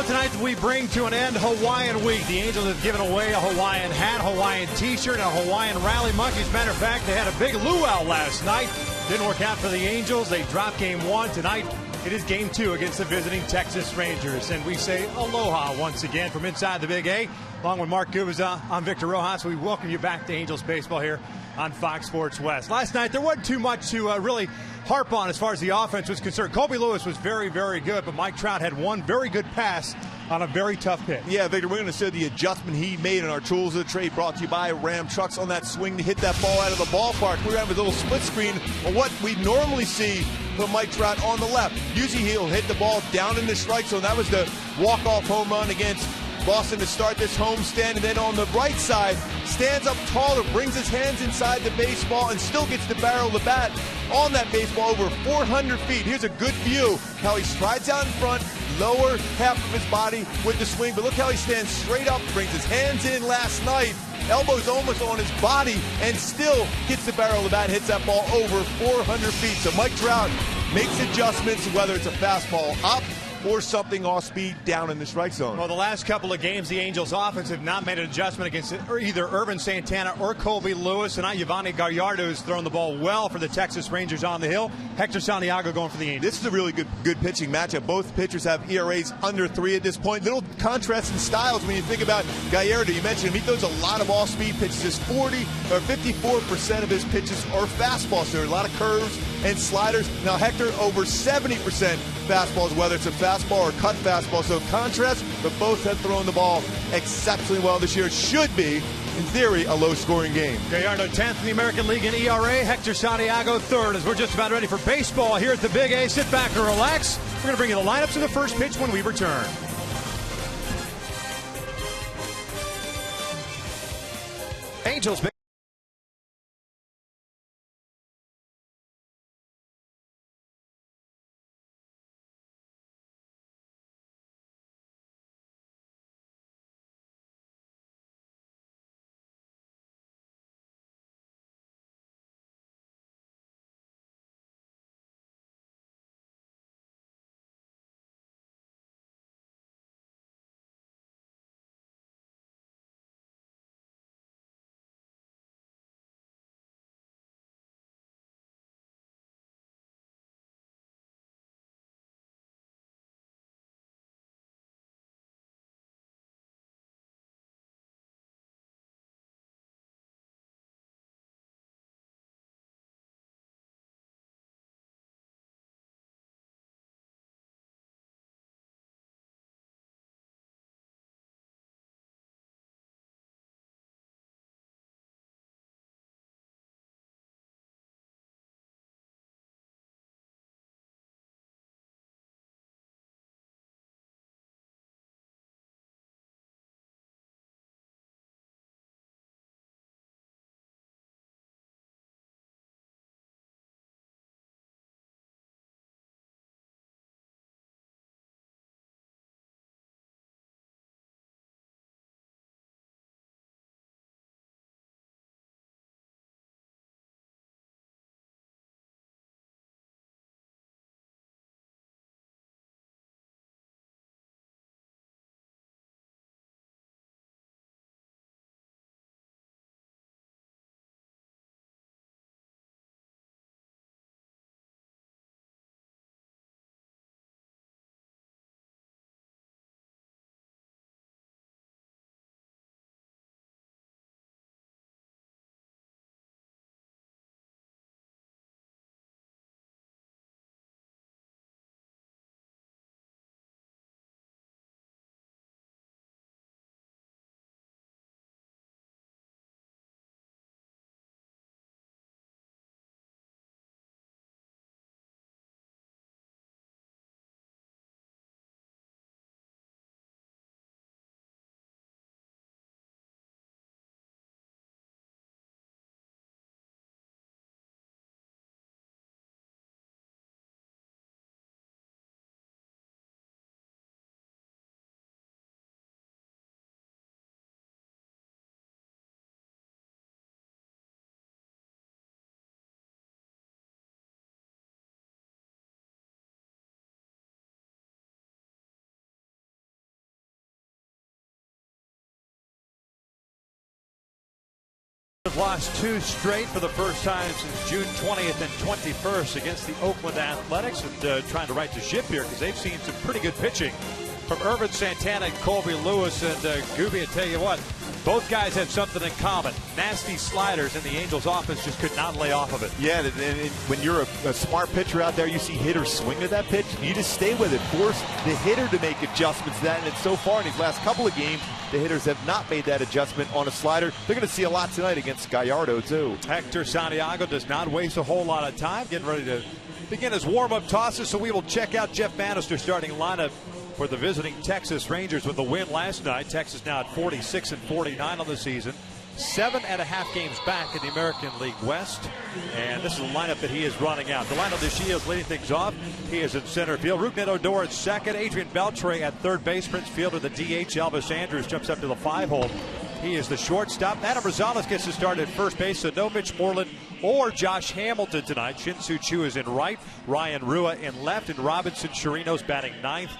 Well, tonight we bring to an end Hawaiian Week. The Angels have given away a Hawaiian hat, Hawaiian t-shirt, and a Hawaiian rally monkey. As a matter of fact, they had a big luau last night. Didn't work out for the Angels. They dropped game one. Tonight, it is game two against the visiting Texas Rangers. And we say aloha once again from inside the Big A. Along with Mark Gubiza, I'm Victor Rojas. We welcome you back to Angels baseball here on Fox Sports West. Last night, there wasn't too much to really harp on as far as the offense was concerned. Colby Lewis was very, very good, but Mike Trout had one very good pass on a very tough pitch. Yeah, Victor, we're going to show the adjustment he made in our Tools of the Trade, brought to you by Ram Trucks on that swing to hit that ball out of the ballpark. We're going to have a little split screen on what we normally see from Mike Trout on the left. Usually he'll hit the ball down in the strike zone. That was the walk-off home run against Boston to start this homestand, and then on the right side, stands up taller, brings his hands inside the baseball, and still gets the barrel of the bat on that baseball over 400 feet. Here's a good view how he strides out in front, lower half of his body with the swing, but look how he stands straight up, brings his hands in last night, elbows almost on his body, and still gets the barrel of the bat, hits that ball over 400 feet. So Mike Trout makes adjustments, whether it's a fastball up or something off speed down in the strike zone. Well, the last couple of games, the Angels offense have not made an adjustment against either Irvin Santana or Colby Lewis. Tonight, Yovani Gallardo has thrown the ball well for the Texas Rangers on the hill. Hector Santiago going for the Angels. This is a really good pitching matchup. Both pitchers have ERAs under 3 at this point. Little contrast in styles when you think about Gallardo. You mentioned him. He throws a lot of off-speed pitches. His 54% of his pitches are fastballs. So there are a lot of curves and sliders. Now, Hector, over 70% fastballs, whether it's a fastball or cut fastball. So contrast, but both have thrown the ball exceptionally well this year. It should be, in theory, a low-scoring game. Gallardo 10th in the American League in ERA. Hector Santiago 3rd as we're just about ready for baseball here at the Big A. Sit back and relax. We're going to bring you the lineups of the first pitch when we return. Angels. have lost 2 straight for the first time since June 20th and 21st against the Oakland Athletics, and trying to right the ship here because they've seen some pretty good pitching from Irvin Santana and Colby Lewis. And Gooby, I tell you what, both guys have something in common. Nasty sliders, and the Angels offense just could not lay off of it. Yeah, and when you're a smart pitcher out there, you see hitters swing at that pitch, you just stay with it. Force the hitter to make adjustments to that, and so far in these last couple of games, the hitters have not made that adjustment on a slider. They're going to see a lot tonight against Gallardo, too. Hector Santiago does not waste a whole lot of time, getting ready to begin his warm-up tosses, so we will check out Jeff Bannister's starting lineup for the visiting Texas Rangers with the win last night. Texas now at 46-49 on the season. 7.5 games back in the American League West. And this is the lineup that he is running out. Delino DeShields leading things off. He is in center field. Rougned Odor at second. Adrian Beltre at third base. Prince Fielder, the DH. Elvis Andrews jumps up to the 5-hole. He is the shortstop. Adam Rosales gets to start at first base, so no Mitch Moreland or Josh Hamilton tonight. Shin-Soo Choo is in right. Ryan Rua in left. And Robinson Chirinos batting ninth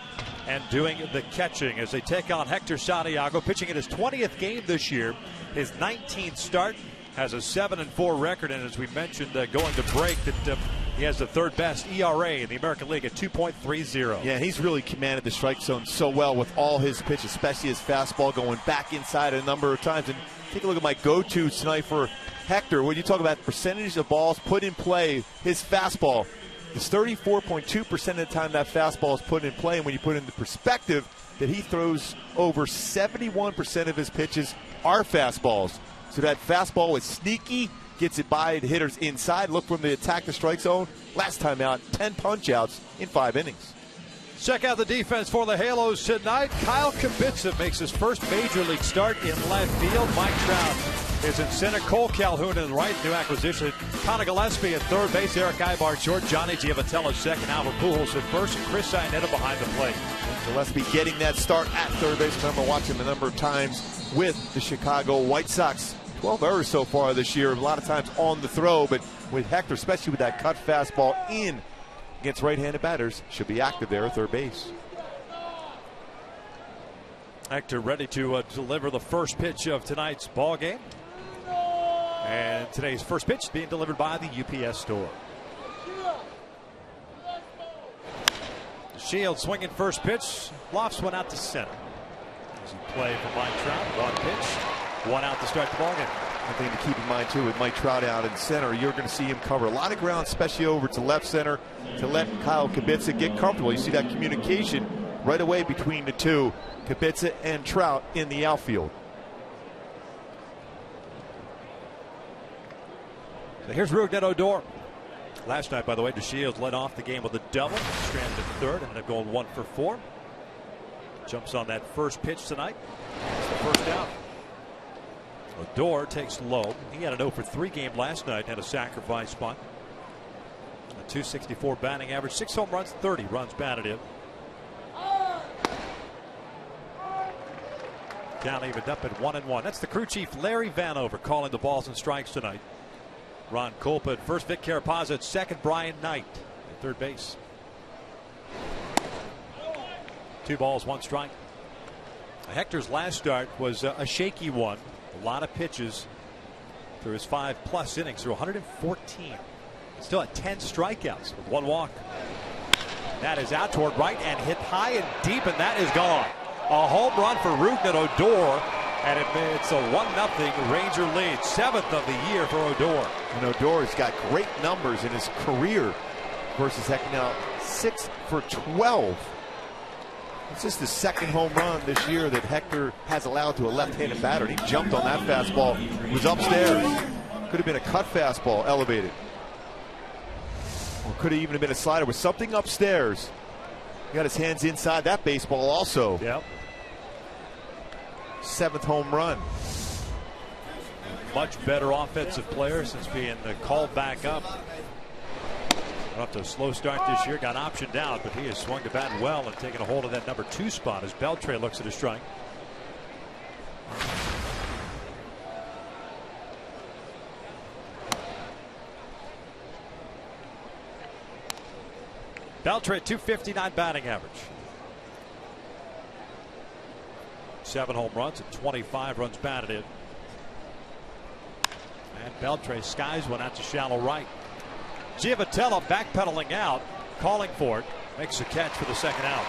and doing the catching as they take on Hector Santiago, pitching in his 20th game this year, his 19th start, has a 7-4 record, and as we mentioned going to break, that he has the third best ERA in the American League at 2.30. Yeah, he's really commanded the strike zone so well with all his pitches, especially his fastball going back inside a number of times. And take a look at my go-to tonight for Hector. When you talk about percentage of balls put in play, his fastball is 34.2% of the time that fastball is put in play. And when you put into perspective that he throws over 71% of his pitches are fastballs. So that fastball is sneaky, gets it by the hitters inside. Look from the attack the strike zone. Last time out, 10 punch-outs in 5 innings. Check out the defense for the Halos tonight. Kyle Kibitsa makes his first major league start in left field. Mike Trout is in center. Cole Calhoun in right, new acquisition. Connor Gillespie at third base. Eric Ibar short. Johnny Giavatello second. Albert Pujols at first. And Chris Iannetta behind the plate. Gillespie getting that start at third base. Remember watching him a number of times with the Chicago White Sox. 12 errors so far this year. A lot of times on the throw, but with Hector, especially with that cut fastball in against right-handed batters, should be active there at third base. Hector ready to deliver the first pitch of tonight's ball game. And today's first pitch being delivered by the UPS store. Shields swinging first pitch. Lofts one out to center. As he play for Mike Trout. One pitch. One out to start the ball game. One thing to keep in mind, too, with Mike Trout out in center, you're going to see him cover a lot of ground, especially over to left center, to let Kyle Kibitsa get comfortable. You see that communication right away between the two, Kibitsa and Trout in the outfield. So here's Rougned Odor. Last night, by the way, DeShields led off the game with a double. Stranded at third, ended up going 1 for 4. Jumps on that first pitch tonight. It's the first out. Odor takes low. He had an 0 for 3 game last night, had a sacrifice bunt. A 264 batting average, 6 home runs, 30 runs batted in. Down evened up at 1-1. That's the crew chief Larry Vanover calling the balls and strikes tonight. Ron Kulpa at first, Vic Carapazza at second, Brian Knight at third base. 2 balls, 1 strike. Hector's last start was a shaky one. A lot of pitches through his 5+ innings, through 114. Still at 10 strikeouts with 1 walk. That is out toward right and hit high and deep, and that is gone. A home run for Rougned Odor, and it's a 1-0 Ranger lead. 7th of the year for Odor. And Odor's got great numbers in his career versus Hector now 6 for 12. It's just the second home run this year that Hector has allowed to a left-handed batter. He jumped on that fastball. It was upstairs. Could have been a cut fastball elevated. Or could have even been a slider with something upstairs. He got his hands inside that baseball also. Yep. 7th home run. Much better offensive player since being called back up. Off to a slow start this year, got optioned out, but he has swung the bat well and taken a hold of that number 2 spot as Beltre looks at his strike. Beltre at 259 batting average. 7 home runs and 25 runs batted in. And Beltre skies one out to shallow right. Giavotella backpedaling out, calling for it, makes a catch for the second out.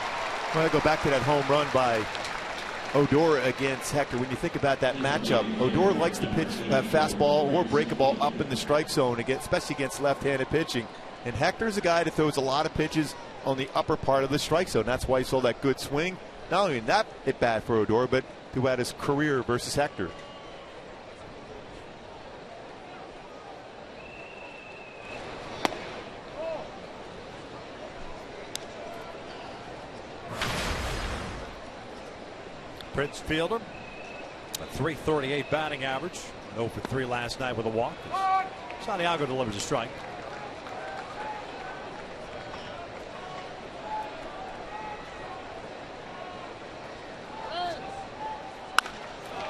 Well, I go back to that home run by Odor against Hector. When you think about that matchup, Odor likes to pitch fastball or break a ball up in the strike zone, especially against left-handed pitching. And Hector's a guy that throws a lot of pitches on the upper part of the strike zone. That's why he saw that good swing. Not only that at bat for Odor, but throughout his career versus Hector. Prince fielder, a .338 batting average, 0 for 3 last night with a walk. Santiago delivers a strike.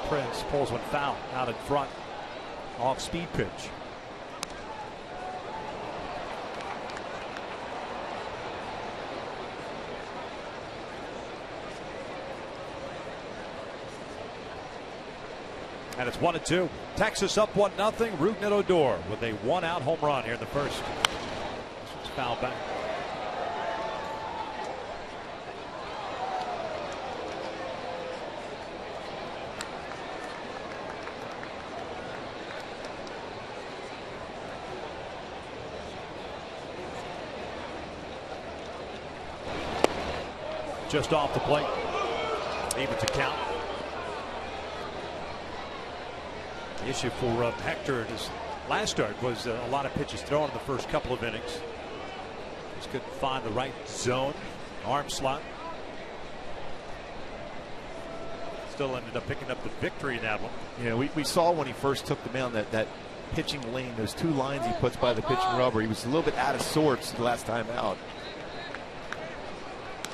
Prince pulls one foul out in front. Off speed pitch. And it's 1-2. Texas up 1-0. Rougned Odor with a 1-out home run here in the first. This one's fouled back. Just off the plate. Even to count. The issue for Hector in his last start was a lot of pitches thrown in the first couple of innings. Just couldn't find the right zone, arm slot. Still ended up picking up the victory in that one. Yeah, we saw when he first took the mound that pitching lane, those 2 lines he puts by the pitching rubber. He was a little bit out of sorts the last time out.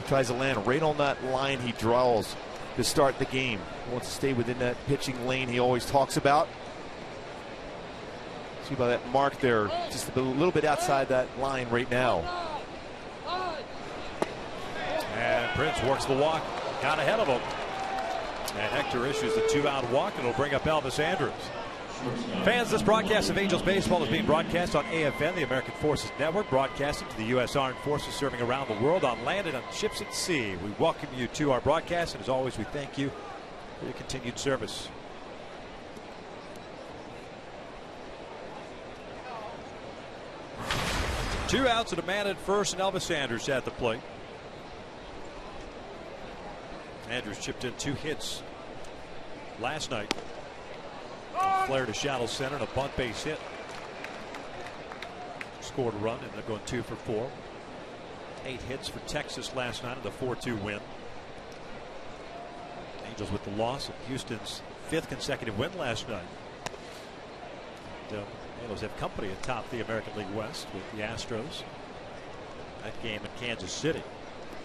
He tries to land right on that line he draws to start the game. He wants to stay within that pitching lane he always talks about. See by that mark there, just a little bit outside that line right now. And Prince works the walk, got ahead of him. And Hector issues the 2-out walk, and it'll bring up Elvis Andrus. Fans, this broadcast of Angels baseball is being broadcast on AFN, the American Forces Network, broadcasting to the U.S. Armed Forces serving around the world on land and on ships at sea. We welcome you to our broadcast, and as always, we thank you for your continued service. Two outs and a man at first, and Elvis Andrus at the plate. Andrus chipped in 2 hits last night. Flare to shallow center and a bunt base hit. Scored a run, and they're going 2 for 4. 8 hits for Texas last night in the 4-2 win. Angels with the loss of Houston's 5th consecutive win last night. The Angels have company atop the American League West with the Astros. That game in Kansas City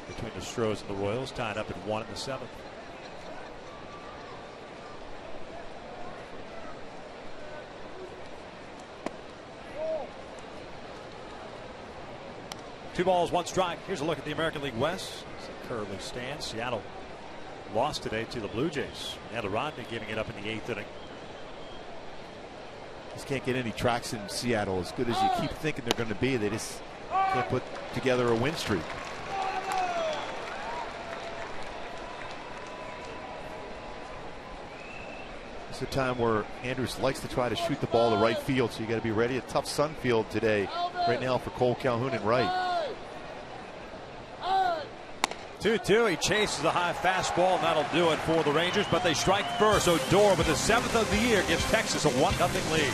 between the Astros and the Royals tied up at 1 in the 7th. Two balls, 1 strike. Here's a look at the American League West. Currently stands. Seattle lost today to the Blue Jays. Now Rodney giving it up in the 8th inning. Just can't get any tracks in Seattle as good as you keep thinking they're going to be. They just can't put together a win streak. It's a time where Andrus likes to try to shoot the ball to right field, so you got to be ready. A tough sun field today, right now for Cole Calhoun and right. 2-2. He chases the high fastball, and that'll do it for the Rangers. But they strike first. Odor with the 7th of the year gives Texas a 1-0 lead.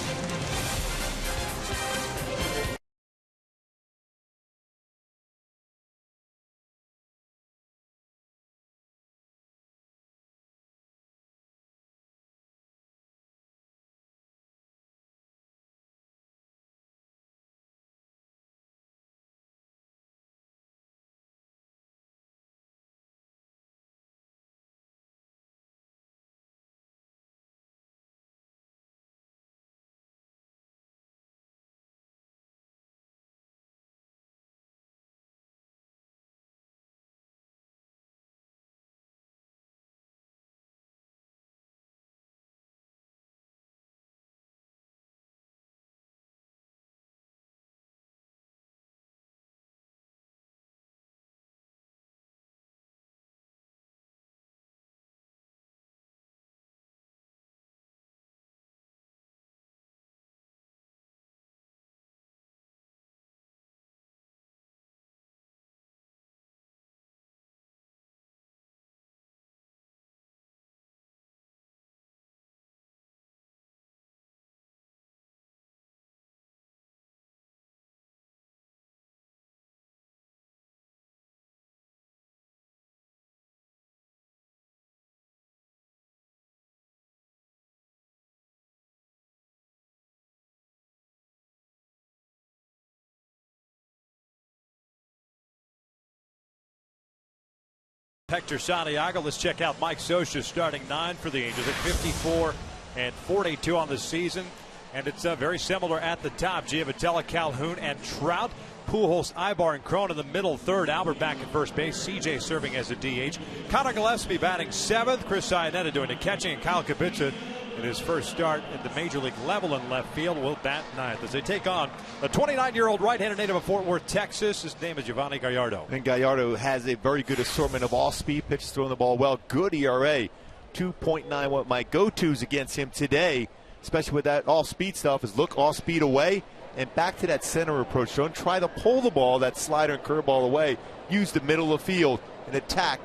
Hector Santiago. Let's check out Mike Scioscia starting 9 for the Angels at 54 and 42 on the season. And it's very similar at the top. Giavotella, Calhoun, and Trout. Pujols, Ibar, and Cron in the middle third. Albert back at first base. CJ serving as a DH. Connor Gillespie batting 7th. Chris Iannetta doing the catching. And Kyle Kubica in his first start at the major league level in left field will bat 9th as they take on a 29-year-old right-handed native of Fort Worth, Texas. His name is Giovanni Gallardo. And Gallardo has a very good assortment of all-speed pitches, throwing the ball well. Good ERA, 2.9. What my go-tos against him today, especially with that all-speed stuff, is look all-speed away and back to that center approach. Don't try to pull the ball, that slider and curveball away. Use the middle of the field and attack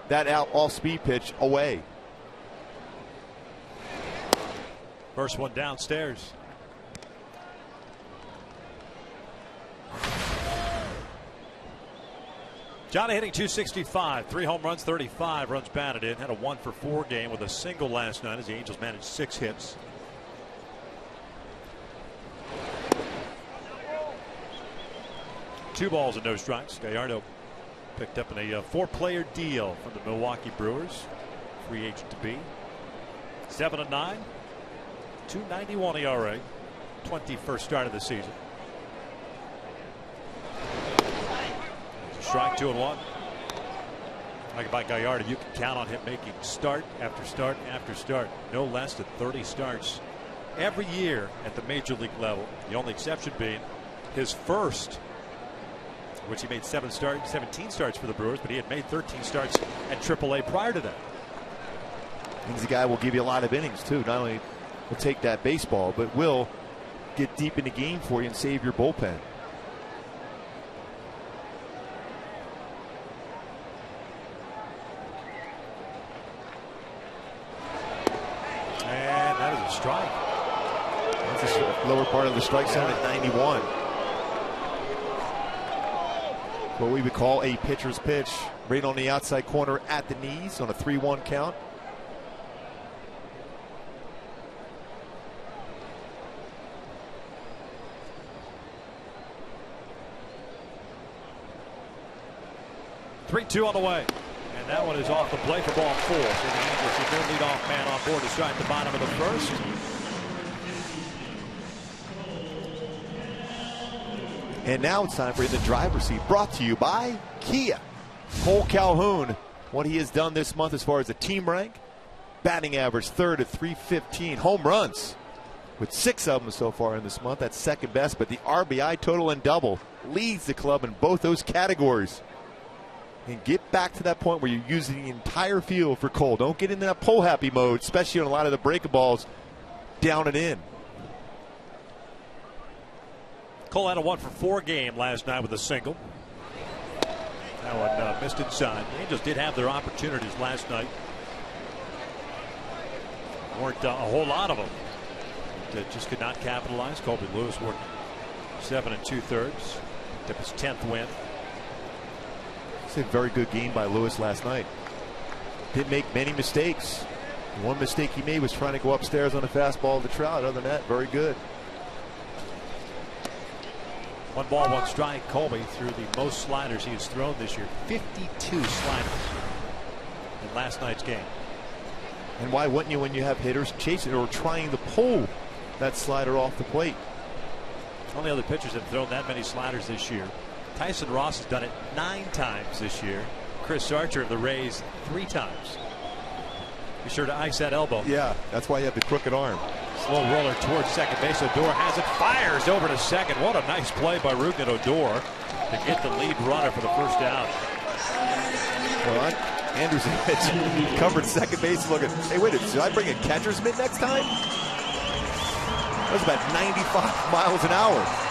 that out all-speed pitch away. First one downstairs. Johnny hitting .265, 3 home runs, 35 runs batted in. Had a 1-for-4 game with a single last night as the Angels managed 6 hits. Two balls and no strikes. Gallardo picked up in a 4-player deal from the Milwaukee Brewers. Free agent to be. 7-9. 2.91 ERA. 21st start of the season. Strike 2-1. Like about Gallardo, you can count on him making start after start after start. No less than 30 starts every year at the major league level. The only exception being his first, which he made 17 starts for the Brewers, but he had made 13 starts at AAA prior to that. He's a guy who will give you a lot of innings too. Not only will take that baseball, but will get deep in the game for you and save your bullpen. And that is a strike. That's the lower part of the strike zone at 91. What we would call a pitcher's pitch, right on the outside corner at the knees on a 3-1 count. Three-two on the way. And that one is off the plate for ball 4. So the Angels with their leadoff man on board to start the bottom of the first. And now it's time for the driver's seat, brought to you by Kia. Cole Calhoun, what he has done this month as far as the team rank, batting average 3rd at .315, home runs with 6 of them so far in this month. That's second best, but the RBI total and double leads the club in both those categories. And get back to that point where you're using the entire field for Cole. Don't get into that pull happy mode, especially on a lot of the breaking balls down and in. Cole had a 1-for-4 game last night with a single. That one missed inside. The Angels did have their opportunities last night. Weren't a whole lot of them. But, just could not capitalize. Colby Lewis worked 7 2/3. Took his 10th win. It's a very good game by Lewis last night. Didn't make many mistakes. The one mistake he made was trying to go upstairs on a fastball to Trout. Other than that, very good. 1 ball, 1 strike. Colby threw the most sliders he has thrown this year. 52 sliders in last night's game. And why wouldn't you when you have hitters chasing or trying to pull that slider off the plate? Only other pitchers have thrown that many sliders this year. Tyson Ross has done it 9 times this year. Chris Archer of the Rays 3 times. Be sure to ice that elbow. Yeah, that's why you have the crooked arm. Slow roller towards second base. Odor has it, fires over to second. What a nice play by Rougned Odor to get the lead runner for the first out. Well, Anderson covered second base looking, hey, wait, should I bring a catcher's mitt next time? That was about 95 miles an hour.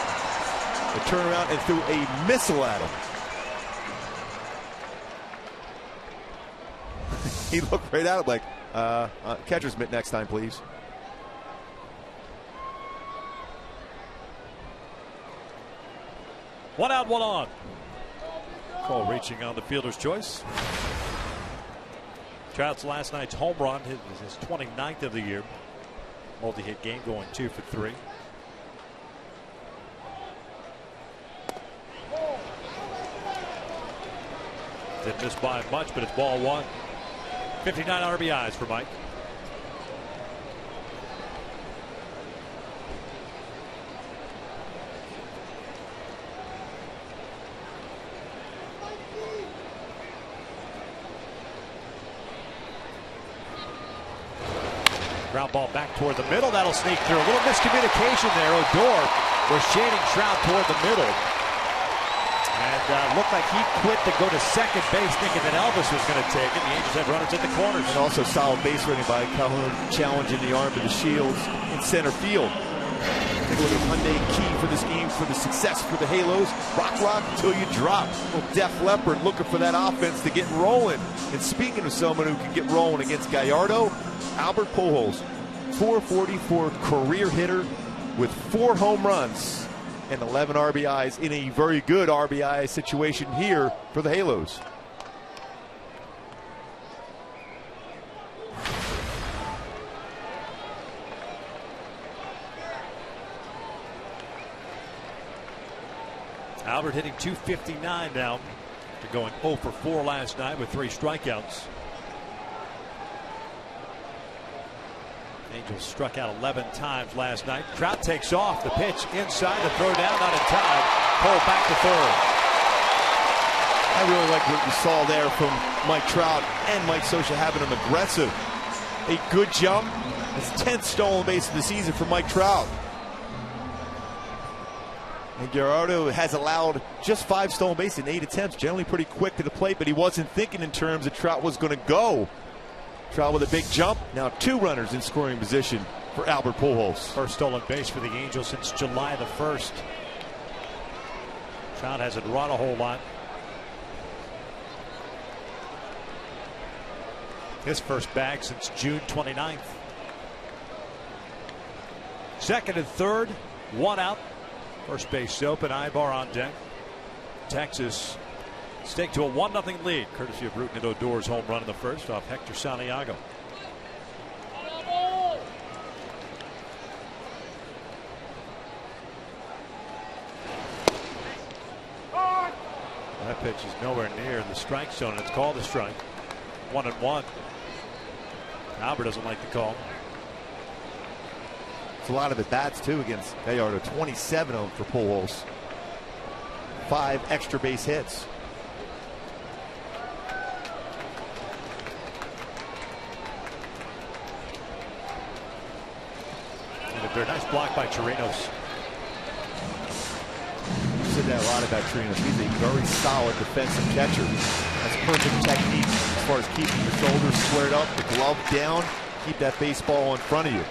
They turned around and threw a missile at him. He looked right at him like, catcher's mitt next time, please. One out, 1 on. Cole reaching on the fielder's choice. Trout's last night's home run is his 29th of the year. Multi-hit game, going 2 for 3. Didn't miss by much, but it's ball one. 59 RBIs for Mike. Ground ball back toward the middle. That'll sneak through. A little miscommunication there. Odor was shading Trout toward the middle. And looked like he quit to go to second base, thinking that Elvis was going to take it. The Angels had runners at the corners. And also solid base running by Calhoun, challenging the arm of the Shields in center field. Take a look at Hyundai key for this game, for the success for the Halos. Rock until you drop. Well, Def Leppard looking for that offense to get rolling. And speaking of someone who can get rolling against Gallardo, Albert Pujols, 444 career hitter with 4 home runs and 11 RBIs in a very good RBI situation here for the Halos. Albert hitting .259 now, after going 0 for 4 last night with 3 strikeouts. Angels struck out 11 times last night. Trout takes off. The pitch inside, the throw down, not in time. Pull back to third. I really like what you saw there from Mike Trout and Mike Scioscia, having him aggressive. A good jump. It's 10th stolen base of the season for Mike Trout. And Gallardo has allowed just 5 stolen bases in 8 attempts, generally pretty quick to the plate, but he wasn't thinking in terms that Trout was going to go. Trout with a big jump. Now 2 runners in scoring position for Albert Pujols. First stolen base for the Angels since July the 1st. Trout hasn't run a whole lot. His first bag since June 29th. Second and third, 1 out. First base open, Ibar on deck. Texas stake to a 1-0 lead, courtesy of Rutan and Odor's home run in the first off Hector Santiago. That pitch is nowhere near the strike zone, and it's called a strike. 1-1. Albert doesn't like the call. It's a lot of at-bats, too, against Gallardo. 27 of them for Pujols. 5 extra base hits. And a very nice block by Chirinos. You said that a lot about Chirinos. He's a very solid defensive catcher. That's perfect technique as far as keeping your shoulders squared up, the glove down, keep that baseball in front of you.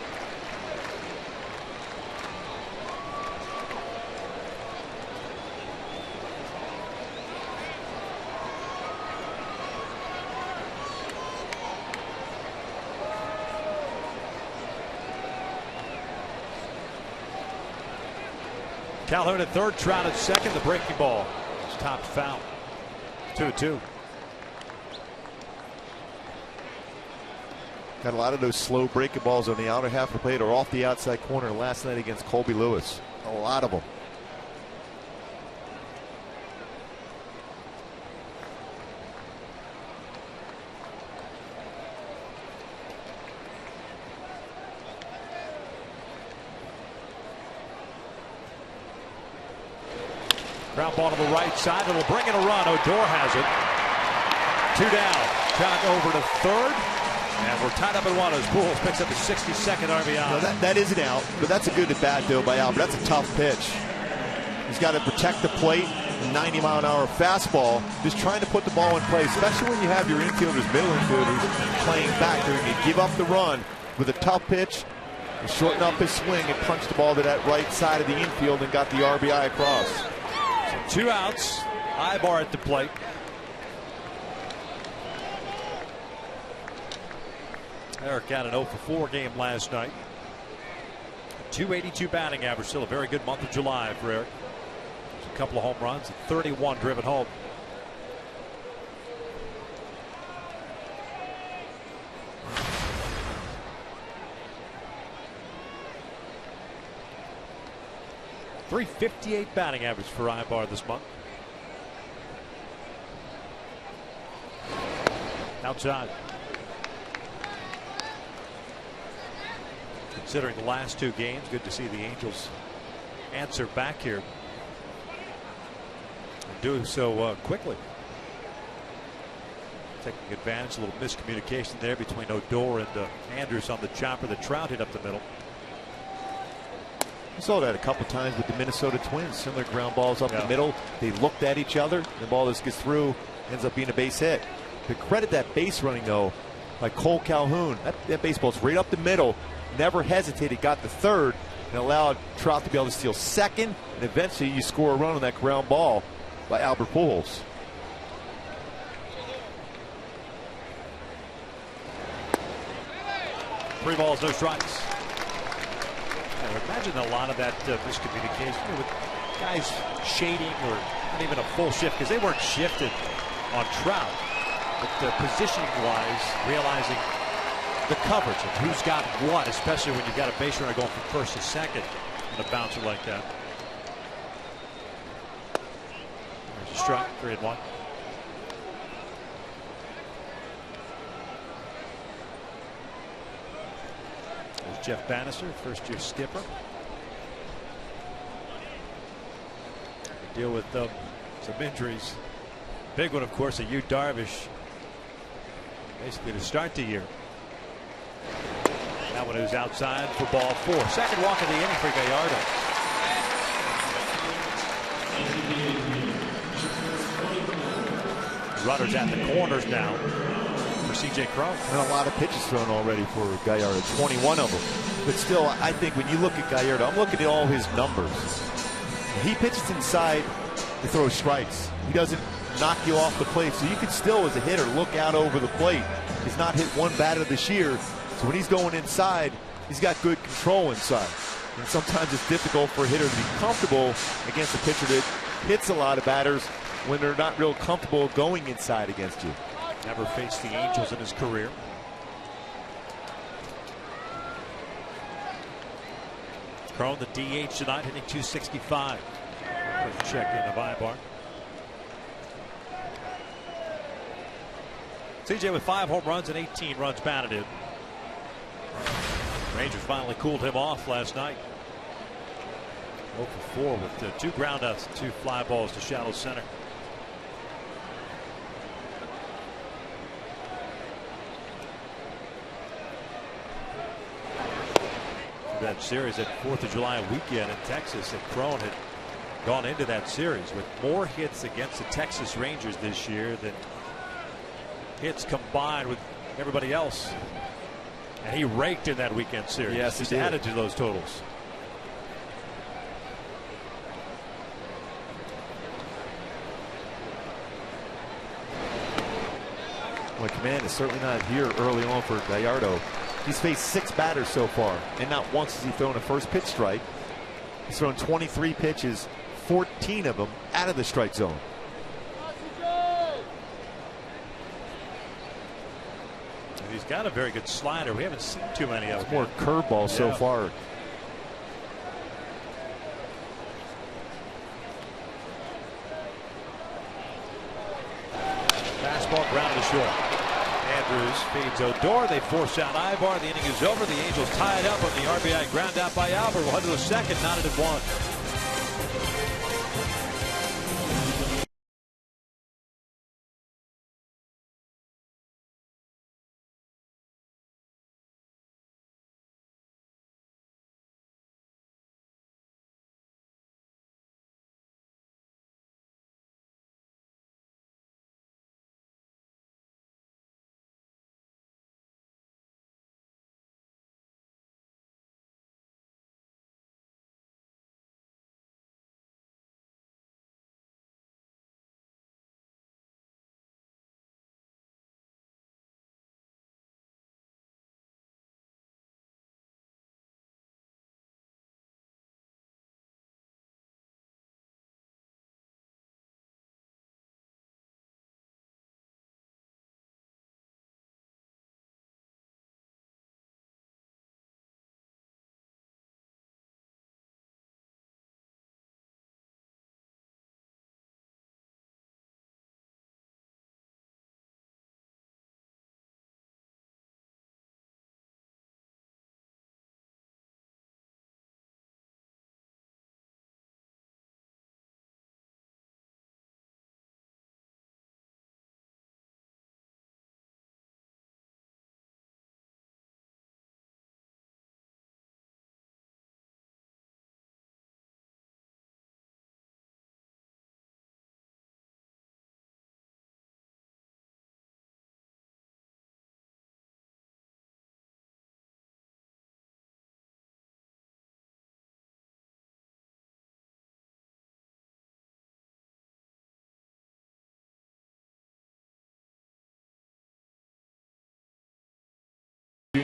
Calhoun at third, Trout at second. The breaking ball is topped foul. 2-2. Got a lot of those slow breaking balls on the outer half of the plate or off the outside corner last night against Colby Lewis. A lot of them. Ground ball to the right side. It'll bring in a run. Odor has it. 2 down. Trout over to third. And we're tied up at 1 as Pujols picks up his 62nd RBI. No, that is an out, but that's a good at bat though by Albert. That's a tough pitch. He's got to protect the plate. 90-mile-an-hour fastball. Just trying to put the ball in play, especially when you have your infielders, middle infielders, playing back. They're going to give up the run with a tough pitch. And shorten up his swing and punch the ball to that right side of the infield and got the RBI across. So 2 outs. Ibar at the plate. Eric got an 0 for 4 game last night. 282 batting average. Still a very good month of July for Eric. There's a couple of home runs, 31 driven home. .358 batting average for Ibar this month. Outside. Considering the last two games, good to see the Angels answer back here. And doing so quickly. Taking advantage, a little miscommunication there between Odor and Andrews on the chopper. The Trout hit up the middle. We saw that a couple times with the Minnesota Twins. Similar ground balls up the middle. They looked at each other. The ball just gets through, ends up being a base hit. To credit that base running, though, by Cole Calhoun. That baseball's right up the middle. Never hesitated, got the third, and allowed Trout to be able to steal second. And eventually you score a run on that ground ball by Albert Pujols. Three balls, no strikes. I would imagine a lot of that miscommunication with guys shading or not even a full shift, because they weren't shifted on Trout. But positioning-wise, realizing the coverage of who's got what, especially when you've got a base runner going from first to second on a bouncer like that. There's a strike, 3-1. There's Jeff Bannister, first-year skipper. Deal with some injuries. Big one, of course, Yu Darvish. Basically to start the year. That one is outside for ball 4. Second walk of the inning for Gallardo. Runners at the corners now for C.J. Cron. And a lot of pitches thrown already for Gallardo, 21 of them. But still, I think when you look at Gallardo, I'm looking at all his numbers. He pitches inside to throw strikes. He doesn't knock you off the plate, so you can still, as a hitter, look out over the plate. He's not hit one batter this year, so when he's going inside, he's got good control inside. And sometimes it's difficult for a hitter to be comfortable against a pitcher that hits a lot of batters when they're not real comfortable going inside against you. Never faced the Angels in his career. Cron, the DH tonight, hitting .265. First check in the Vibar. CJ with 5 home runs and 18 runs batted in. Rangers finally cooled him off last night. 0 for 4 with 2 groundouts and 2 fly balls to shallow center. That series, that 4th of July weekend in Texas, and Cron had gone into that series with more hits against the Texas Rangers this year than hits combined with everybody else. And he raked in that weekend series. Yes, he's added to those totals. Well, command is certainly not here early on for Gallardo. He's faced 6 batters so far, and not once has he thrown a first pitch strike. He's thrown 23 pitches, 14 of them out of the strike zone. He's got a very good slider. We haven't seen too many of them. More curveball so far. Fastball grounded to short. Andrews feeds Odor. They force out Ibar. The inning is over. The Angels tied up on the RBI ground out by Albert. We'll head to the second, knotted at 1.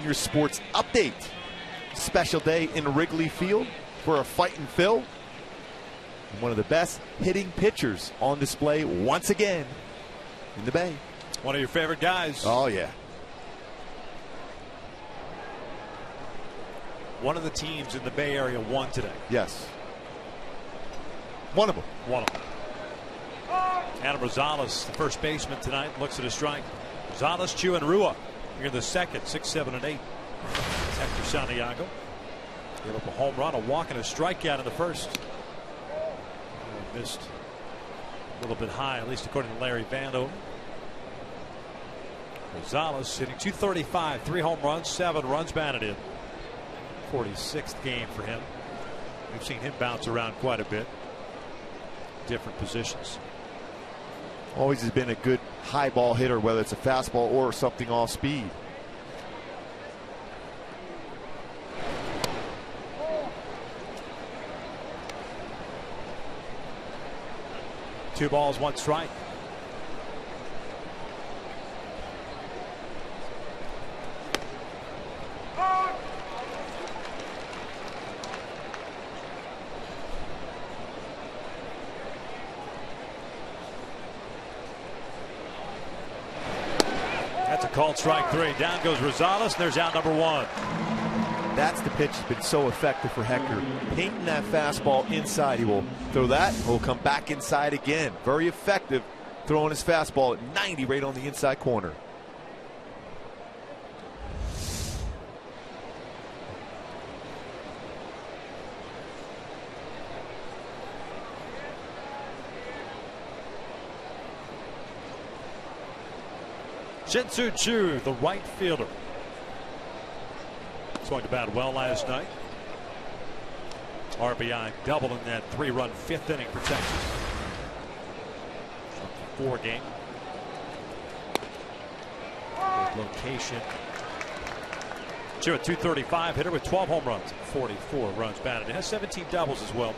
your sports update. Special day in Wrigley Field for a fightin' Phil. One of the best hitting pitchers on display once again in the Bay. One of your favorite guys. Oh, yeah. One of the teams in the Bay Area won today. Yes. One of them. One of them. Adam Rosales, the first baseman tonight, looks at a strike. Rosales, Chu, and Rua here in the second, 6, 7, and 8. Hector Santiago gave up a home run, a walk, and a strikeout in the first. Missed a little bit high, at least according to Larry Vando. Rosales hitting .235, 3 home runs, 7 runs batted in. 46th game for him. We've seen him bounce around quite a bit. Different positions. Always has been a good high ball hitter, whether it's a fastball or something off speed. Two balls, one strike. That's a called strike 3. Down goes Rosales. And there's out number 1. That's the pitch that's been so effective for Hector. Painting that fastball inside. He will throw that. He'll come back inside again. Very effective throwing his fastball at 90 right on the inside corner. Shin-Soo Choo, the right fielder. Swung to bat well last night. RBI double in that 3-run 5th inning for Texas. 4 game. Good location. Choo at .235, hitter with 12 home runs, 44 runs batted. It has 17 doubles as well.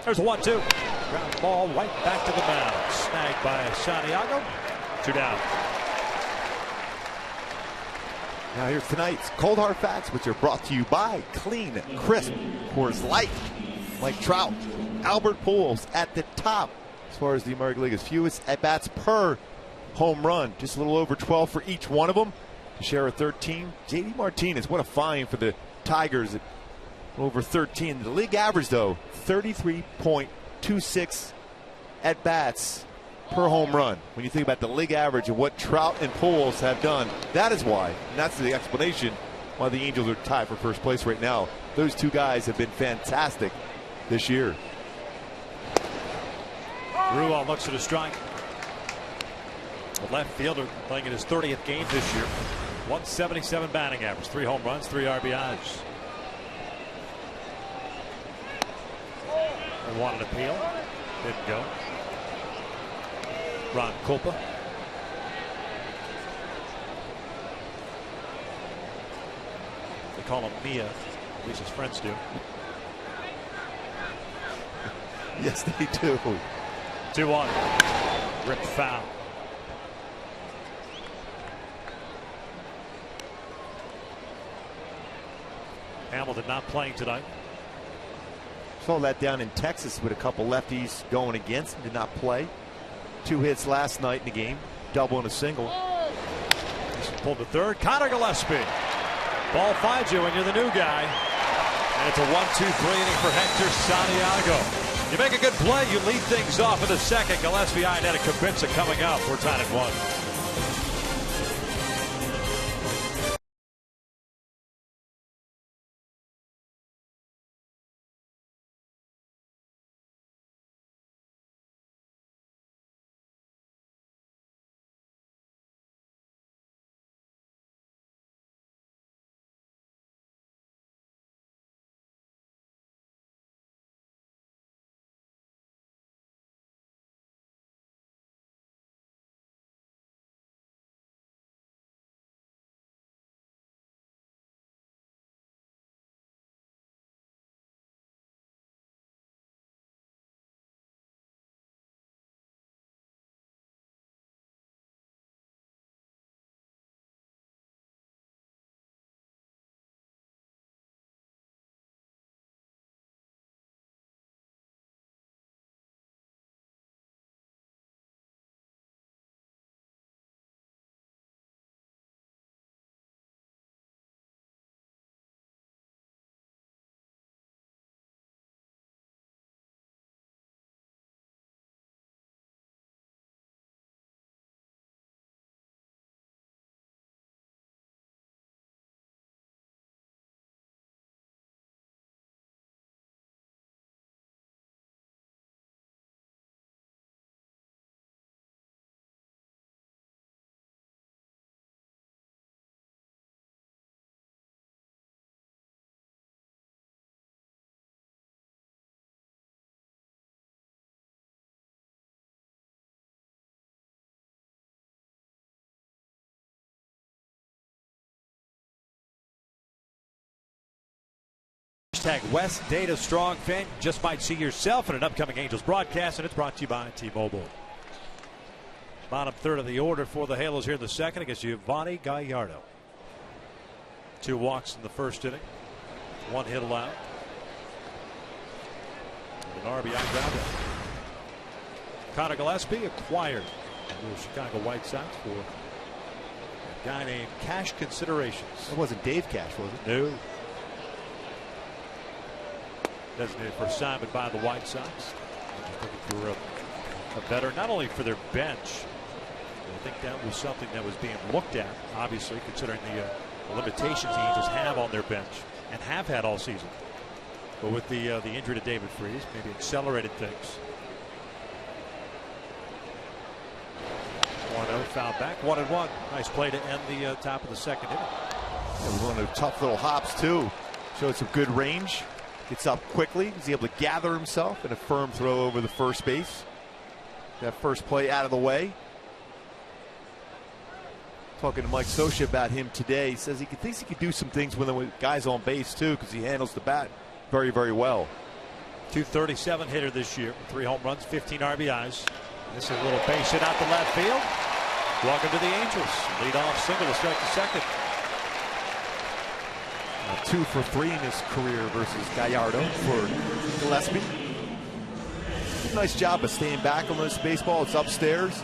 There's a 1-2. Ground ball right back to the mound. Snagged by Santiago. 2 down. Now here's tonight's Cold Hard Facts, which are brought to you by Clean, Crisp, Coors Light. Mike Trout, Albert Pujols at the top as far as the American League is. Fewest at-bats per home run. Just a little over 12 for each one of them. To share a 13. J.D. Martinez, what a find for the Tigers at over 13. The league average, though, 33.26 at-bats per home run. When you think about the league average and what Trout and Pujols have done, that is why, and that's the explanation why the Angels are tied for first place right now. Those two guys have been fantastic this year. Ruel looks at a strike. The left fielder playing in his 30th game this year. 177 batting average, 3 home runs, 3 RBIs. They wanted an appeal. Didn't go. Ron Kulpa. They call him Mia. At least his friends do. Yes, they do. 2-1. Ripped foul. Hamilton not playing tonight. Saw that down in Texas with a couple lefties going against him. Did not play. 2 hits last night in the game. Double and a single. Pulled to third. Connor Gillespie. Ball finds you when you're the new guy. And it's a 1-2-3 inning for Hector Santiago. You make a good play, you lead things off in the second. Gillespie, Ionetta, Kubitsa coming up. We're tied at 1. Hashtag West Data Strong fan. Just might see yourself in an upcoming Angels broadcast, and it's brought to you by T-Mobile. Bottom third of the order for the Halos here in the second against Yovani Gallardo. 2 walks in the first inning. 1 hit allowed. And an RBI ground out. Connor Gillespie acquired the Chicago White Sox for a guy named Cash Considerations. It wasn't Dave Cash, was it? No. Designated for assignment by the White Sox. Just looking for a better, not only for their bench. I think that was something that was being looked at, obviously, considering the limitations the Angels have on their bench and have had all season. But with the injury to David Freese, maybe accelerated things. 1-0, foul back. 1-1. Nice play to end the top of the second inning. Yeah, one of those tough little hops too. Showed some good range. Gets up quickly. He's able to gather himself in a firm throw over the first base. That first play out of the way. Talking to Mike Scioscia about him today. He says he thinks he could do some things with guys on base too, because he handles the bat very, very well. .237 hitter this year, 3 home runs, 15 RBIs. This is a little base hit out to left field. Welcome to the Angels. Lead off single to strike the second. 2 for 3 in his career versus Gallardo for Gillespie. Nice job of staying back on this baseball. It's upstairs.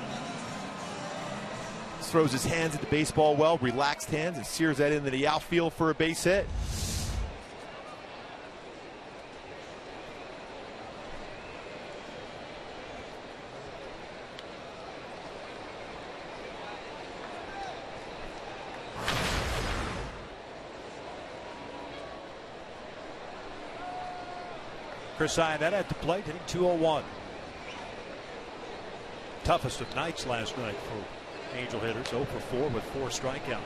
Throws his hands at the baseball well, relaxed hands, and sears that into the outfield for a base hit. Chris Iannetta at the plate, hitting .201. Toughest of nights last night for Angel hitters. 0 for 4 with 4 strikeouts.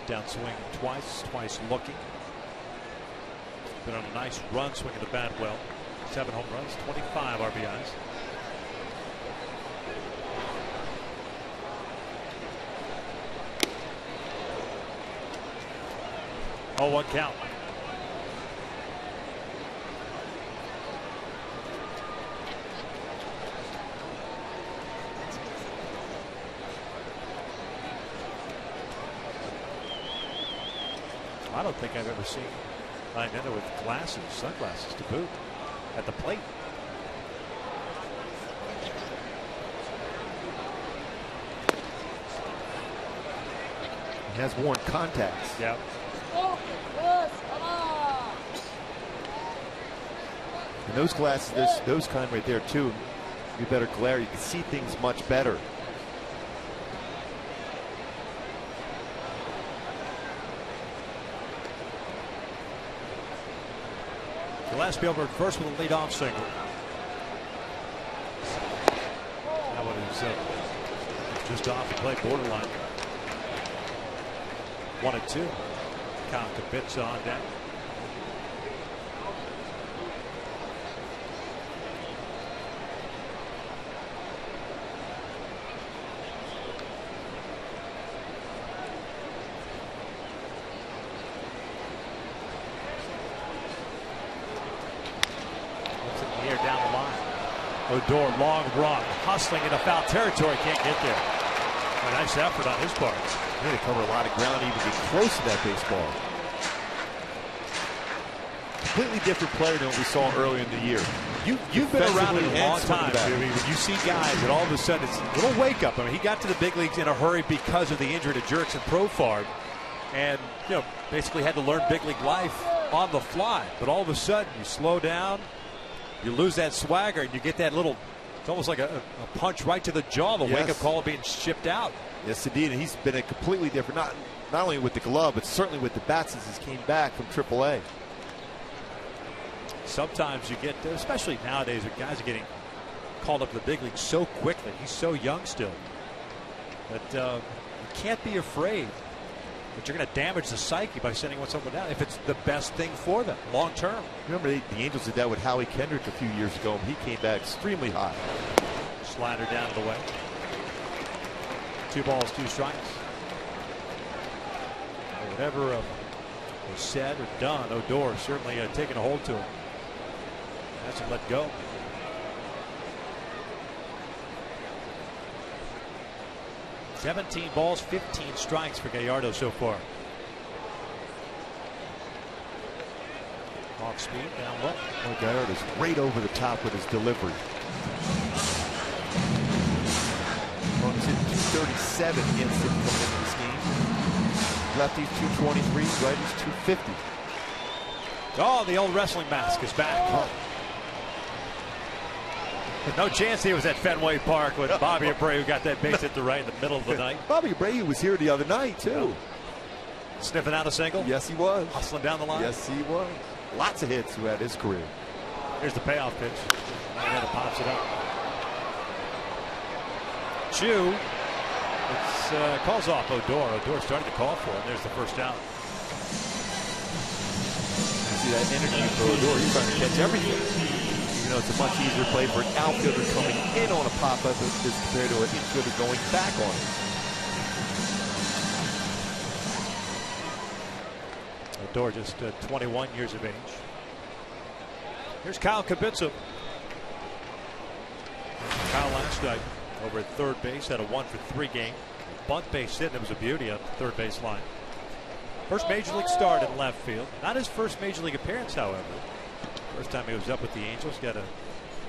Down swing twice looking. Been on a nice run, swinging the bat well. 7 home runs, 25 RBIs. Oh, 1 count. I don't think I've ever seen Iannetta with sunglasses to boot, at the plate. He has worn contacts. Yeah. And those glasses, those kind right there too, you better glare. You can see things much better. Gillespie over at first with a leadoff single. That one is just off the plate borderline. 1-2. Count Kapitza on deck. Odor, long run, hustling into foul territory, can't get there. A nice effort on his part. He had to cover a lot of ground to even get close to that baseball. Completely different player than what we saw earlier in the year. You've been around it a long time. When you see guys and all of a sudden it's a little wake up. I mean, he got to the big leagues in a hurry because of the injury to Jurickson Profar, and basically had to learn big league life on the fly. But all of a sudden you slow down. You lose that swagger and you get that little, it's almost like a punch right to the jaw, the wake-up call of being shipped out. Yes, indeed, and he's been a completely different, not only with the glove, but certainly with the bat since he came back from AAA. Sometimes you get, especially nowadays, when guys are getting called up to the big league so quickly. He's so young still. But you can't be afraid that you're going to damage the psyche by sending someone down if it's the best thing for them long term. Remember the Angels did that with Howie Kendrick a few years ago, and he came back extremely hot. Slider down the way. 2 balls, 2 strikes. whatever was said or done, Odor certainly taking a hold to him. Hasn't let go. $17 balls, 15 strikes for Gallardo so far. Off speed, down low. Well, Gallardo's right over the top with his delivery. Well, he's hitting 237 against him coming into this game. Lefties 223, righties 250. Oh, the old wrestling mask is back. Oh. No chance he was at Fenway Park when Bobby Abreu got that base hit to right in the middle of the night. Bobby Abreu was here the other night, too. Yeah. Sniffing out a single? Yes, he was. Hustling down the line? Yes, he was. Lots of hits throughout his career. Here's the payoff pitch. Marietta pops it up. Chu. It's calls off Odor. Odor started to call for it. There's the first out. You see that energy for Odor. He's trying to catch everything. You know, it's a much easier play for an outfielder coming in on a pop-up as compared to an infielder going back on it. Odor just 21 years of age. Here's Kyle Kibitsa. Kyle last night over at third base had a 1-for-3 game. Bunt base hit, and it was a beauty up the third base line. First major league start in left field. Not his first major league appearance, however. First time he was up with the Angels. Got a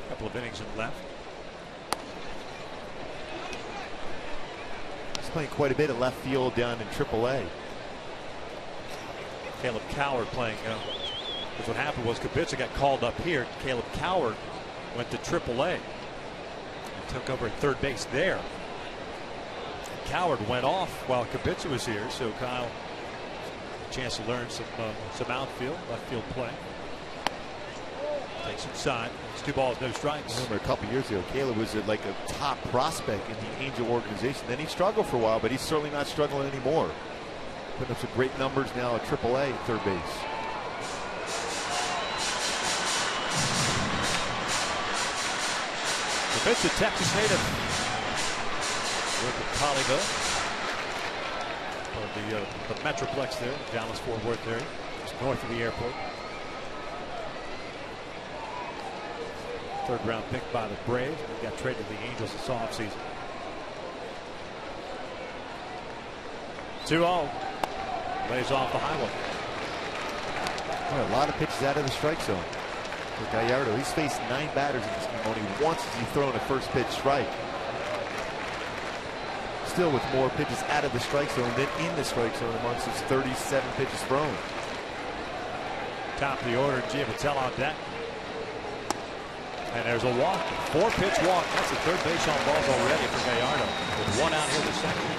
couple of innings in left. He's playing quite a bit of left field down in AAA. Caleb Coward playing. Because what happened was Kibitsa got called up here. Caleb Coward went to AAA and took over at third base there. And Coward went off while Kibitsa was here, so Kyle had a chance to learn some outfield, left field play. Takes inside. It's 2 balls, no strikes. I remember a couple years ago, Caleb was like a top prospect in the Angel organization. Then he struggled for a while, but he's certainly not struggling anymore. Putting up some great numbers now at AAA at third base. It's a Texas native. Work at Colleyville. Or the Metroplex there, Dallas-Fort Worth area. Just north of the airport. Third round pick by the Braves. He got traded to the Angels this offseason. 2-0. Lays off the high one. Well, a lot of pitches out of the strike zone for Gallardo. He's faced 9 batters in this game. Only once has he thrown a first pitch strike. Still with more pitches out of the strike zone than in the strike zone amongst his 37 pitches thrown. Top of the order, Giavattel on deck. And there's a walk, 4-pitch walk. That's the third base on balls already for Gallardo. With 1 out here in the second.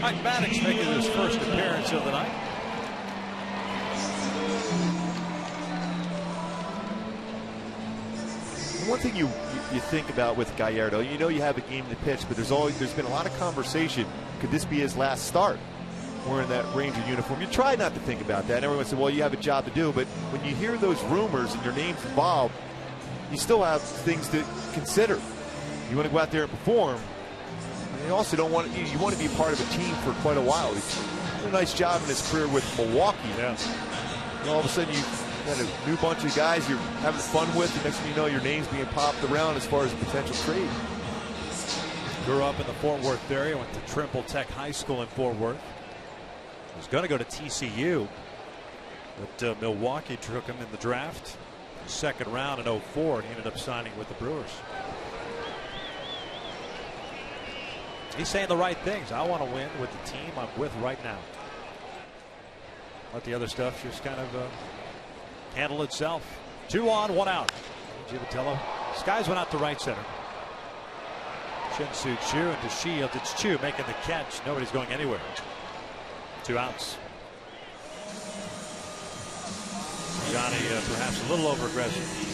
Mike Maddox making his first appearance of the night. One thing you think about with Gallardo, you know you have a game to pitch, but there's been a lot of conversation. Could this be his last start wearing that Ranger uniform? You try not to think about that. Everyone said, well, you have a job to do, but when you hear those rumors and your name's involved, you still have things to consider. You want to go out there and perform. And you also don't want you want to be a part of a team for quite a while. He's done a nice job in his career with Milwaukee. Yeah. And all of a sudden you got a new bunch of guys you're having fun with. The next thing you know, your name's being popped around as far as a potential trade. Grew up in the Fort Worth area, went to Trimble Tech High School in Fort Worth. Was going to go to TCU, but Milwaukee took him in the draft, second round in 2004, and he ended up signing with the Brewers. He's saying the right things. I want to win with the team I'm with right now. Let the other stuff just kind of handle itself. 2 on, 1 out. Giavattel. Skies went out to right center. Shin-Soo Choo, and to Shields, it's Choo making the catch. Nobody's going anywhere. 2 outs. Johnny perhaps a little over aggressive.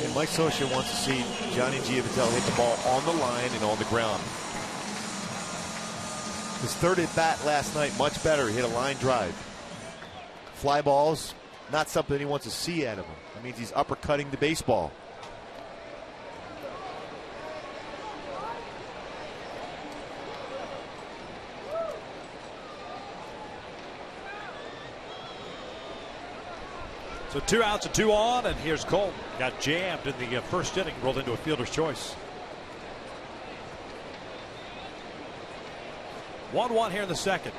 And Mike Scioscia wants to see Johnny Giavattel hit the ball on the line and on the ground. His third at bat last night, much better. He hit a line drive. Fly balls, not something he wants to see out of him. That means he's uppercutting the baseball. So 2 outs and 2 on, and here's Cole. Got jammed in the first inning, rolled into a fielder's choice. 1-1 here in the second.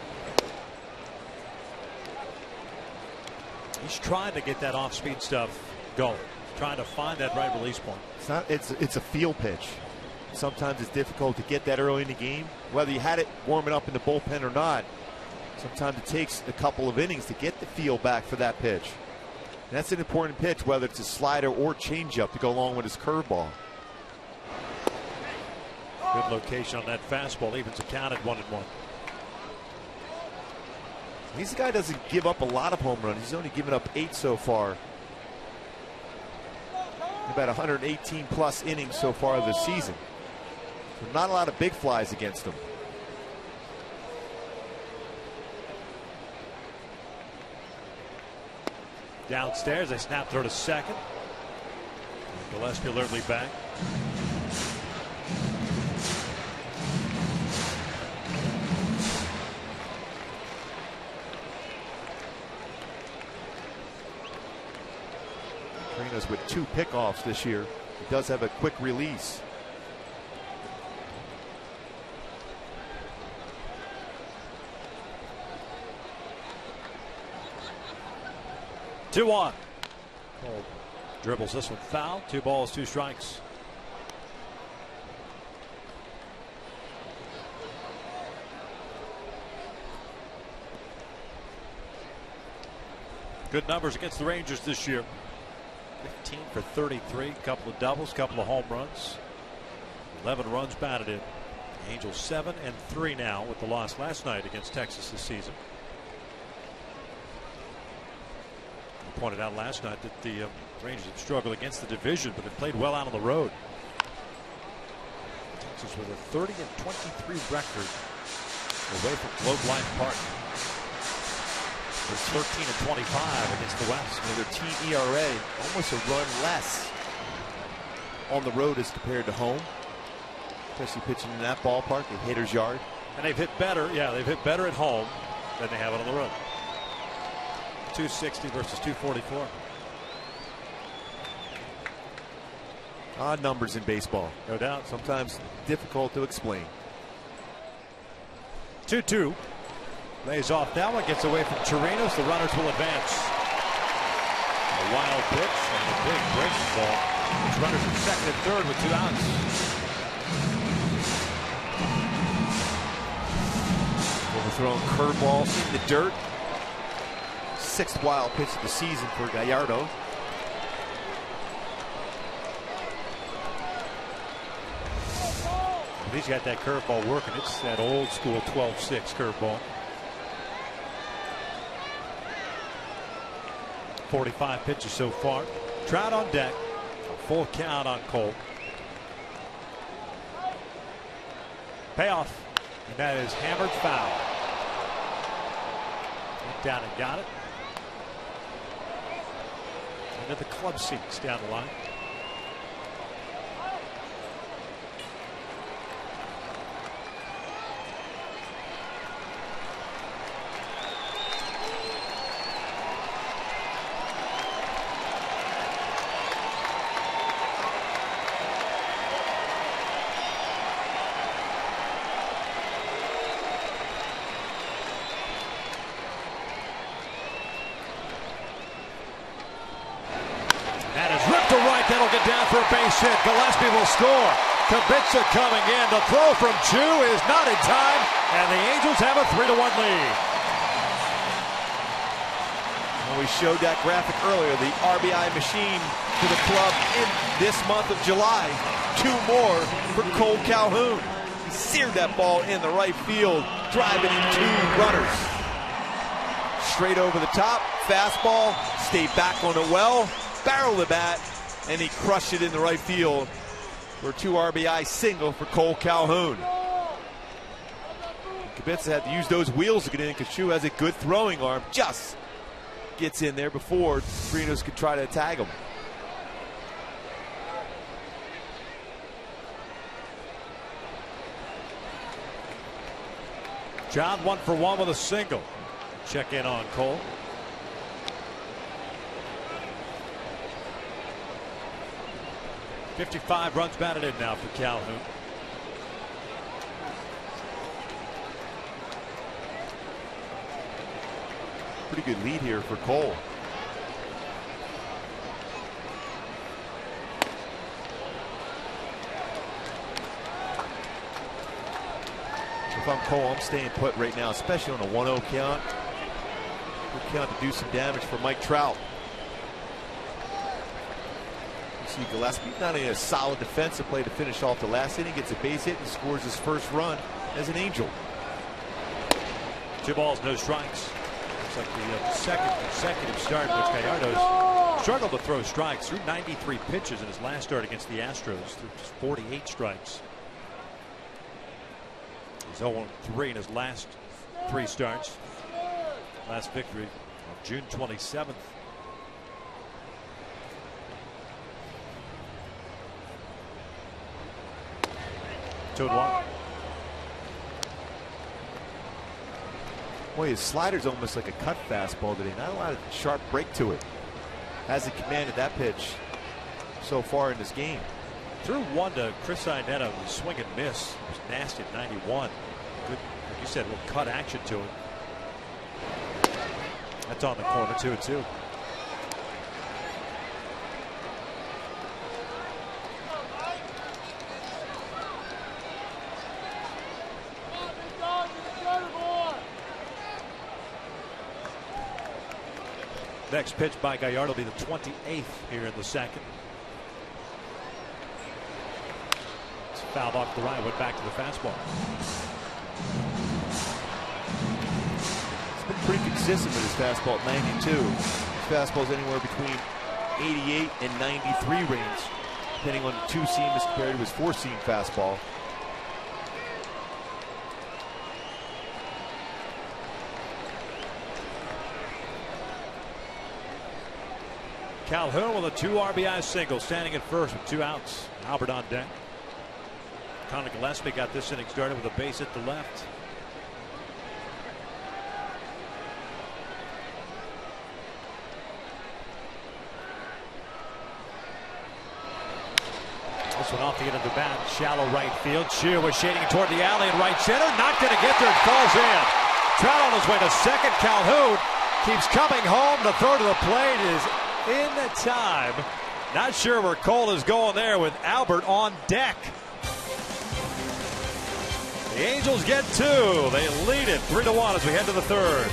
He's trying to get that off-speed stuff going. He's trying to find that right release point. It's a feel pitch. Sometimes it's difficult to get that early in the game, whether you had it warming up in the bullpen or not. Sometimes it takes a couple of innings to get the feel back for that pitch. And that's an important pitch, whether it's a slider or changeup, to go along with his curveball. Good location on that fastball, evens the count at 1-1. This guy doesn't give up a lot of home runs. He's only given up 8 so far. About 118 plus innings so far this season. So not a lot of big flies against him. Downstairs, they snap throw to second. Gillespie alertly back. Carino's with 2 pickoffs this year. He does have a quick release. Two on. Cole dribbles this one foul. 2 balls, 2 strikes. Good numbers against the Rangers this year. 15 for 33, couple of doubles, couple of home runs. 11 runs batted in. Angels 7-3 now with the loss last night against Texas this season. I pointed out last night that the Rangers have struggled against the division, but they've played well out on the road. Texas with a 30-23 record away from Globe Life Park. They're 13-25 against the West. Their team ERA almost a run less on the road as compared to home. Especially pitching in that ballpark, a hitter's yard. And they've hit better. Yeah, they've hit better at home than they have it on the road. 260 versus 244. Odd numbers in baseball. No doubt. Sometimes difficult to explain. 2-2. Lays off that one, gets away from Chirinos. The runners will advance. A wild pitch and a big breaking ball. It's runners in second and third with 2 outs. Overthrown curveball in the dirt. 6th wild pitch of the season for Gallardo. He's got that curveball working. It's that old school 12-6 curveball. 45 pitches so far. Trout on deck. A full count on Cole. Payoff. And that is hammered foul. Went down and got it. Into the club seats down the line. That'll get down for a base hit. Gillespie will score. Kubica coming in. The throw from Chu is not in time, and the Angels have a 3-1 lead. Well, we showed that graphic earlier. The RBI machine for the club in this month of July. 2 more for Cole Calhoun. He seared that ball in the right field, driving in 2 runners. Straight over the top, fastball, stayed back on it well, barrel the bat, and he crushed it in the right field for a 2 RBI single for Cole Calhoun. Kubica had to use those wheels to get in because Chu has a good throwing arm. Just gets in there before Chirinos could try to tag him. John 1 for 1 with a single. Check in on Cole. 55 runs batted in now for Calhoun. Pretty good lead here for Cole. If I'm Cole, I'm staying put right now, especially on a 1-0 count. Good count to do some damage for Mike Trout. You see Gillespie not only a solid defensive play to finish off the last inning, gets a base hit and scores his first run as an Angel. 2 balls, no strikes. Looks like the second consecutive start in which Gallardo's struggled to throw strikes. Threw 93 pitches in his last start against the Astros. Threw 48 strikes. He's 0-3 in his last 3 starts. Last victory on June 27th. Two and one. Boy, his slider's almost like a cut fastball today. Not a lot of sharp break to it. Hasn't commanded that pitch so far in this game. Threw one to Chris Inetta, swing and miss. It was nasty at 91. Good, like you said, a little cut action to it. That's on the corner, 2-2. Next pitch by Gallardo will be the 28th here in the second. It's fouled off the right, went back to the fastball. He's been pretty consistent with his fastball at 92. His fastball's anywhere between 88 and 93 range, depending on the 2-seam as compared to his 4-seam fastball. Calhoun with a 2 RBI single, standing at first with 2 outs. Albert on deck. Conor Gillespie got this inning started with a base hit to left. This one off the end of the bat, shallow right field. Shear was shading toward the alley in right center. Not going to get there. It falls in. Trout on his way to second. Calhoun keeps coming home. The throw to the plate is in the time. Not sure where Cole is going there with Albert on deck. The Angels get 2. They lead it 3-1 as we head to the third.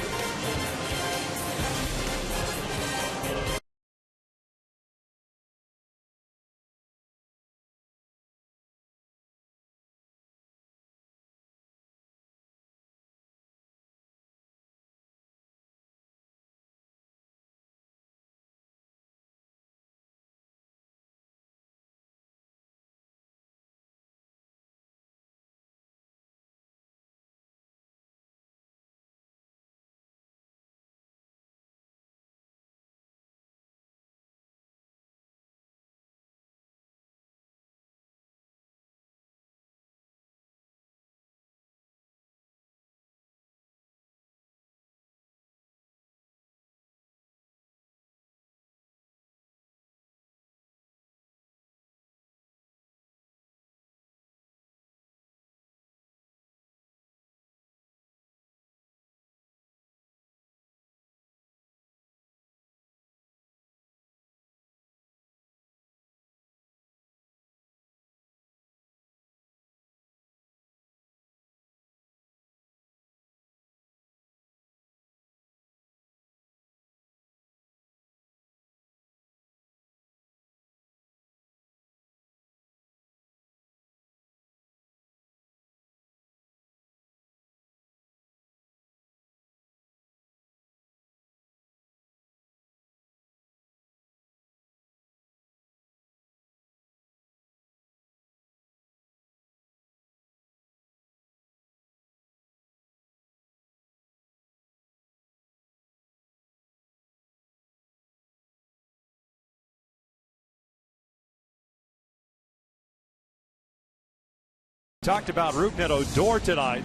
Talked about Rougned Odor tonight,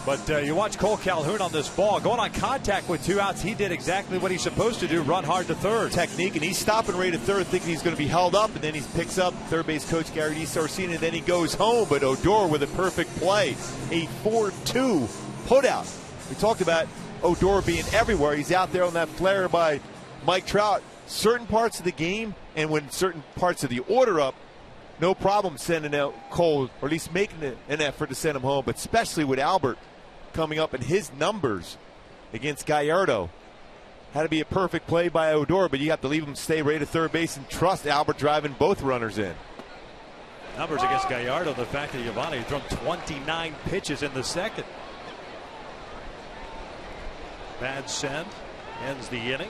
But you watch Cole Calhoun on this ball. Going on contact with 2 outs, he did exactly what he's supposed to do, run hard to third. Technique, and he's stopping right at third thinking he's going to be held up, and then he picks up third base coach Gary DiSorsina, and then he goes home. But Odor with a perfect play. A 4-2 putout. We talked about Odor being everywhere. He's out there on that flare by Mike Trout. Certain parts of the game, and when certain parts of the order up, no problem sending out Cole, or at least making an effort to send him home, but especially with Albert coming up in his numbers against Gallardo. Had to be a perfect play by Odor, but you have to leave him stay right at third base and trust Albert driving both runners in. Numbers against Gallardo, the fact that Giovanni thrown 29 pitches in the second. Bad send, ends the inning.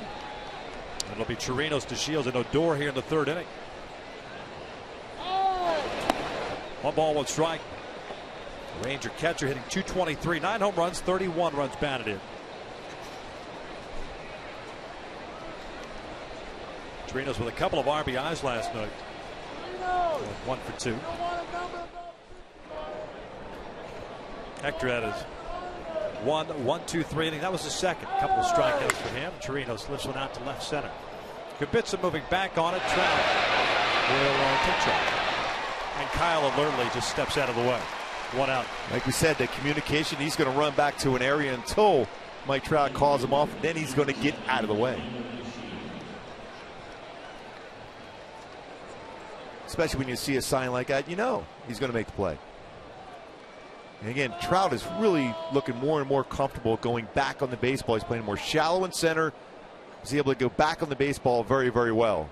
It'll be Chirinos to Shields and Odor here in the third inning. 1 ball, 1 strike. Ranger catcher hitting .223, 9 home runs, 31 runs batted in. Chirinos with a couple of RBIs last night. 1 for 2. Hector had his 1-2-3 inning. That was the second. A couple of strikeouts for him. Chirinos lifts one out to left center. Kubica moving back on it. Trout will take charge. And Kyle alertly just steps out of the way. 1 out. Like we said, the communication, he's going to run back to an area until Mike Trout calls him off. Then he's going to get out of the way. Especially when you see a sign like that, you know he's going to make the play. And again, Trout is really looking more and more comfortable going back on the baseball. He's playing more shallow in center. He's able to go back on the baseball very, very well.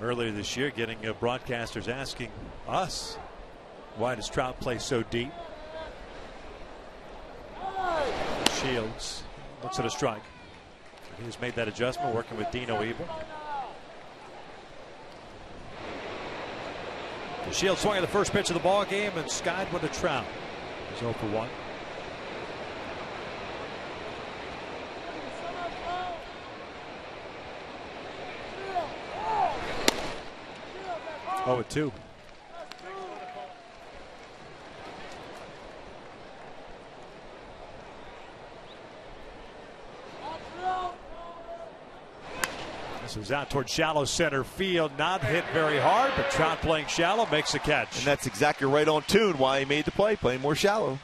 Earlier this year, getting broadcasters asking us, why does Trout play so deep? Shields looks at a strike. He's made that adjustment, working with Dino Evil. Shields swung at the first pitch of the ball game and skied one to Trout. He's 0 for 1. Oh, 2. This is out towards shallow center field. Not hit very hard, but Trout playing shallow makes the catch. And that's exactly right on tune why he made the play, playing more shallow.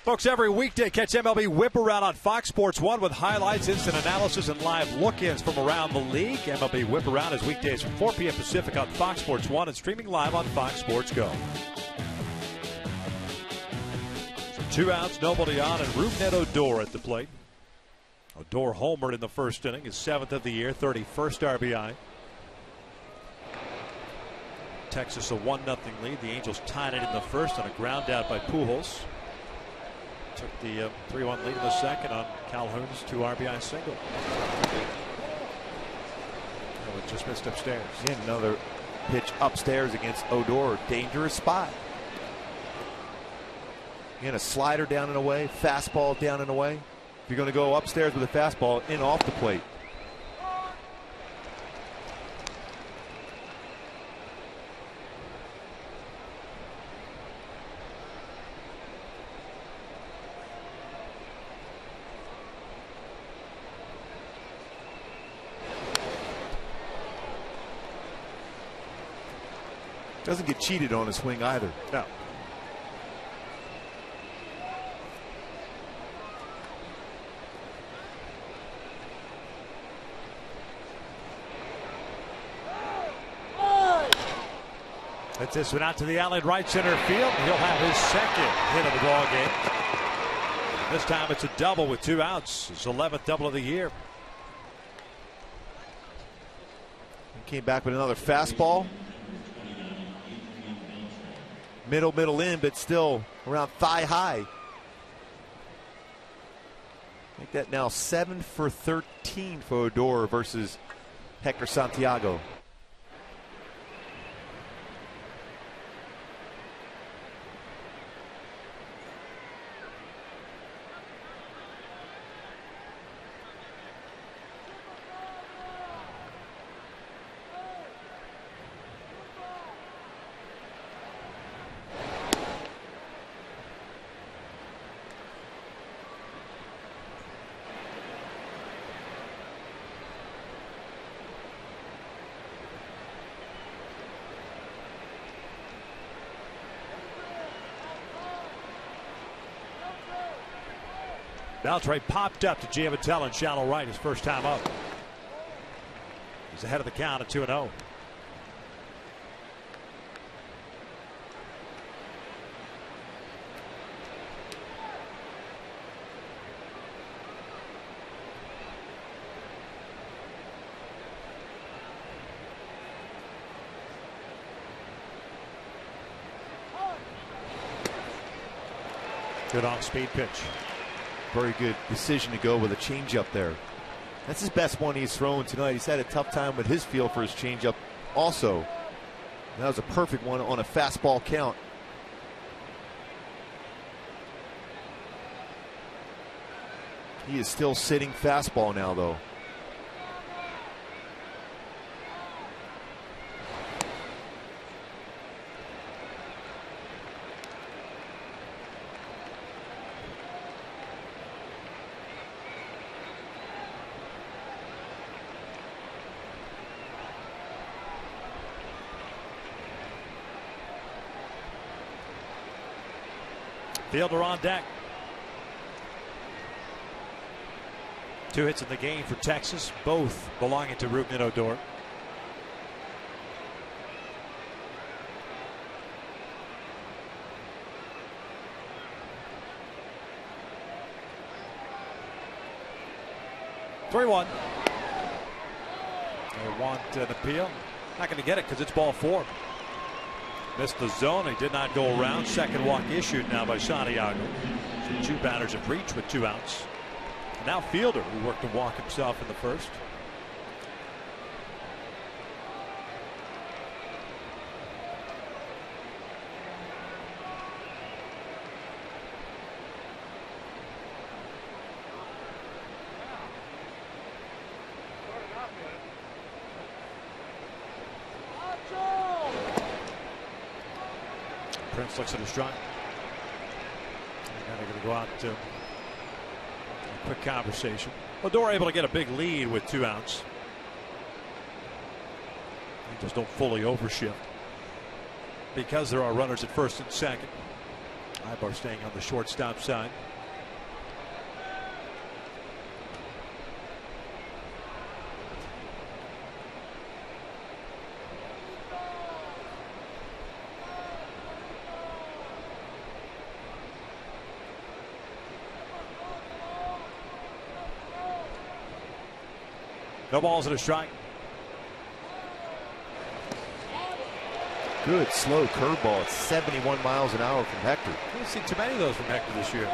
Folks, every weekday, catch MLB Whip Around on Fox Sports 1 with highlights, instant analysis, and live look-ins from around the league. MLB Whip Around is weekdays from 4 p.m. Pacific on Fox Sports 1 and streaming live on Fox Sports Go. So 2 outs, nobody on, and Rougned Odor at the plate. Odor homered in the first inning, his 7th of the year, 31st RBI. Texas a 1-0 lead. The Angels tied it in the first on a ground out by Pujols. Took the 3-1 lead in the second on Calhoun's 2 RBI single. Oh, it just missed upstairs. Again, another pitch upstairs against Odor. Dangerous spot. Again, a slider down and away, fastball down and away. If you're going to go upstairs with a fastball, in off the plate. Doesn't get cheated on a swing either. No. That's this one out to the alley in right center field. He'll have his second hit of the ball game. This time it's a double with 2 outs. His 11th double of the year. He came back with another fastball. Middle in, but still around thigh high. Make that now 7 for 13 for Odor versus Hector Santiago. Beltre popped up to Giamatello in shallow right his first time up. He's ahead of the count at 2-0. Good off-speed pitch. Very good decision to go with a changeup there. That's his best one he's thrown tonight. He's had a tough time with his feel for his changeup also. That was a perfect one on a fastball count. He is still sitting fastball now, though. Fielder on deck. 2 hits in the game for Texas, both belonging to Rougned Odor. They want an appeal. Not going to get it because it's ball 4. Missed the zone. He did not go around. Second walk issued now by Santiago. So 2 batters have reached with 2 outs. And now Fielder, who worked to walk himself in the first. Prince looks at his strike. Now they're going to go out to a quick conversation. Odor able to get a big lead with 2 outs. They just don't fully overshift because there are runners at first and second. Ibar staying on the shortstop side. No balls and a strike. Good slow curveball at 71 miles an hour from Hector. I haven't seen too many of those from Hector this year.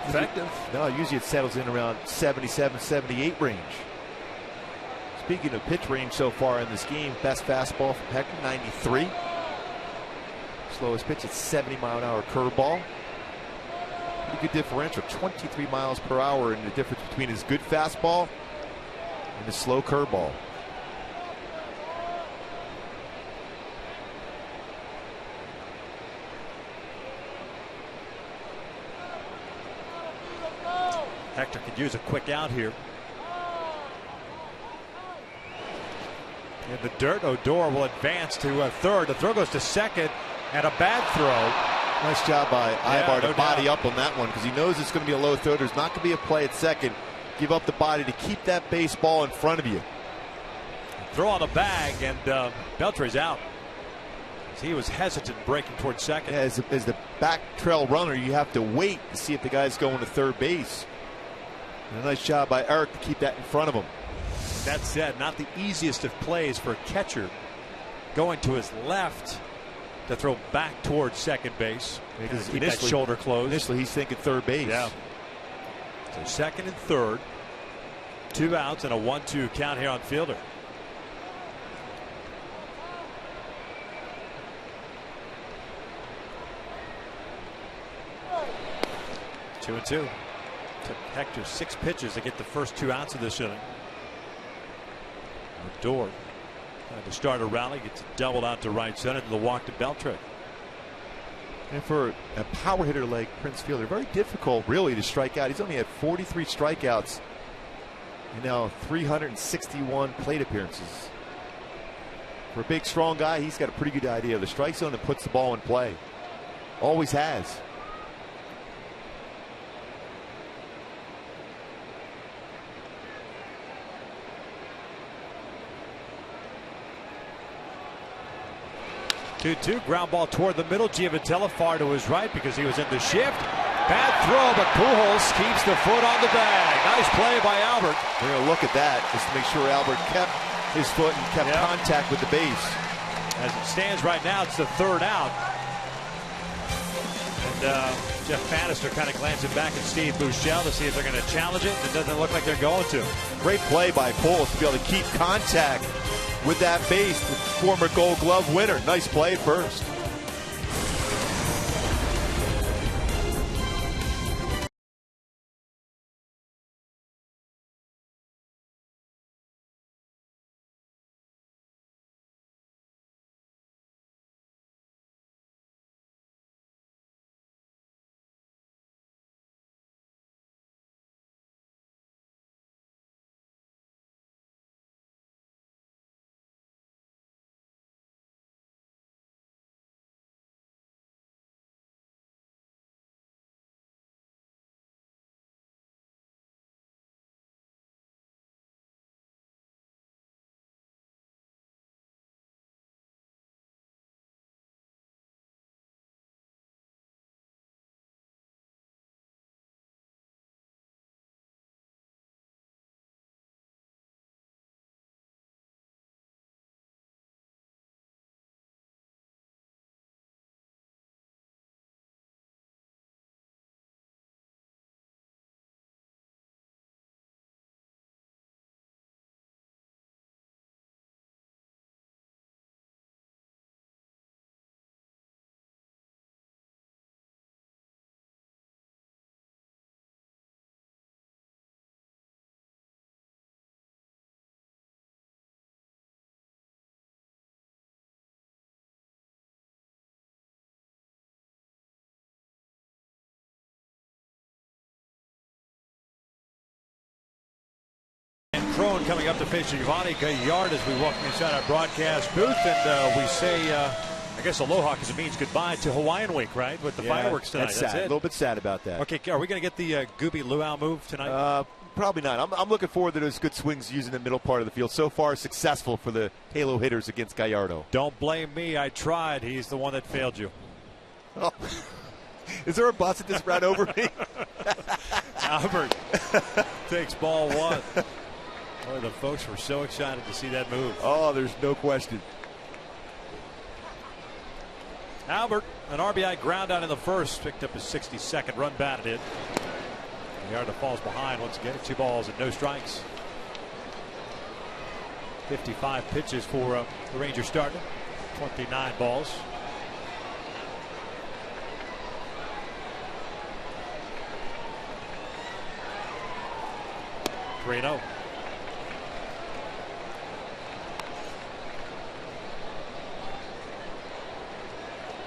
Effective. No, usually it settles in around 77, 78 range. Speaking of pitch range so far in this game, best fastball from Hector, 93. Slowest pitch at 70 mile an hour curveball. Pretty good differential, 23 miles per hour in the difference between his good fastball and a slow curveball. Hector could use a quick out here. In the dirt, Odor will advance to third. The throw goes to second, and a bad throw. Nice job by Ibar to body up on that one because he knows it's going to be a low throw. There's not going to be a play at second. Give up the body to keep that baseball in front of you. Throw on the bag, and Beltre's out. He was hesitant breaking towards second. Yeah, as the back trail runner, you have to wait to see if the guy's going to third base. And a nice job by Eric to keep that in front of him. That said, not the easiest of plays for a catcher going to his left to throw back towards second base. Because keep that shoulder closed. Initially, he's thinking third base. Yeah. So second and third. 2 outs and a 1-2 count here on Fielder. Two and 2. Took Hector 6 pitches to get the first 2 outs of this inning. Odor trying to start a rally, gets doubled out to right center to the walk to Beltre. And for a power hitter like Prince Fielder, very difficult really to strike out. He's only had 43 strikeouts and now 361 plate appearances. For a big strong guy, he's got a pretty good idea of the strike zone and puts the ball in play. Always has. 2-2. Ground ball toward the middle. Giavotella far to his right because he was in the shift. Bad throw, but Pujols keeps the foot on the bag. Nice play by Albert. We're going to look at that just to make sure Albert kept his foot and kept contact with the base. As it stands right now, it's the third out. And Jeff Bannister kind of glancing back at Steve Buechele to see if they're going to challenge it. It doesn't look like they're going to. Great play by Pujols to be able to keep contact with that base. The former Gold Glove winner. Nice play first. Crone coming up to face Giovanni Gaillard as we welcome inside our broadcast booth, and we say, I guess aloha because it means goodbye to Hawaiian Week, right? With the fireworks tonight. That's sad. A little bit sad about that. Okay, are we going to get the Gooby Luau move tonight? Probably not. I'm looking forward to those good swings using the middle part of the field. So far, successful for the Halo hitters against Gallardo. Don't blame me. I tried. He's the one that failed you. Oh. Is there a bus that just ran over me? Albert takes ball one. Boy, the folks were so excited to see that move. Oh, there's no question. Albert, an RBI ground out in the first, picked up his 62nd run batted in. Gallardo falls behind once again. 2 balls and no strikes. 55 pitches for the Rangers starter. 29 balls. Reno.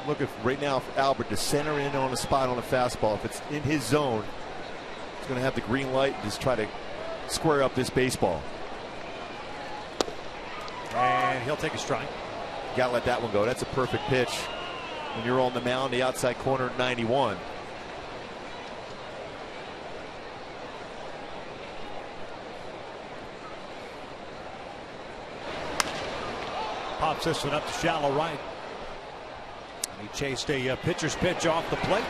Looking right now for Albert to center in on a spot on a fastball. If it's in his zone, he's going to have the green light and just try to square up this baseball. And he'll take a strike. Got to let that one go. That's a perfect pitch when you're on the mound, the outside corner at 91. Pops this one up to shallow right. He chased a pitcher's pitch off the plate.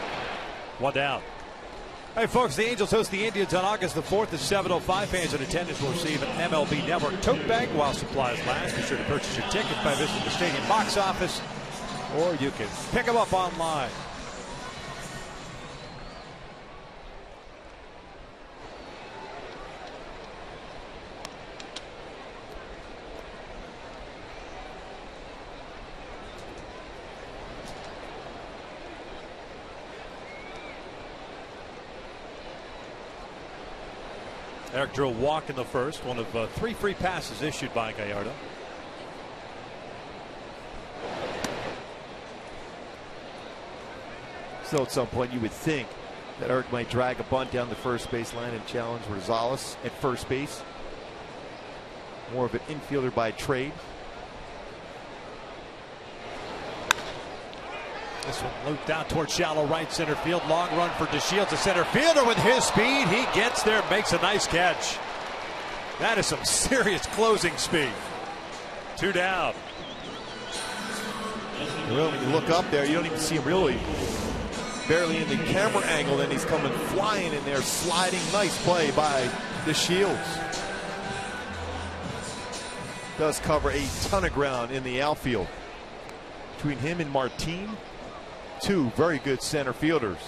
1 down. Hey, folks, the Angels host the Indians on August the 4th at 7:05. Fans in attendance will receive an MLB Network tote bag while supplies last. Be sure to purchase your tickets by visiting the stadium box office, or you can pick them up online. Eric drew a walk in the first, one of 3 free passes issued by Gallardo. So at some point you would think that Eric might drag a bunt down the first base line and challenge Rosales at first base. More of an infielder by trade. This one looped out towards shallow right center field. Long run for DeShields, the center fielder with his speed. He gets there, makes a nice catch. That is some serious closing speed. 2 down. Well, when you look up there, you don't even see him really barely in the camera angle. Then he's coming flying in there, sliding. Nice play by the Shields. Does cover a ton of ground in the outfield. Between him and Martin, two very good center fielders.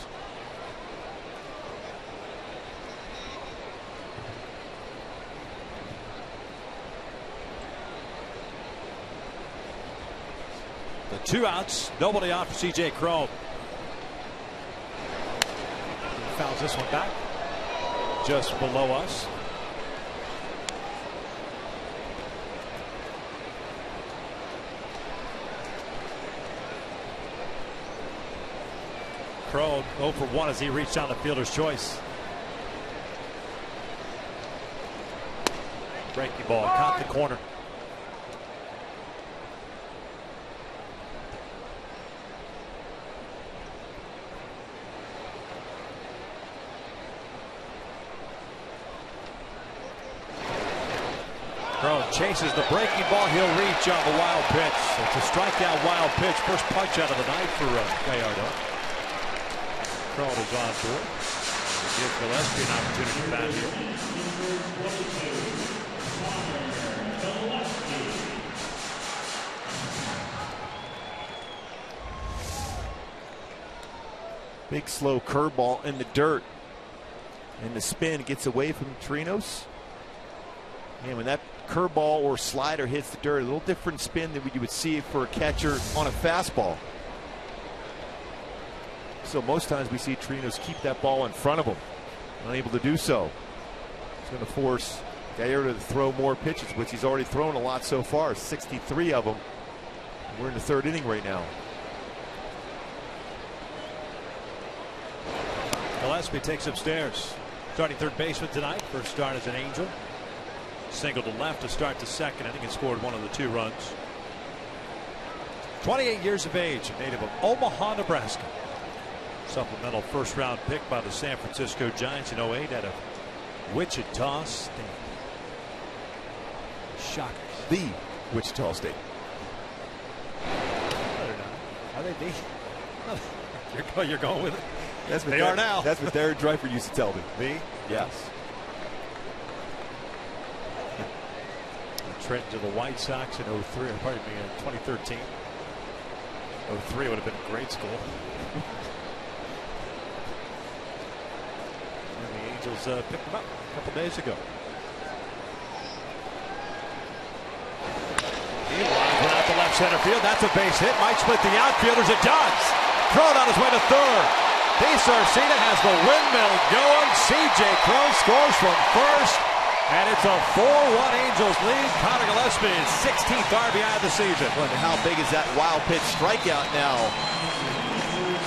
The 2 outs, nobody out for C.J. Cron. Fouls this one back, just below us. Cron 0 for 1 as he reached down the fielder's choice. Breaking ball, caught the corner. Cron chases the breaking ball. He'll reach on the wild pitch. It's a strikeout wild pitch. First punch out of the night for Gallardo. Cron is on board. Gives Gillespie an opportunity to bat here. Big slow curveball in the dirt. And the spin gets away from Trinos. And when that curveball or slider hits the dirt, a little different spin than you would see for a catcher on a fastball. So most times we see Trinos keep that ball in front of him. Unable to do so. It's going to force Gallardo to throw more pitches, which he's already thrown a lot so far, 63 of them. We're in the 3rd inning right now. Gillespie takes upstairs. Starting third baseman tonight. First start as an Angel. Single to left to start the 2nd inning and scored one of the 2 runs. 28 years of age, a native of Omaha, Nebraska. Supplemental 1st round pick by the San Francisco Giants in 08 out of Wichita State. Shockers. The Wichita State. I don't know. Are they the? You're going with it. That's what they are now. That's what Darren Dreifer used to tell me. Me? Yes. Trent to the White Sox in 03, or pardon me, in 2013. 03 would have been grade school. And the Angels picked him up a couple days ago. He lines one out to left center field. That's a base hit. Might split the outfielders. It does. Cron on his way to 3rd. DeSarcina has the windmill going. C.J. Cron scores from 1st. And it's a 4-1 Angels lead. Connor Gillespie's 16th RBI of the season. But how big is that wild pitch strikeout now?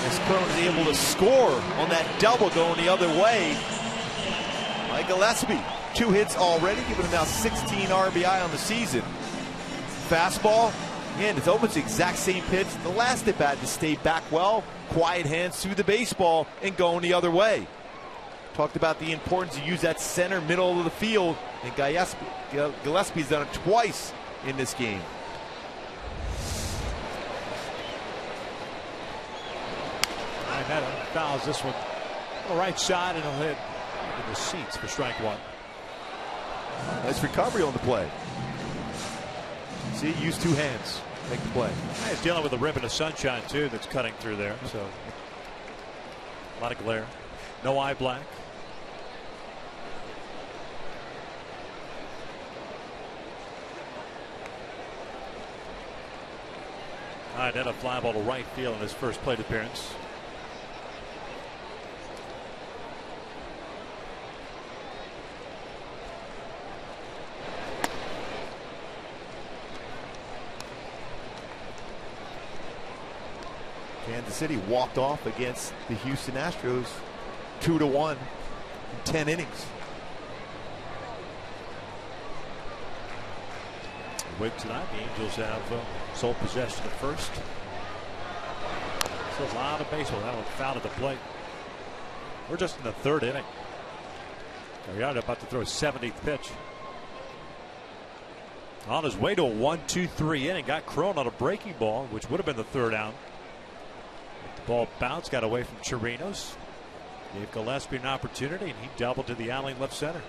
As Cron is able to score on that double going the other way. Like Gillespie, 2 hits already, giving him now 16 RBI on the season. Fastball, and it's almost the exact same pitch. The last at bat to stay back well, quiet hands through the baseball, and going the other way. Talked about the importance to use that center middle of the field, and Gillespie's done it twice in this game. That fouls this one on the right side, and he'll hit in the seats for strike 1. Nice recovery on the play. See, use 2 hands, make the play. He's dealing with a ribbon of sunshine too that's cutting through there, so a lot of glare. No eye black. All right, had a fly ball to right field in his first plate appearance. Kansas City walked off against the Houston Astros 2-1 in 10 innings. With tonight, the Angels have sole possession at first. Still a lot of baseball. That one fouled at the plate. We're just in the 3rd inning. Gallardo about to throw his 70th pitch. On his way to a 1-2-3 inning, got Crone on a breaking ball, which would have been the third out. The ball bounced, got away from Chirinos. Gave Gillespie an opportunity, and he doubled to the alley left center.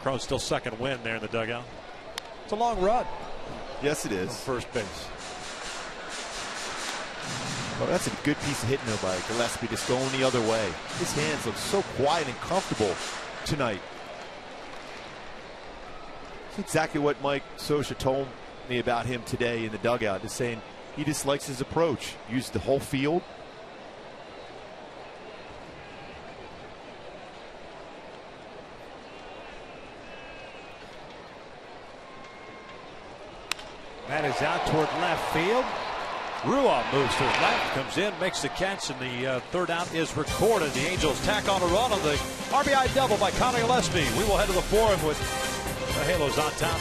Crone still second win there in the dugout. It's a long run. Yes, it is. From first base. Well, that's a good piece of hitting though by Gillespie, just going the other way. His hands look so quiet and comfortable tonight. It's exactly what Mike Scioscia told me about him today in the dugout, just saying he just likes his approach. Used the whole field. That is out toward left field. Rua moves to his left, comes in, makes the catch, and the third out is recorded. The Angels tack on a run on the RBI double by Conor Gillespie. We will head to the fourth with the Halos on top.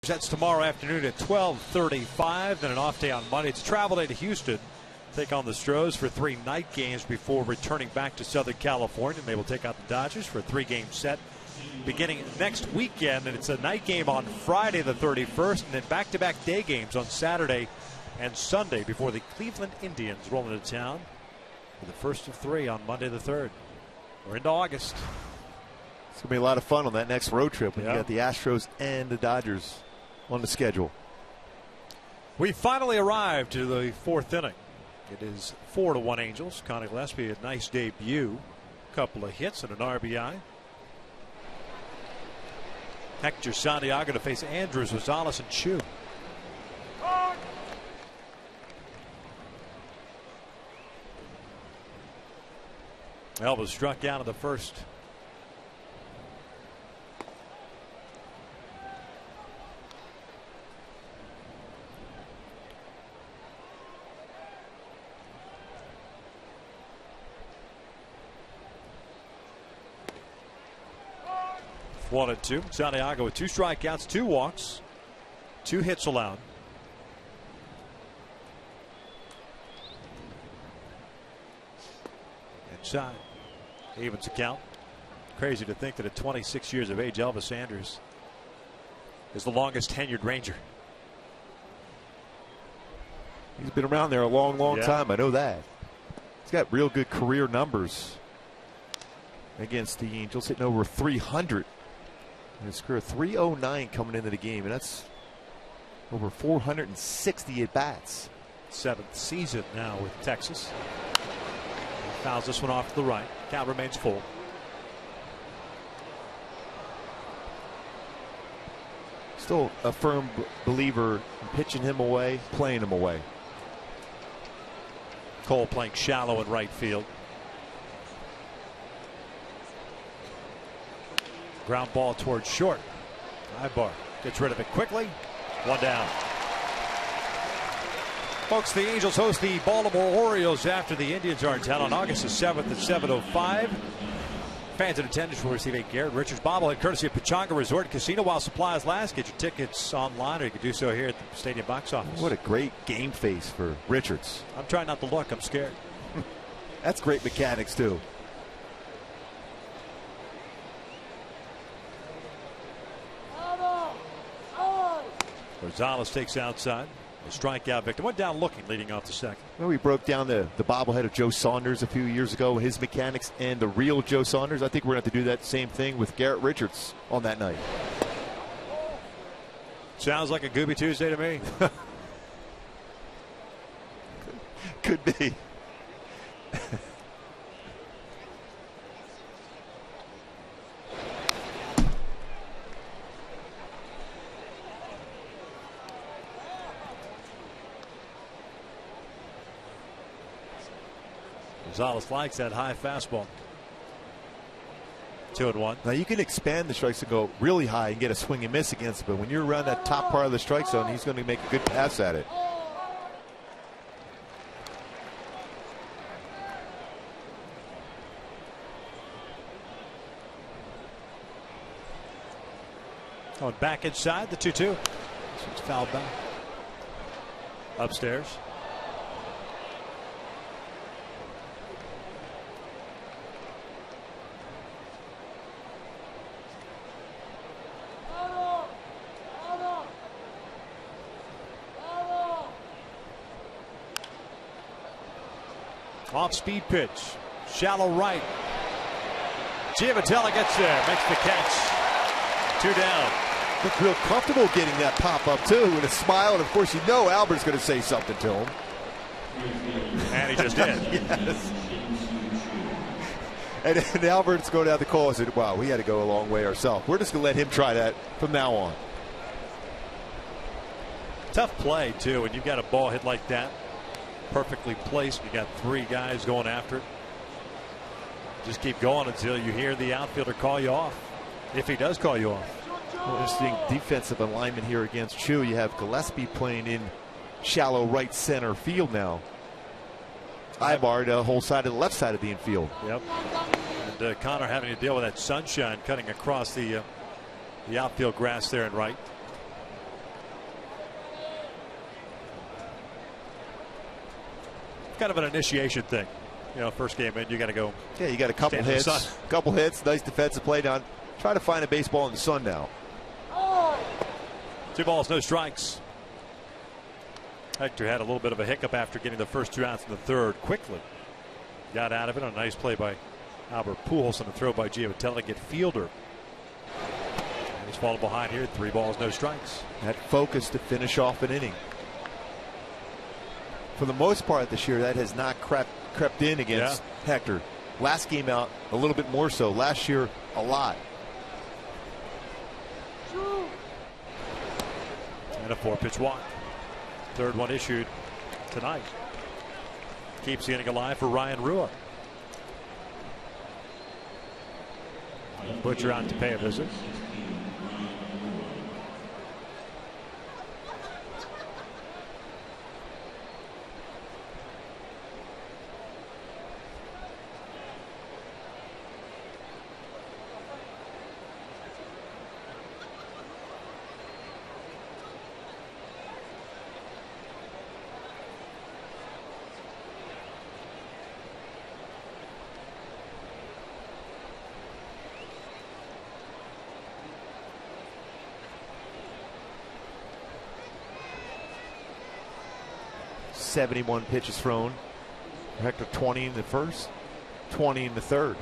That's tomorrow afternoon at 12:35. Then an off day on Monday. It's a travel day to Houston. Take on the Astros for 3 night games before returning back to Southern California. And they will take out the Dodgers for a 3-game set beginning next weekend. And it's a night game on Friday the 31st, and then back-to-back day games on Saturday and Sunday before the Cleveland Indians roll into town for the first of 3 on Monday the 3rd. We're into August. It's going to be a lot of fun on that next road trip when you got the Astros and the Dodgers on the schedule. We finally arrived to the 4th inning. It is 4-1 Angels. Conor Gillespie, a nice debut. Couple of hits and an RBI. Hector Santiago to face Andrews, Rosales, and Chu. Elba struck out of the first. One and two. Santiago with 2 strikeouts, 2 walks, 2 hits allowed. Inside. Evens the count. Crazy to think that at 26 years of age, Elvis Andrus is the longest tenured Ranger. He's been around there a long time. I know that. He's got real good career numbers against the Angels, hitting over 300. And his career 309 coming into the game, and that's over 460 at bats. 7th season now with Texas. He fouls this one off to the right. Count remains full. Still a firm believer in pitching him away, playing him away. Cole playing shallow in right field. Ground ball towards short. Ibar gets rid of it quickly. One down. Folks, the Angels host the Baltimore Orioles after the Indians are in town on August the 7th at 7:05. Fans in attendance will receive a Garrett Richards bobblehead courtesy of Pechanga Resort Casino while supplies last. Get your tickets online, or you can do so here at the stadium box office. What a great game face for Richards. I'm trying not to look. I'm scared. That's great mechanics, too. Rosales takes outside. A strikeout victim. Went down looking, leading off the second. Well, we broke down the bobblehead of Joe Saunders a few years ago, his mechanics, and the real Joe Saunders. I think we're going to have to do that same thing with Garrett Richards on that night. Sounds like a Gooby Tuesday to me. Could be. Gonzalez likes that high fastball. 2-1. Now you can expand the strikes and go really high and get a swing and miss against it, but when you're around that top part of the strike zone, he's going to make a good pass at it. Going back inside, the 2-2. It's fouled back. Upstairs. Off-speed pitch. Shallow right. Giavotella gets there. Makes the catch. 2 down. Look real comfortable getting that pop-up, too, with a smile. And, of course, you know Albert's going to say something to him. And he just did. Yes. And Albert's going down the call and said, wow, we had to go a long way ourselves. We're just going to let him try that from now on. Tough play, too, when you've got a ball hit like that. Perfectly placed. You got 3 guys going after it. Just keep going until you hear the outfielder call you off. If he does call you off. Well, interesting defensive alignment here against Chu. You have Gillespie playing in shallow right center field now. Ibar the whole side of the left side of the infield. Yep. And Connor having to deal with that sunshine cutting across the outfield grass there and right. Kind of an initiation thing. You know, first game in, you got to go. Yeah, you got a couple hits. Couple hits. Nice defensive play down. Try to find a baseball in the sun now. 2 balls, no strikes. Hector had a little bit of a hiccup after getting the first 2 outs in the third. Quickly got out of it. A nice play by Albert Pujols and a throw by Giavotella to get Fielder. And he's falling behind here. 3 balls, no strikes. That focus to finish off an inning. For the most part this year, that has not crept in against Hector. Last game out, a little bit more so. Last year, a lot. And a 4-pitch walk. Third one issued tonight. Keeps the inning alive for Ryan Rua. Butcher out to pay a visit. .71 pitches thrown. Hector 20 in the first, 20 in the third.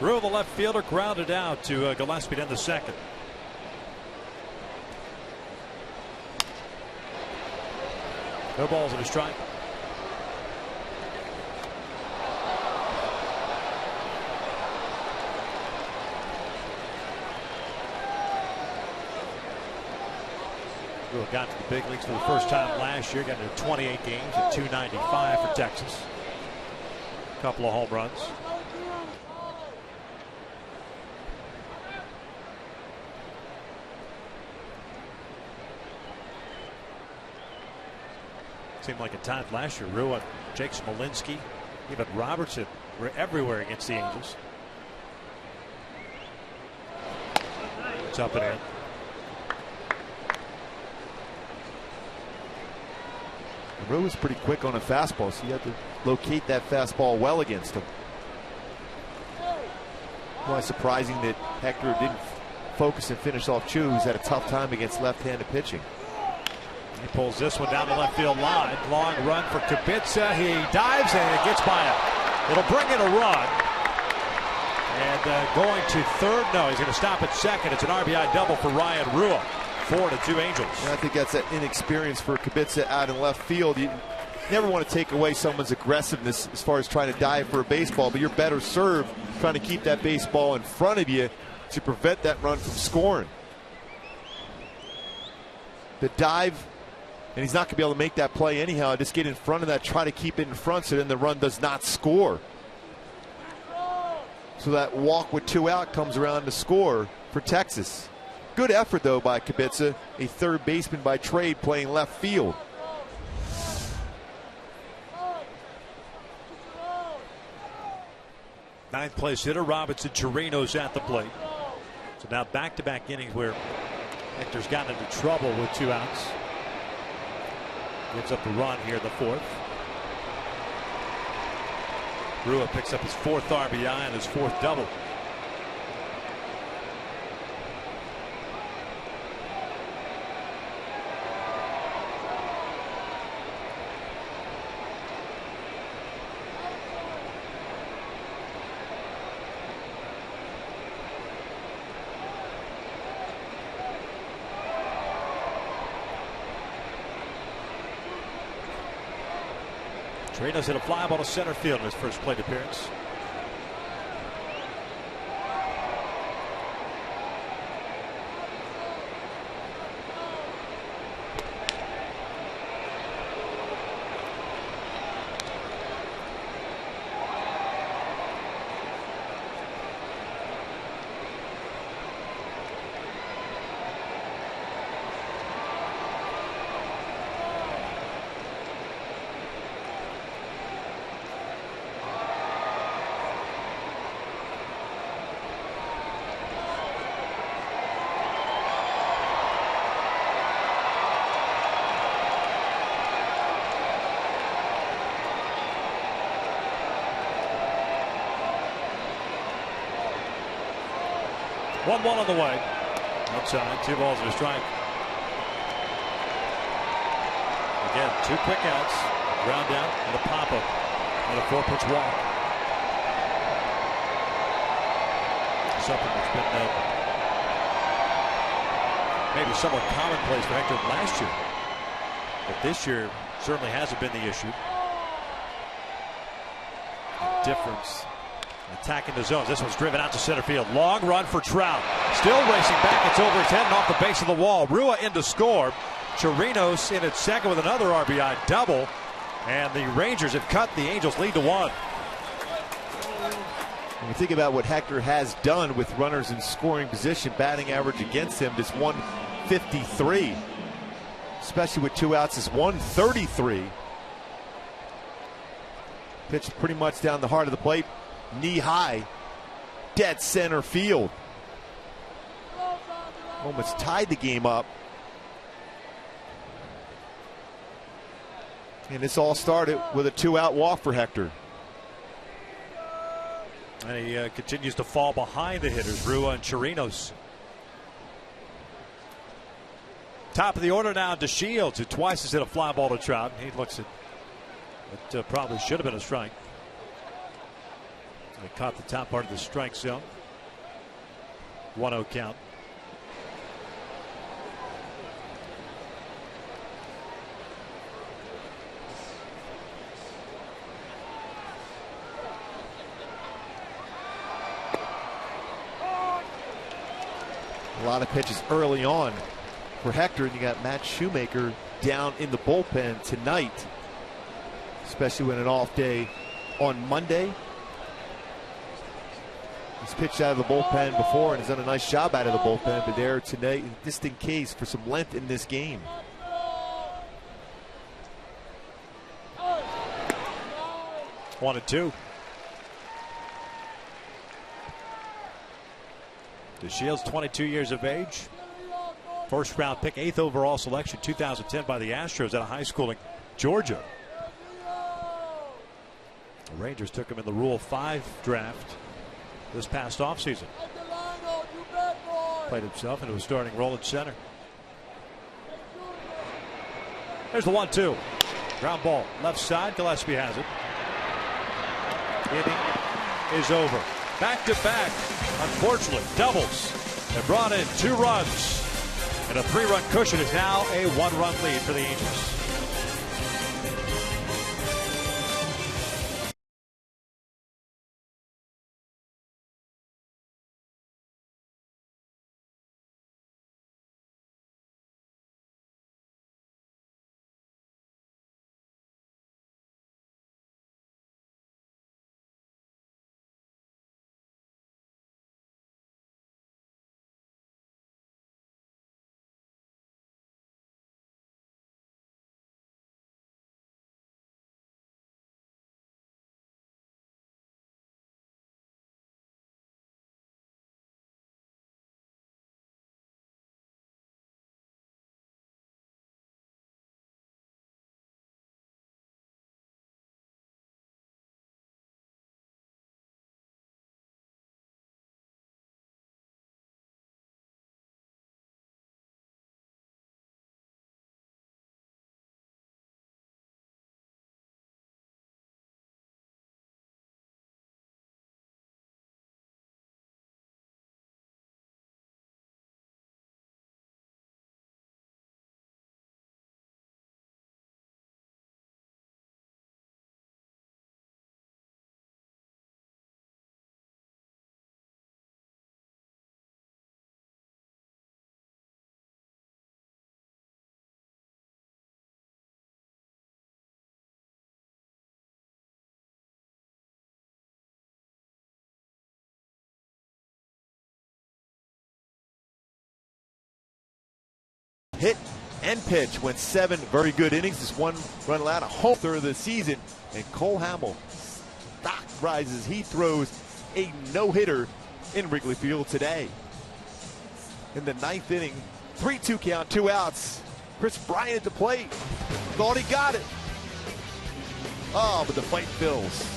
Rule the left fielder grounded out to Gillespie in the second. No balls and a strike. Rua got to the big leagues for the first time last year. Got into 28 games at 295 for Texas. A couple of home runs. Seemed like at times last year, Rua, Jake Smolinski, even Robertson were everywhere against the Angels. It's up and in. Rua was pretty quick on a fastball, so you had to locate that fastball well against him. Why surprising that Hector didn't focus and finish off Chu, who's had a tough time against left-handed pitching. He pulls this one down the left field line. Long run for Kubica. He dives and it gets by him. It'll bring in a run. And going to third. No, he's going to stop at second. It's an RBI double for Ryan Rua. 4-2 Angels. And I think that's that inexperience for Kubica out in left field. You never want to take away someone's aggressiveness as far as trying to dive for a baseball, but you're better served trying to keep that baseball in front of you to prevent that run from scoring. The dive, and he's not going to be able to make that play anyhow. Just get in front of that, try to keep it in front so then the run does not score. So that walk with 2 out comes around to score for Texas. Good effort, though, by Kubica, a third baseman by trade playing left field. Ninth place hitter Robinson Chirinos at the plate. So now back-to-back innings where Hector's gotten into trouble with 2 outs. Gives up a run here in the 4th. Rua picks up his 4th RBI and his 4th double. Chirinos hit a fly ball to center field in his first plate appearance. One ball on the way. Outside, 2 balls and a strike. Again, 2 quick outs. Ground out and a pop-up and a 4-pitch walk. Something that's been maybe somewhat commonplace for Hector last year. But this year certainly hasn't been the issue. The difference. Attacking the zones. This one's driven out to center field. Long run for Trout. Still racing back. It's over his head and off the base of the wall. Rua in to score. Chirinos in at second with another RBI double. And the Rangers have cut the Angels lead to 1. When you think about what Hector has done with runners in scoring position, batting average against him is 153. Especially with 2 outs is 133. Pitched pretty much down the heart of the plate. Knee high, dead center field. Almost tied the game up. And this all started with a 2-out walk for Hector. And he continues to fall behind the hitters, Rua and Chirinos. Top of the order now to Shields, who twice has hit a fly ball to Trout. He looks at what probably should have been a strike. They caught the top part of the strike zone. 1-0 count. A lot of pitches early on for Hector, and you got Matt Shoemaker down in the bullpen tonight, especially when an off day on Monday. He's pitched out of the bullpen before and has done a nice job out of the bullpen, but there tonight, just in case for some length in this game. One and two. DeShields, 22 years of age. First round pick, 8th overall selection, 2010 by the Astros out of high school in Georgia. The Rangers took him in the Rule 5 draft this past offseason. Played himself into a starting role at center. There's the 1-2. Ground ball, left side. Gillespie has it. Inning is over. Back to back, unfortunately, doubles. They brought in 2 runs. And a 3-run cushion is now a 1-run lead for the Angels. Hit and pitch, went 7 very good innings. Just 1 run allowed, a home third of the season. And Cole Hamel, stock rises. He throws a no-hitter in Wrigley Field today. In the 9th inning, 3-2 count, 2 outs. Chris Bryant at the plate. Thought he got it. Oh, but the fight fills.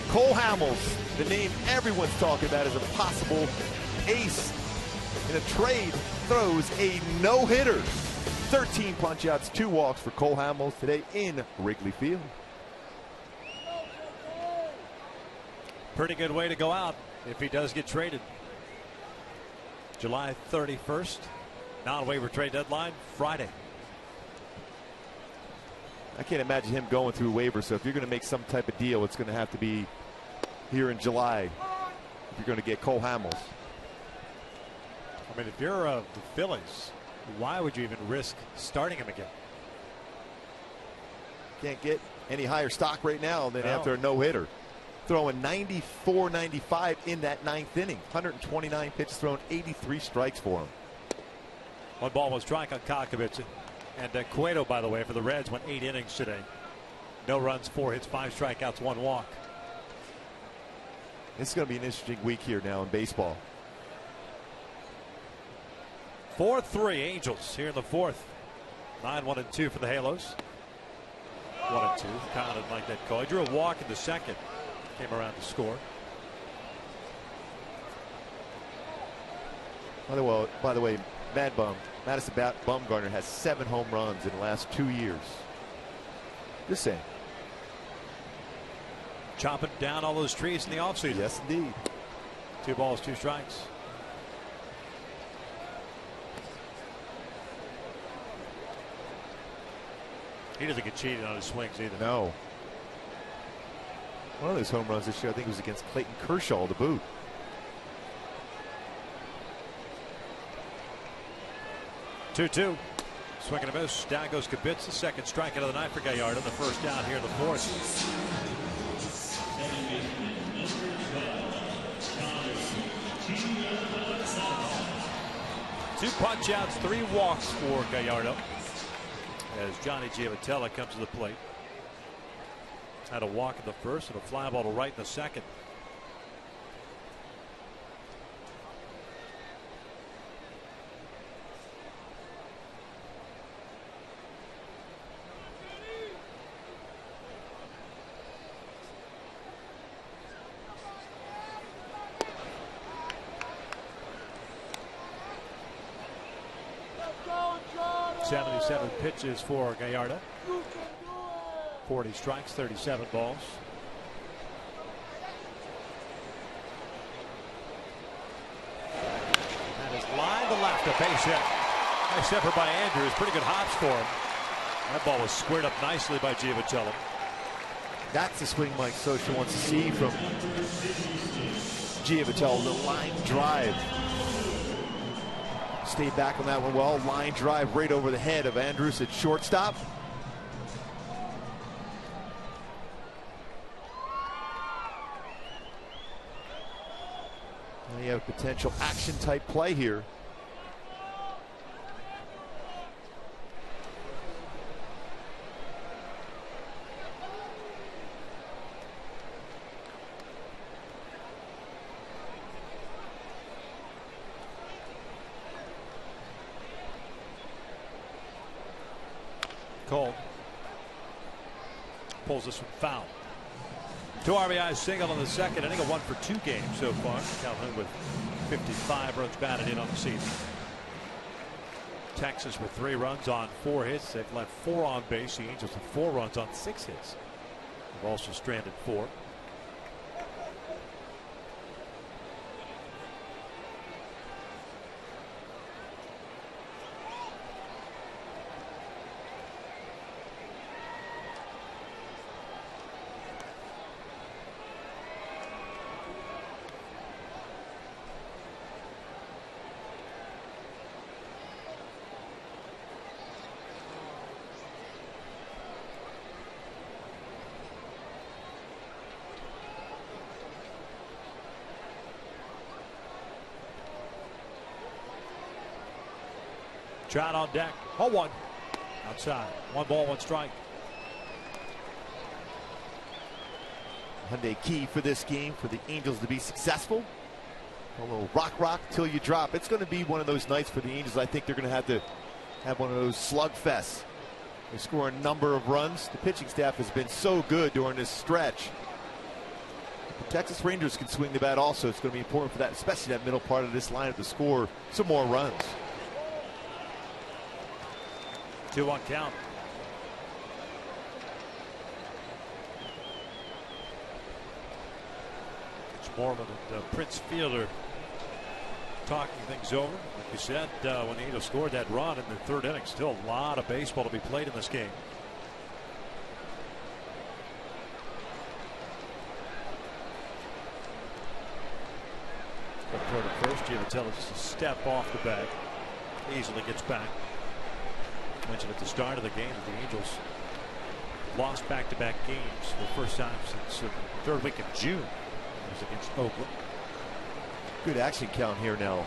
Cole Hamels, the name everyone's talking about as a possible ace in a trade, throws a no-hitter. 13 punch-outs, 2 walks for Cole Hamels today in Wrigley Field. Pretty good way to go out if he does get traded. July 31st, non-waiver trade deadline, Friday. I can't imagine him going through waivers, so if you're going to make some type of deal, it's going to have to be here in July if you're going to get Cole Hamels. I mean, if you're the Phillies, why would you even risk starting him again? Can't get any higher stock right now than after a no-hitter. Throwing 94-95 in that 9th inning. 129 pitches thrown, 83 strikes for him. 1 ball, 1 strike on Kakovich. And Cueto, by the way, for the Reds, went 8 innings today. No runs, 4 hits, 5 strikeouts, 1 walk. It's going to be an interesting week here now in baseball. 4-3 Angels here in the 4th. 9-1-2 for the Halos. 1-2. Kyle didn't like that call. He drew a walk in the 2nd. Came around to score. By the way, Madison Bumgarner has 7 home runs in the last 2 years. Just saying. Chopping down all those trees in the offseason. Yes, indeed. 2 balls, 2 strikes. He doesn't get cheated on his swings either. No. One of those home runs this year, I think, was against Clayton Kershaw to boot. 2-2. Swing and a miss. Down goes Kibitz. Second strikeout of the night for Gallardo. The first down here in the fourth. 2 punch outs, 3 walks for Gallardo as Johnny Giavotella comes to the plate. Had a walk in the first and a fly ball to right in the second. .77 pitches for Gallardo. 40 strikes, 37 balls. That is line to left, a base hit. Nice effort by Andrews. Pretty good hops for him. That ball was squared up nicely by Giavotella. That's the swing Mike Scioscia wants to see from Giavotella. The line drive. Stayed back on that one well. Line drive right over the head of Andrews at shortstop. Now you have a potential action type play here. Cole pulls this one foul. 2 RBI single in the second inning. A 1 for 2 game so far. Calhoun with 55 runs batted in on the season. Texas with 3 runs on 4 hits. They've left 4 on base. The Angels with 4 runs on 6 hits. They've also stranded 4. Trout on deck. 0-1. Outside. 1 ball, 1 strike. Hyundai key for this game for the Angels to be successful. A little rock till you drop. It's going to be one of those nights for the Angels. I think they're going to have one of those slugfests. They score a number of runs. The pitching staff has been so good during this stretch. The Texas Rangers can swing the bat also. It's going to be important for that, especially that middle part of this lineup, to score some more runs. 2-1 count. It's Mormon and Prince Fielder talking things over. Like you said, when the Angels scored that run in the 3rd inning, still a lot of baseball to be played in this game. Up toward the first, Giavotella just a step off the bag. Easily gets back. Mentioned at the start of the game that the Angels lost back-to-back games for the first time since the 3rd week of June. It was against Oakland. Good action count here now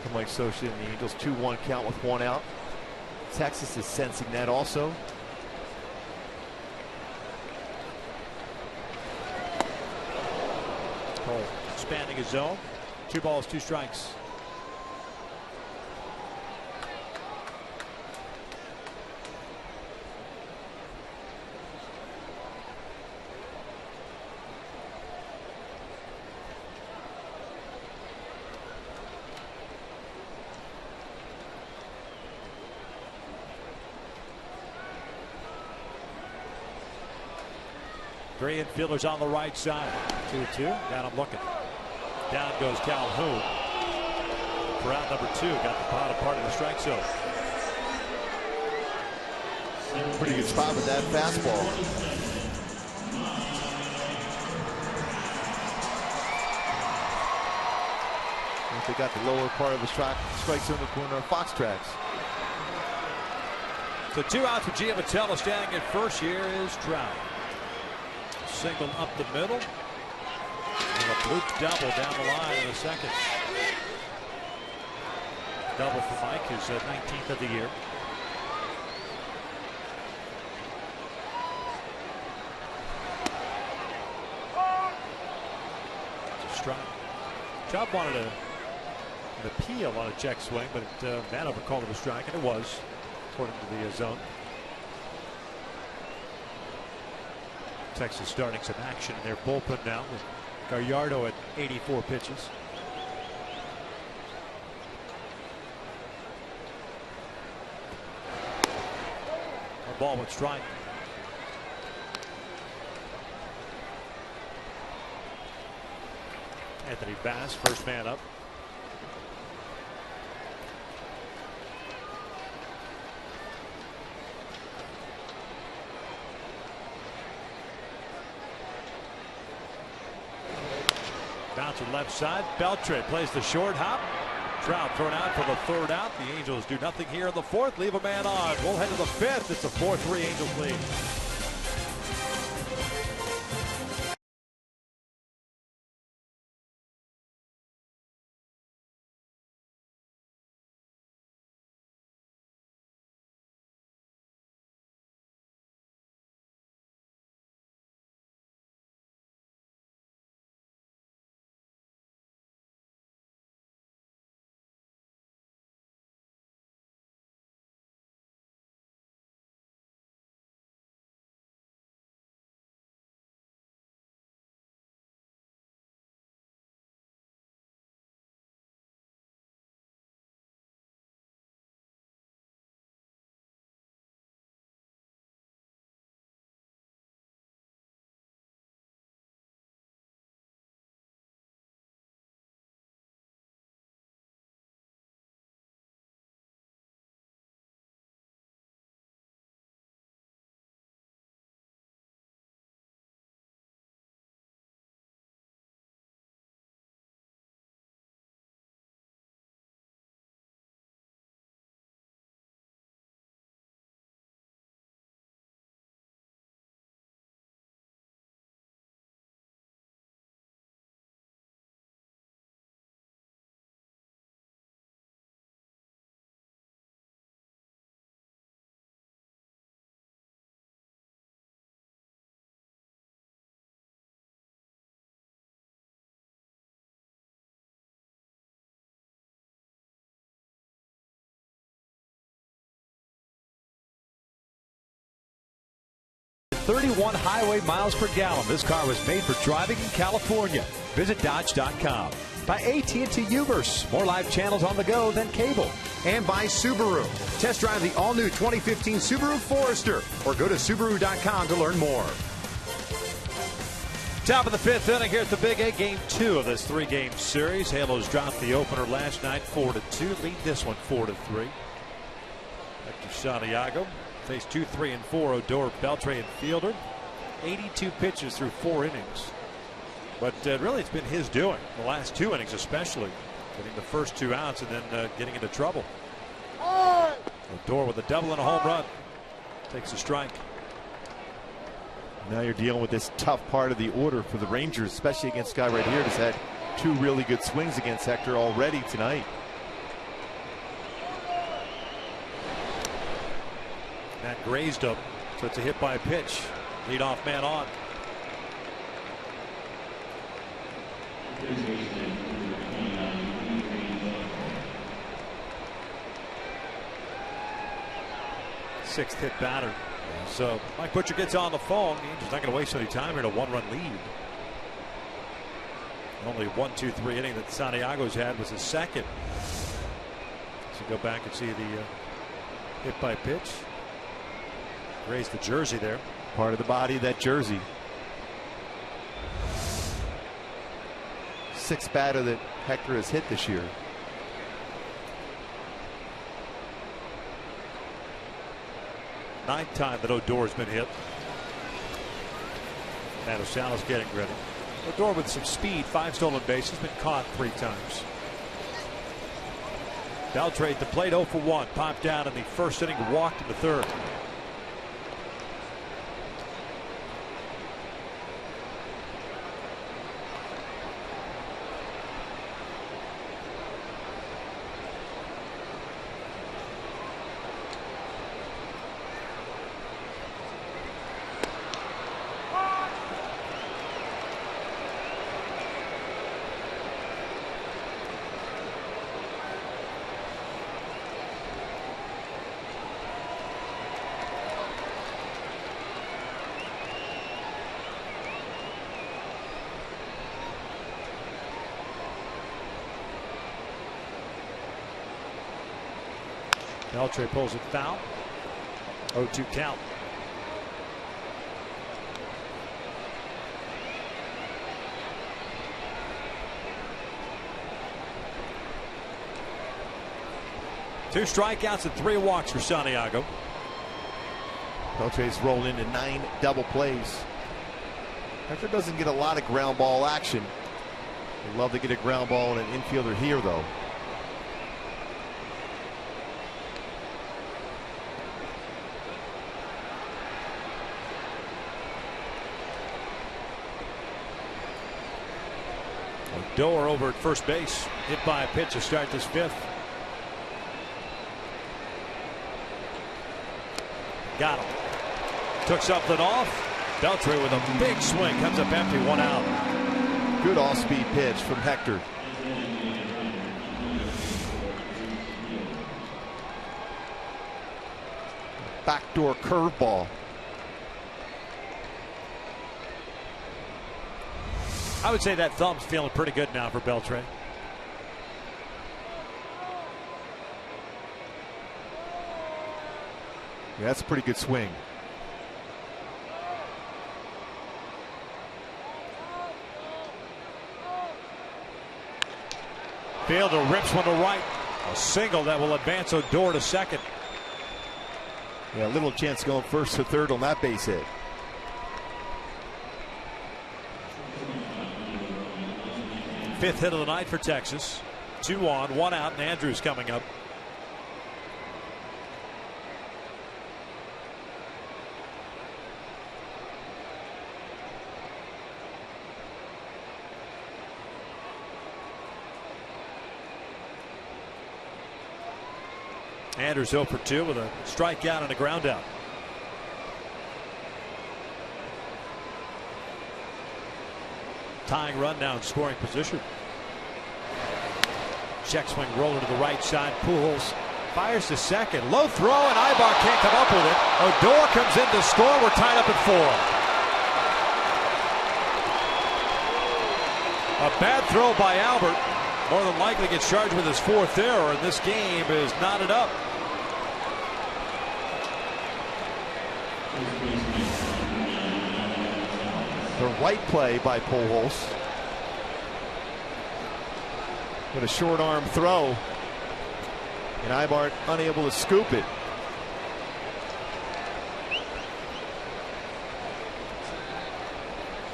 for Mike Scioscia and the Angels. 2-1 count with 1 out. Texas is sensing that also. Cole expanding his zone. 2 balls, 2 strikes. Three infielders on the right side. 2-2. Down, I'm looking. Down goes Calhoun. For out number 2. Got the bottom part of the strike zone. Pretty good spot with that fastball. They got the lower part of the strike zone in the corner of Fox Tracks. So 2 outs with Giamatello standing at first. Here is Trout. Single up the middle. And a bloop double down the line in the second. Double for Mike, his 19th of the year. It's a strike. Trout wanted an appeal on a check swing, but Vanover called it a strike, and it was, according to the zone. Texas starting some action in their bullpen now with Gallardo at 84 pitches. A ball with strike. Anthony Bass, first man up. Bouncer left side. Beltre plays the short hop. Trout thrown out for the third out. The Angels do nothing here in the fourth. Leave a man on. We'll head to the fifth. It's a 4-3 Angels lead. .31 highway miles per gallon. This car was made for driving in California. Visit Dodge.com. By AT&T Uverse. More live channels on the go than cable. And by Subaru. Test drive the all-new 2015 Subaru Forester or go to Subaru.com to learn more. Top of the fifth inning here at the Big A, game 2 of this 3-game series. Halos dropped the opener last night 4-2. Lead this one 4-3. Hector Santiago faced 2, 3, and 4. Odor, Beltre, and Fielder. 82 pitches through 4 innings. But really, it's been his doing. The last 2 innings, especially. Getting the first 2 outs and then getting into trouble. Odor with a double and a home run. Takes a strike. Now you're dealing with this tough part of the order for the Rangers, especially against this guy right here who's had 2 really good swings against Hector already tonight. That grazed him, so it's a hit by pitch. Leadoff man on. Sixth hit batter. So Mike Butcher gets on the phone. The Angels not going to waste any time here. A 1-run lead. Only 1-2-3 inning that Santiago's had was his second. So go back and see the hit by pitch. Raised the jersey there. Part of the body of that jersey. 6th batter that Hector has hit this year. Ninth time that Odor's been hit. And Osala's getting ready. Odor with some speed, 5 stolen bases, been caught 3 times. Beltre at the plate, 0 for 1. Popped down in the first inning, walked in the third. Beltre pulls it foul. 0-2 count. Two strikeouts and 3 walks for Santiago. Beltre's rolled into 9 double plays. Hector doesn't get a lot of ground ball action. He'd love to get a ground ball and an infielder here, though. Door over at first base, hit by a pitch to start this 5th. Got him. Took something off. Beltre with a big swing, comes up empty, 1 out. Good off-speed pitch from Hector. Backdoor curveball. I would say that thumb's feeling pretty good now for Beltre. Yeah, that's a pretty good swing. Fielder rips one to right. A single that will advance Odor to second. Yeah, a little chance going first to third on that base hit. Fifth hit of the night for Texas. 2 on, 1 out, and Andrews coming up. Andrews 0 for 2 with a strikeout and a ground out. Tying run now in scoring position. Check swing roller to the right side. Pujols fires to second. Low throw, and Ibar can't come up with it. Odor comes in to score. We're tied up at 4. A bad throw by Albert. More than likely gets charged with his 4th error, and this game is knotted up. The right play by Pujols. With a short arm throw. And Ibar unable to scoop it.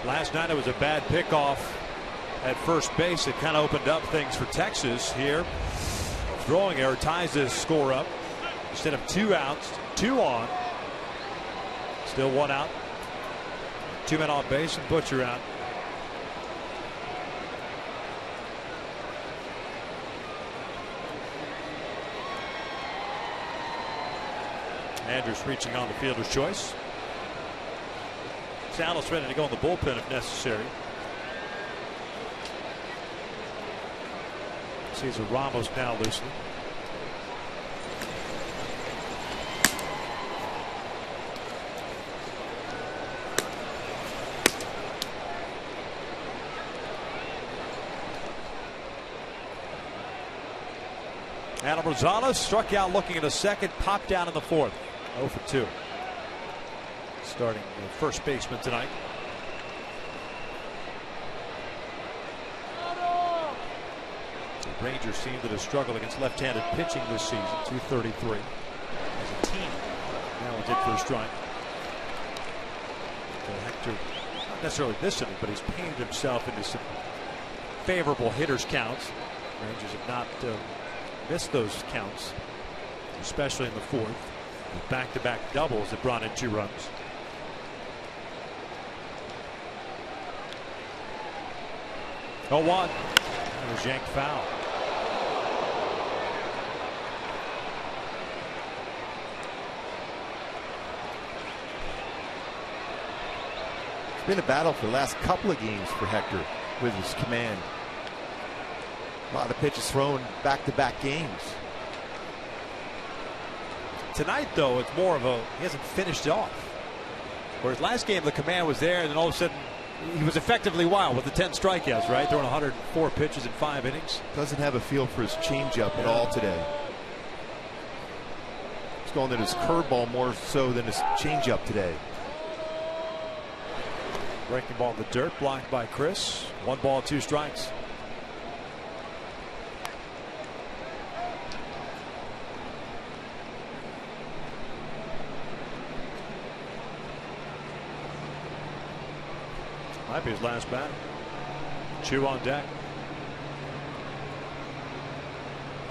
Last night it was a bad pickoff at first base. It kind of opened up things for Texas here. Throwing error ties this score up. Instead of 2 outs, 2 on. Still 1 out. 2 men on base and Butcher out. Andrews reaching on the fielder's choice. Salas ready to go in the bullpen if necessary. Cesar Ramos now loosening. Adam Rosales struck out looking at a second, popped down in the 4th. 0 for 2. Starting the first baseman tonight. The Rangers seem to have struggled against left-handed pitching this season. 233 as a team. Now it's hit for a strike. Hector, not necessarily this inning, but he's painted himself into some favorable hitters counts. Rangers have not missed those counts, especially in the fourth. With back-to-back doubles that brought in 2 runs. Oh, 1. That was yanked foul. It's been a battle for the last couple of games for Hector with his command. A lot of pitches thrown back-to-back games. Tonight, though, it's more of a, he hasn't finished off. Whereas last game, the command was there, and then all of a sudden, he was effectively wild with the 10 strikeouts, right? Throwing 104 pitches in 5 innings. Doesn't have a feel for his changeup at all today. He's going at his curveball more so than his changeup today. Breaking ball in the dirt, blocked by Chris. 1 ball, 2 strikes. Might be his last bat. Chu on deck.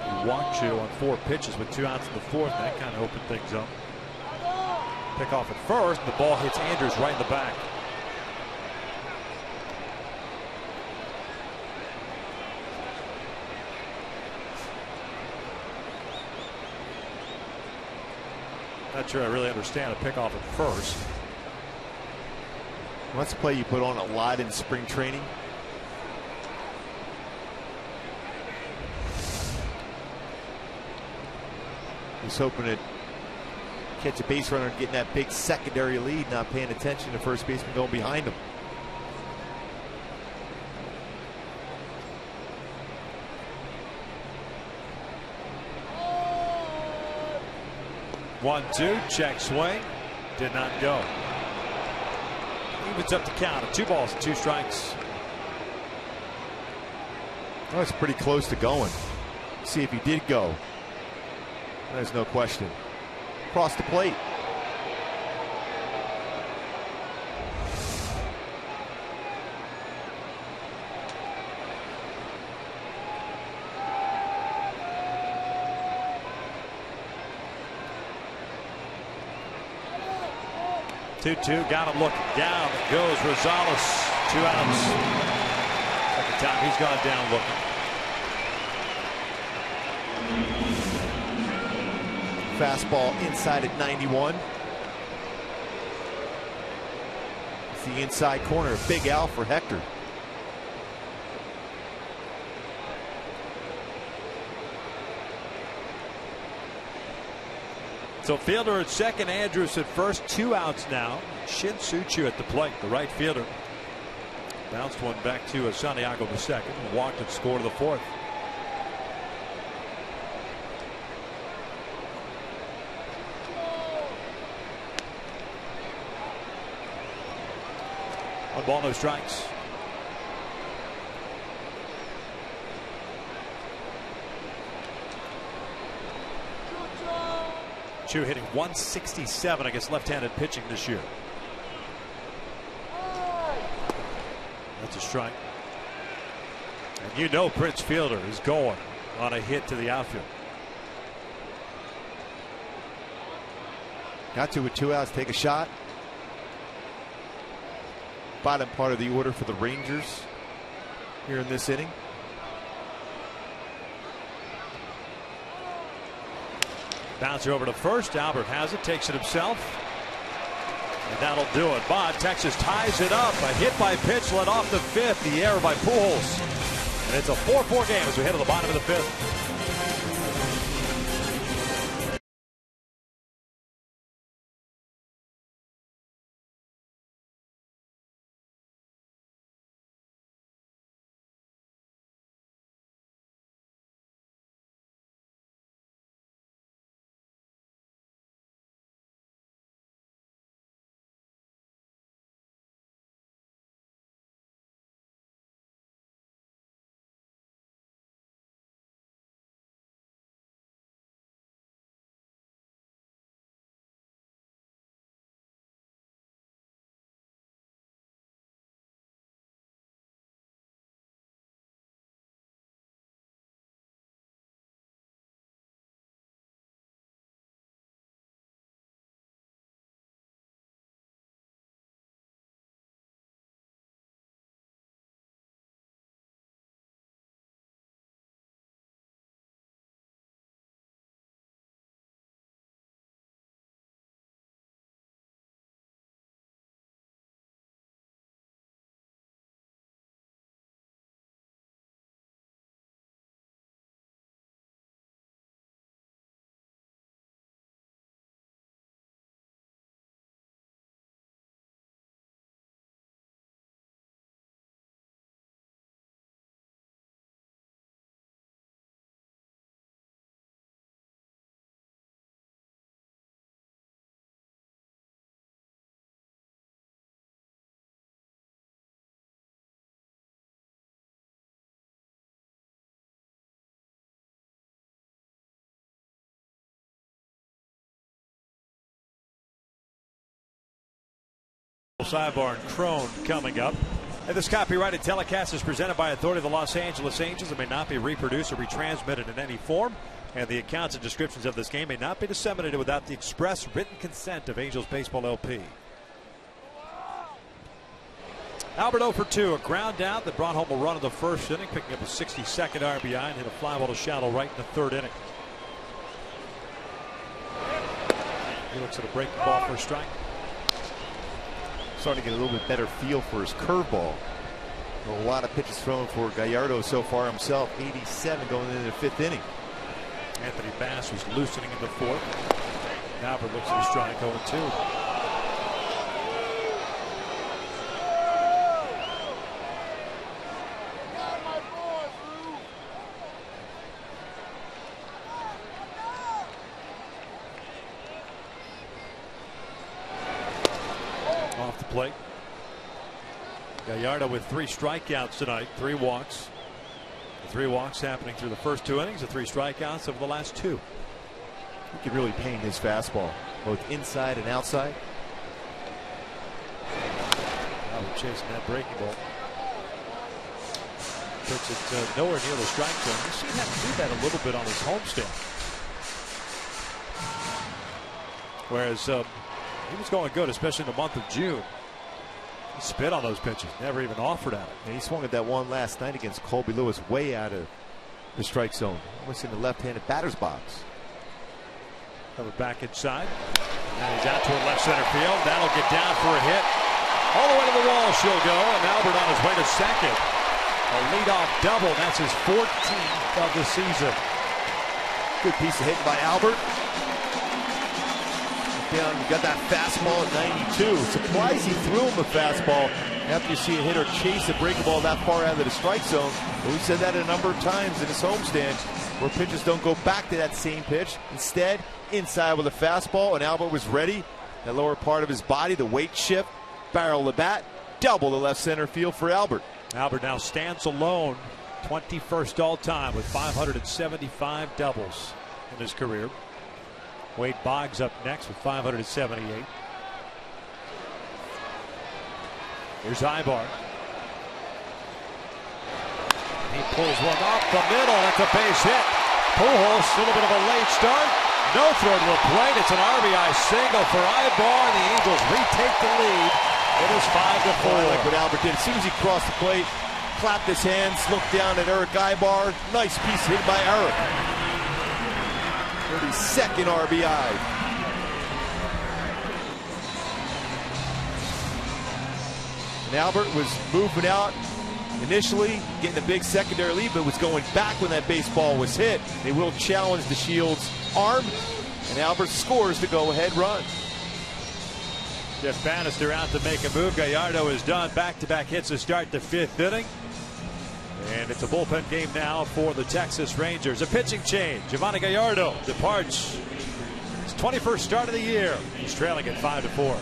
He walked Chu on 4 pitches with 2 outs in the fourth. And that kind of opened things up. Pick off at first. The ball hits Andrews right in the back. Not sure I really understand a pickoff at first. That's a play you put on a lot in spring training. He's hoping to catch a base runner and getting that big secondary lead, not paying attention to first baseman going behind him. One, 2, check swing. Did not go. Evens up the count at 2 balls and 2 strikes. Well, it's pretty close to going. See if he did go. There's no question. Across the plate. Two, got him looking down. Goes Rosales. 2 outs. Second time he's gone down looking. Fastball inside at 91. It's the inside corner. Big out for Hector. So Fielder at second, Andrews at first, 2 outs now. Shin Suchu at the plate, the right fielder. Bounced one back to Santiago the second. Walked and scored the fourth. One ball, no strikes. Chu hitting 167 against left-handed pitching this year. That's a strike. And you know Prince Fielder is going on a hit to the outfield. Got to with 2 outs, take a shot. Bottom part of the order for the Rangers here in this inning. Bouncer over to first. Albert has it, takes it himself. And that'll do it. But Texas ties it up. A hit by pitch led off the 5th. The error by Pujols. And it's a 4-4 game as we head to the bottom of the 5th. Sidebar and Crone coming up. And this copyrighted telecast is presented by authority of the Los Angeles Angels. It may not be reproduced or retransmitted in any form. And the accounts and descriptions of this game may not be disseminated without the express written consent of Angels Baseball LP. Albert 0 for 2, a ground out that brought home a run in the first inning, picking up a 62nd RBI and hit a fly ball to shallow right in the third inning. He looks at a breaking ball for a strike. Starting to get a little bit better feel for his curveball. A lot of pitches thrown for Gallardo so far himself. 87 going into the fifth inning. Anthony Bass was loosening in the fourth. Albert looks at a strike 0-2. Off the plate. Gallardo with 3 strikeouts tonight, 3 walks. The 3 walks happening through the first 2 innings, the 3 strikeouts over the last 2. He could really paint his fastball, both inside and outside. Albert chasing that breaking ball. Puts it nowhere near the strike zone. You've seen him do that a little bit on his homestand. Whereas he was going good, especially in the month of June. He spit on those pitches, never even offered at it. And he swung at that one last night against Colby Lewis, way out of the strike zone, almost in the left-handed batter's box. Cover back inside, and he's out toward left center field. That'll get down for a hit. All the way to the wall she'll go, and Albert on his way to second. A leadoff double, and that's his 14th of the season. Good piece of hitting by Albert. Down, you got that fastball at 92. Surprised he threw him a fastball after you see a hitter chase a breaking ball that far out of the strike zone. But we've said that a number of times in his homestand, where pitchers don't go back to that same pitch. Instead, inside with a fastball, and Albert was ready. That lower part of his body, the weight shift, barrel the bat, double the left center field for Albert. Albert now stands alone, 21st all time with 575 doubles in his career. Wade Boggs up next with 578. Here's Ibar. He pulls one off the middle. That's a base hit. Pujols, a little bit of a late start. No throw to the plate. It's an RBI single for Ibar, and the Angels retake the lead. It is 5-4. I like what Albert did. As soon as he crossed the plate, clapped his hands, looked down at Eric Ibar. Nice piece hit by Eric. 32nd RBI. And Albert was moving out initially, getting a big secondary lead, but was going back when that baseball was hit. They will challenge the Shield's arm, and Albert scores the go-ahead run. Jeff Bannister out to make a move. Gallardo is done. Back-to-back hits to start the 5th inning. And it's a bullpen game now for the Texas Rangers. A pitching change. Giovanni Gallardo departs his 21st start of the year. He's trailing at 5-4.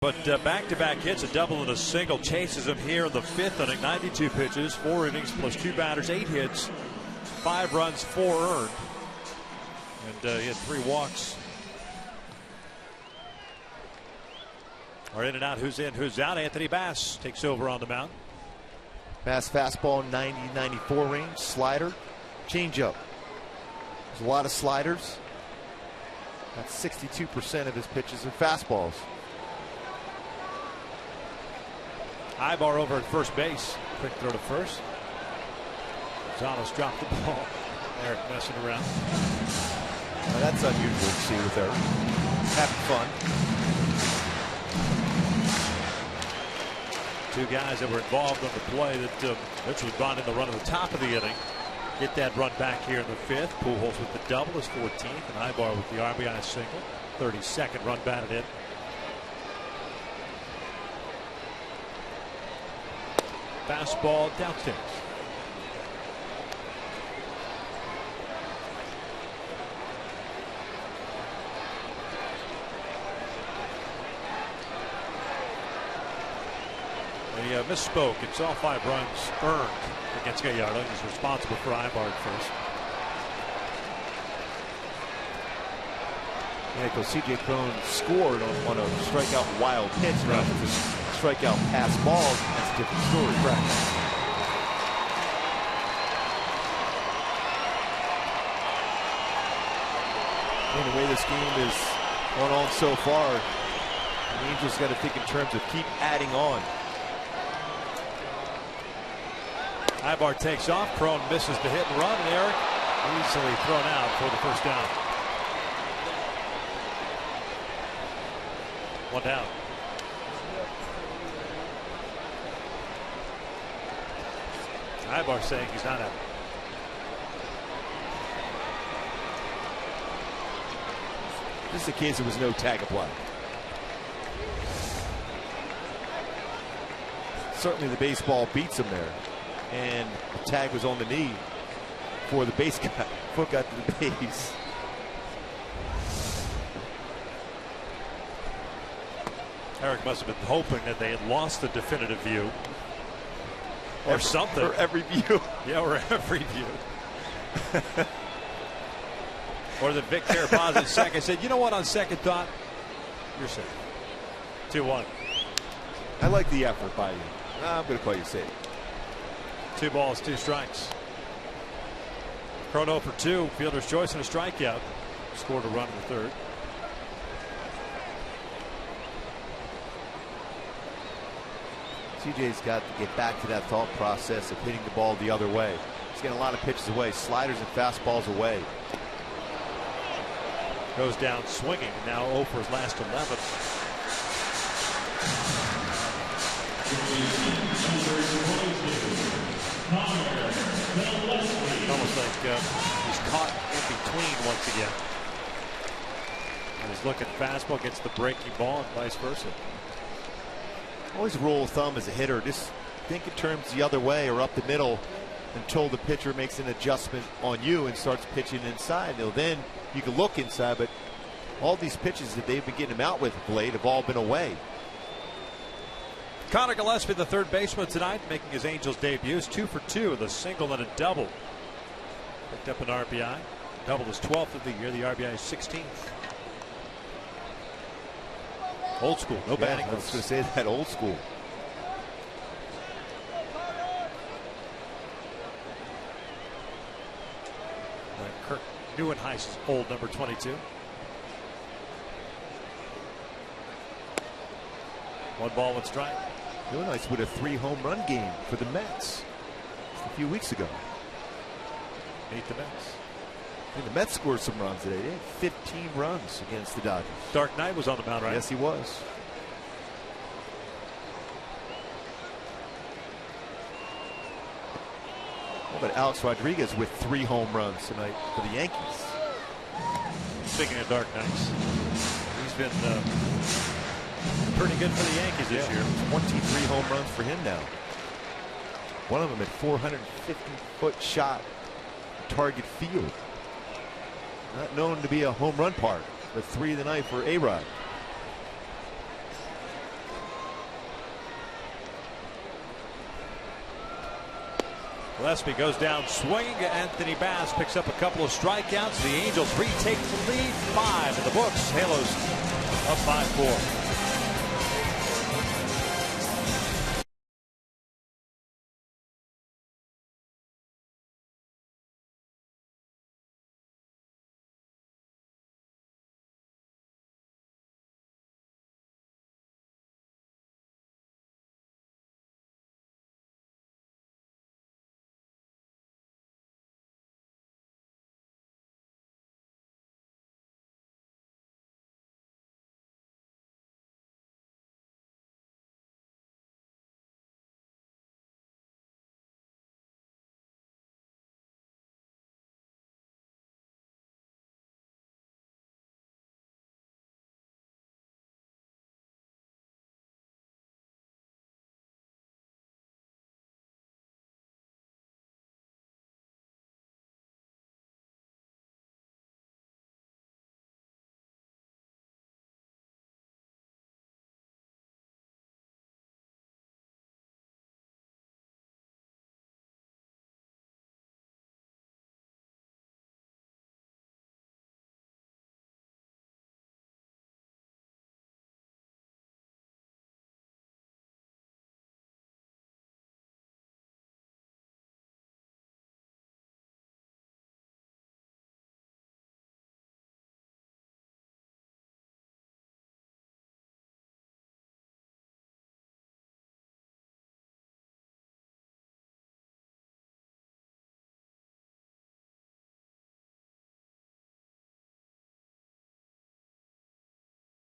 but back-to-back hits, a double and a single, chases him here in the 5th inning. 92 pitches, 4 innings plus 2 batters, 8 hits, 5 runs, 4 earned, and he had 3 walks. Are in and out. Who's in, who's out? Anthony Bass takes over on the mound. Bass fastball 90-94 range, slider, changeup. There's a lot of sliders. That's 62% of his pitches are fastballs. Ibar over at first base. Quick throw to first. Gonzalez dropped the ball. Eric messing around. Now that's unusual to see with Eric. Having fun. 2 guys that were involved on the play that Mitch was bonding the run at the top of the inning. Get that run back here in the 5th. Pujols with the double, his 14th, and Ibar with the RBI single. 32nd run batted in. Fastball downstairs. He misspoke. It's all 5 runs earned against Gallardo. He's responsible for Ibar at first. Yeah, because C.J. Cron scored on a strikeout wild pitch. Right. If it's a strikeout pass balls, that's a different story. Right. And the way this game is going on so far, the Angels got to think in terms of keep adding on. Ibar takes off. Cron misses the hit and run, and Eric easily thrown out for the first down. 1 down. Ibar saying he's not out. This is a case there was no tag applied. Certainly the baseball beats him there. And the tag was on the knee before the base guy. Foot got to the base. Eric must have been hoping that they had lost the definitive view. Or something. Or every view. Yeah, or every view. Or that Vic Carapaz's second said, you know what, on second thought, you're safe. 2-1. I like the effort by you. I'm going to call you safe. 2 balls, 2 strikes. Chrono for 2. Fielder's choice and a strikeout. Scored a run in the 3rd. CJ's got to get back to that thought process of hitting the ball the other way. He's getting a lot of pitches away, sliders and fastballs away. Goes down swinging. Now 0 for his last 11. Almost like he's caught in between once again. And he's looking fastball, gets the breaking ball, and vice versa. Always rule of thumb as a hitter, just think in terms the other way or up the middle until the pitcher makes an adjustment on you and starts pitching inside. Now then you can look inside, but all these pitches that they've been getting him out with of late have all been away. Connor Gillespie, the 3rd baseman tonight, making his Angels debuts. 2 for 2 with a single and a double. Picked up an RBI. Double his 12th of the year. The RBI is 16th. Old school, no batting. I was going to say that, old school. Kirk Neuenhuis, old number 22. 1 ball, 1 strike. Neuenhuis with a 3 home run game for the Mets just a few weeks ago. Beat the Mets. And the Mets scored some runs today. They had 15 runs against the Dodgers. Dark Knight was on the mound, right? Yes, he was. How about Alex Rodriguez with 3 home runs tonight for the Yankees? Speaking of Dark Knights, he's been pretty good for the Yankees this year. 23 home runs for him now. One of them at 450-foot shot target field. Not known to be a home run park, but 3 of the night for A-Rod. Gillespie goes down swinging. Anthony Bass picks up a couple of strikeouts. The Angels retake the lead. 5 in the books. Halos up 5-4.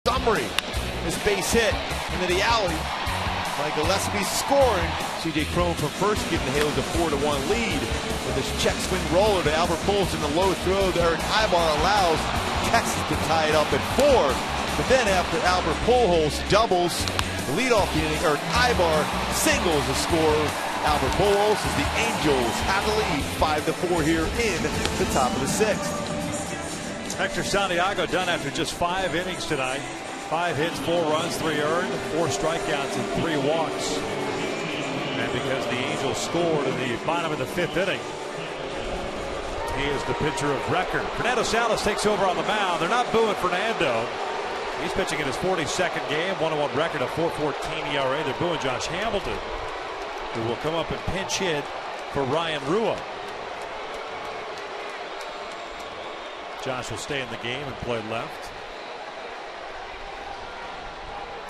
Montgomery, this base hit into the alley. Like Gillespie scoring. C.J. Cron from first, giving the Halos a 4-1 lead. With this check swing roller to Albert Pujols in the low throw, Eric Ibar allows Texas to tie it up at 4. But then after Albert Pujols doubles, the leadoff inning, Eric Ibar singles the score. Albert Pujols as the Angels have the lead 5-4 here in the top of the 6th. Hector Santiago done after just 5 innings tonight. 5 hits, 4 runs, 3 earned, 4 strikeouts, and 3 walks. And because the Angels scored in the bottom of the 5th inning, he is the pitcher of record. Fernando Salas takes over on the mound. They're not booing Fernando. He's pitching in his 42nd game, 1-1 record of 4.14 ERA. They're booing Josh Hamilton, who will come up and pinch hit for Ryan Rua. Josh will stay in the game and play left.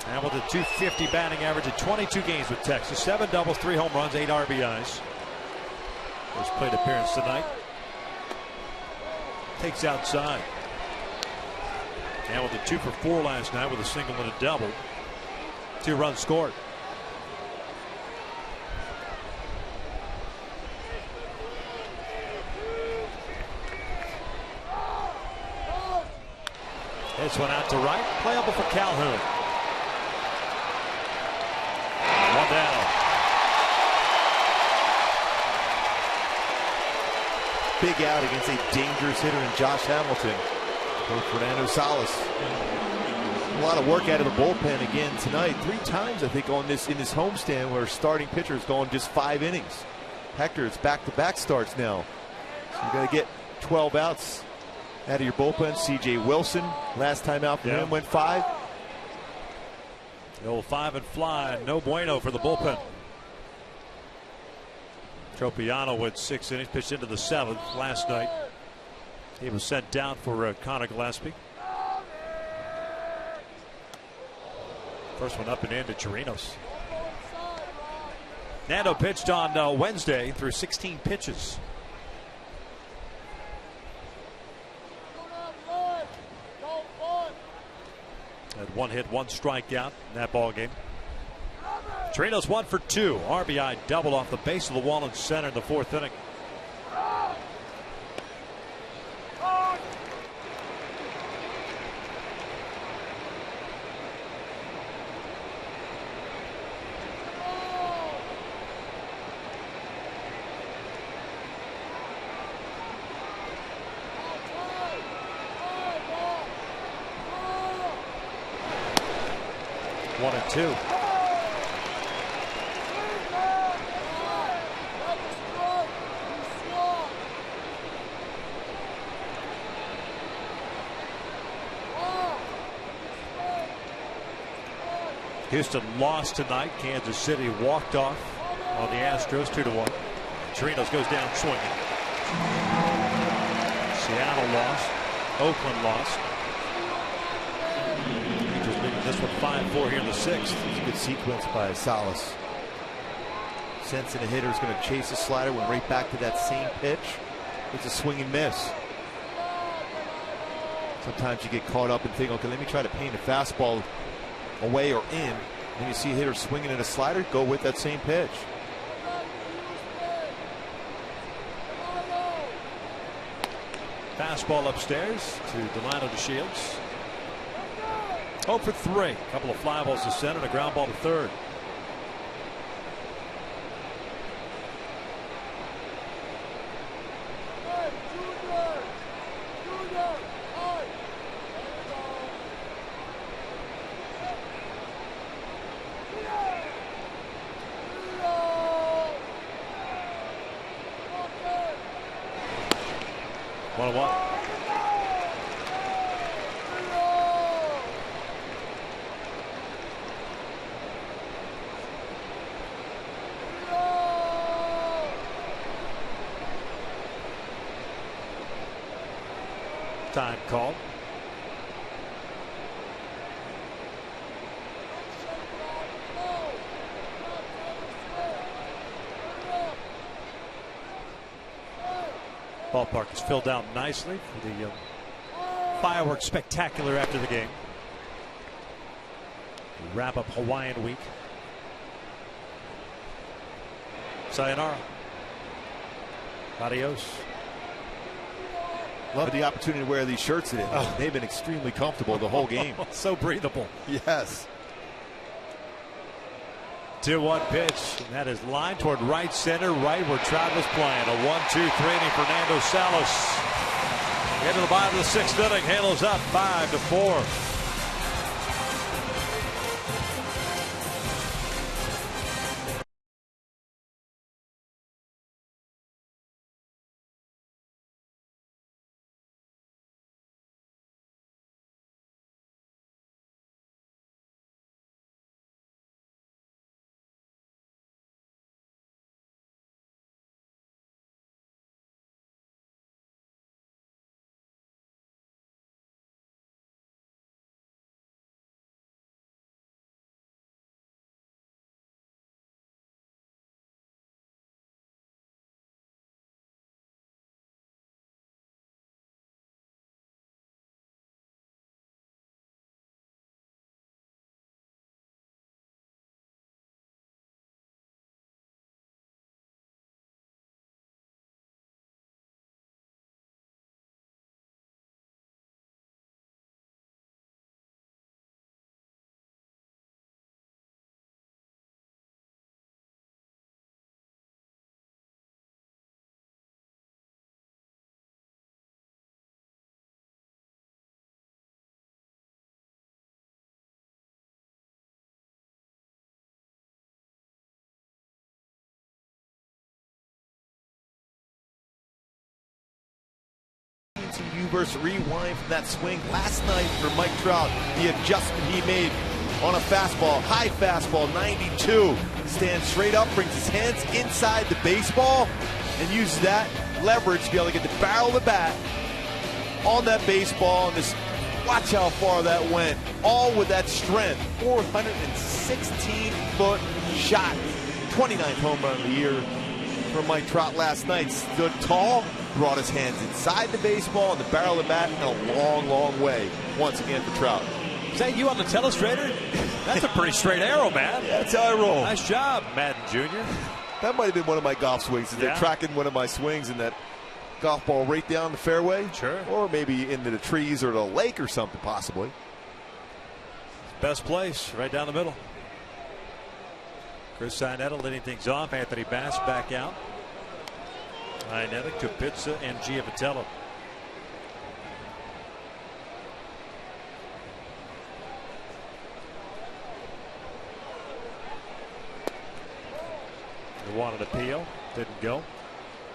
Hamilton, .250 batting average in 22 games with Texas. 7 doubles, 3 home runs, 8 RBIs. First plate appearance tonight. Takes outside. Hamilton 2 for 4 last night with a single and a double. 2 runs scored. This one out to right. Playable for Calhoun. 1 down. Big out against a dangerous hitter in Josh Hamilton for Fernando Salas. A lot of work out of the bullpen again tonight. 3 times I think on this in this homestand where starting pitchers going just 5 innings. Hector, it's back-to-back starts now. So you got to get 12 outs out of your bullpen. C.J. Wilson, last time out for him, went 5. The old 5 and fly, no bueno for the bullpen. Tropiano went 6 innings, pitched into the 7th last night. He was sent down for Connor Gillespie. First one up and in to Chirinos. Nando pitched on Wednesday through 16 pitches. Had 1 hit, 1 strikeout in that ball game. Chirinos 1 for 2. RBI double off the base of the wall in center in the 4th inning. One and 2. Houston lost tonight. Kansas City walked off on the Astros 2-1. Chirinos goes down swinging. Seattle lost. Oakland lost. Angels leading this one 5-4 here in the 6th. It's a good sequence by Salas. Sensing a hitter is going to chase a slider, went right back to that same pitch. It's a swing and miss. Sometimes you get caught up and think, okay, let me try to paint a fastball away or in. When you see a hitter swinging at a slider, go with that same pitch. Fastball upstairs to Delino DeShields. 0 for 3. A couple of fly balls to center and a ground ball to third. Time called. Ballpark is filled out nicely for the fireworks spectacular after the game. We wrap up Hawaiian week. Sayonara. Adios. Love the opportunity to wear these shirts today. Oh. They've been extremely comfortable the whole game. So breathable. Yes. 2-1 pitch. And that is lined toward right center, right where Trout was playing. A 1-2-3 inning. Fernando Salas. Into the bottom of the 6th inning. Halos up 5-4. Versus rewind from that swing last night for Mike Trout. The adjustment he made on a fastball, high fastball, 92. Stands straight up, brings his hands inside the baseball, and uses that leverage to be able to get the barrel of the bat on that baseball. And just watch how far that went. All with that strength. 416-foot shot. 29th home run of the year for Mike Trout last night. Stood tall. Brought his hands inside the baseball and the barrel of the bat in a long, long way. Once again for Trout. Is that you on the telestrator? That's a pretty straight arrow, man. Yeah, that's how I roll. Nice job, Madden Jr. That might have been one of my golf swings. Yeah. They're tracking one of my swings and that golf ball right down the fairway. Sure. Or maybe into the trees or the lake or something, possibly. Best place, right down the middle. Chris Sinetta leading things off. Anthony Bass back out. Inetic to Pizza and Giavitello. They wanted a appeal, didn't go.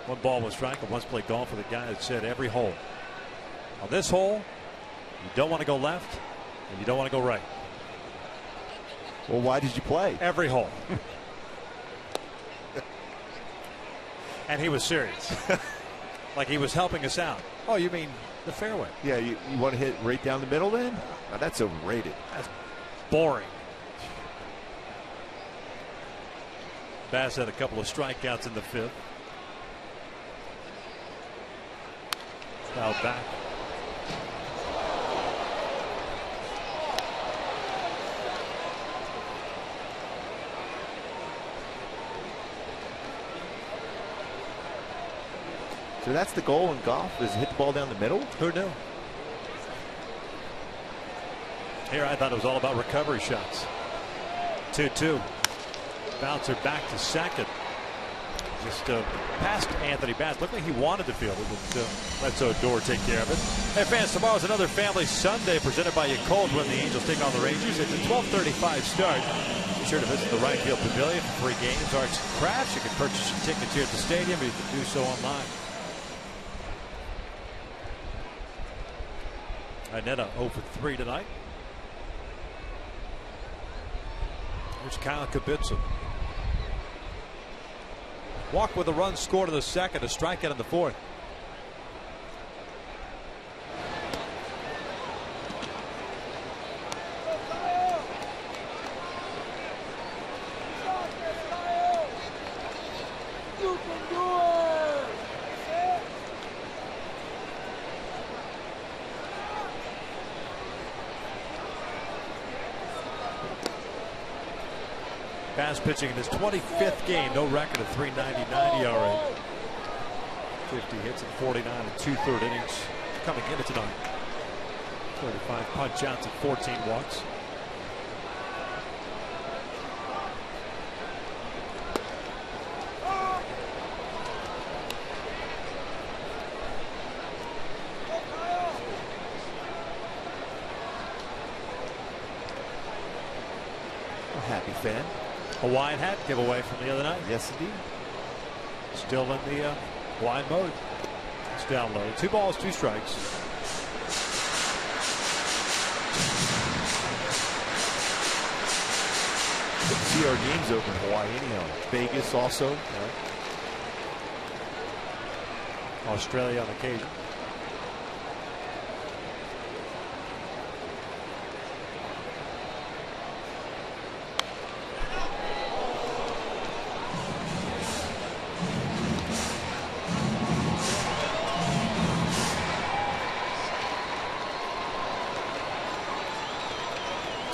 One ball was strike, and once play gone for the guy that said every hole. On this hole, you don't want to go left, and you don't want to go right. Well, why did you play? Every hole. And he was serious. Like he was helping us out. Oh, you mean the fairway? Yeah, you want to hit right down the middle then? Oh, that's overrated. That's boring. Bass had a couple of strikeouts in the 5th. Fouled back. So that's the goal in golf, is hit the ball down the middle? Who knew? Here I thought it was all about recovery shots. 2-2. Bouncer back to second. Just past Anthony Bass. Looked like he wanted to field it, but lets Odor take care of it. Hey fans, tomorrow's another Family Sunday presented by Yakult when the Angels take on the Rangers. It's a 12:35 start. Be sure to visit the right field pavilion for free games, arts, and crafts. You can purchase your tickets here at the stadium, or you can do so online. Inetta 0 for 3 tonight. Here's Kyle Kubitsa. Walk with a run scored in the 2nd, a strikeout in the 4th. Bass pitching in his 25th game, no record of .399 ERA. 50 hits in 49 and 2/3 innings coming into tonight. 35 punch outs and 14 walks. A happy fan. Hawaiian hat giveaway from the other night. Yes, indeed. Still in the Hawaiian mode. It's down low. 2 balls, 2 strikes. Good to see our games open in Hawaii anyhow. Vegas also. Australia on occasion.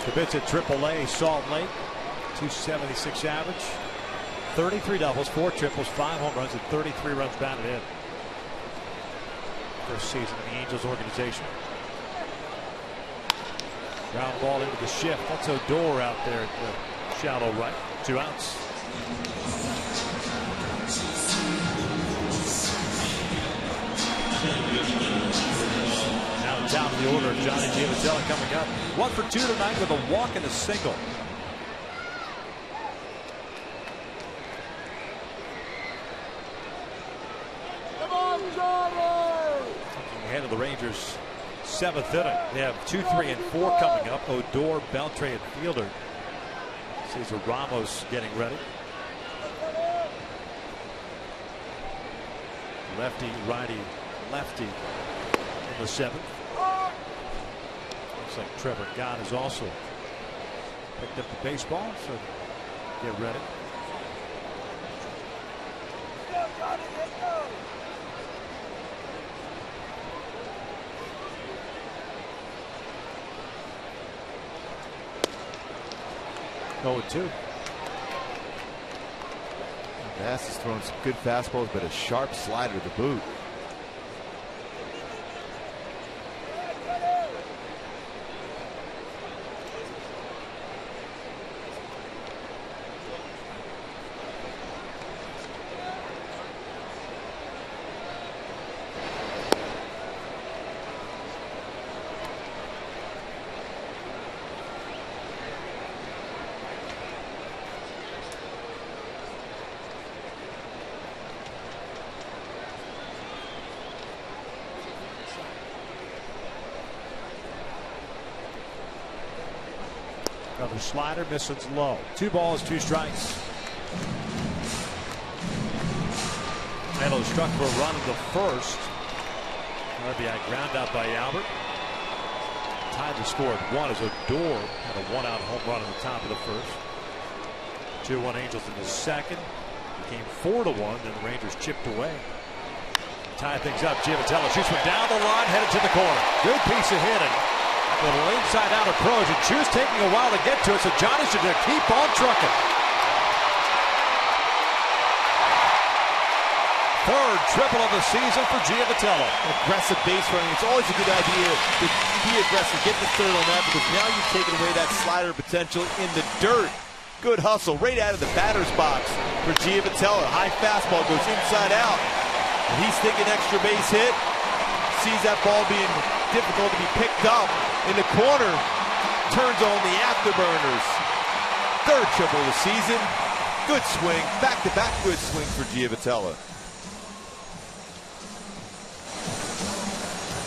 Kubitsa at AAA Salt Lake, 276 average, 33 doubles, 4 triples, 5 home runs, and 33 runs batted in. First season in the Angels organization. Ground ball into the shift. That's Odor out there at the shallow right. 2 outs. Now down to the order of Johnny Giavotella coming up. 1 for 2 tonight with a walk and a single. Come on, Johnny! Looking ahead of the Rangers' 7th inning. They have 2, 3, and 4 coming up. Odor, Beltre, and Fielder. Cesar Ramos getting ready. Lefty, righty, lefty in the 7th. Looks like Trevor Gott has also picked up the baseball, so get ready. Oh, 2. Bass is throwing some good fastballs, but a sharp slider to boot. Another slider, misses low. 2 balls, 2 strikes. Melo struck for a run in the first. RBI ground out by Albert. Tied the score at 1 as Odor had a 1-out home run in the top of the first. 2-1 Angels in the second. Became 4-1. Then the Rangers chipped away. Tie things up. Giavitello shoots from down the line, headed to the corner. Good piece of hitting. A little inside-out approach, and Chu's taking a while to get to it, so Johnny should keep on trucking. Third triple of the season for Giavitello. Aggressive base running. It's always a good idea to be aggressive, get the third on that, because now you've taken away that slider potential in the dirt. Good hustle right out of the batter's box for Giavitello. High fastball goes inside out. And he's thinking extra base hit. Sees that ball being difficult to be picked up in the corner. Turns on the afterburners. Third triple of the season. Good swing. Back-to-back good swing for Giavitello.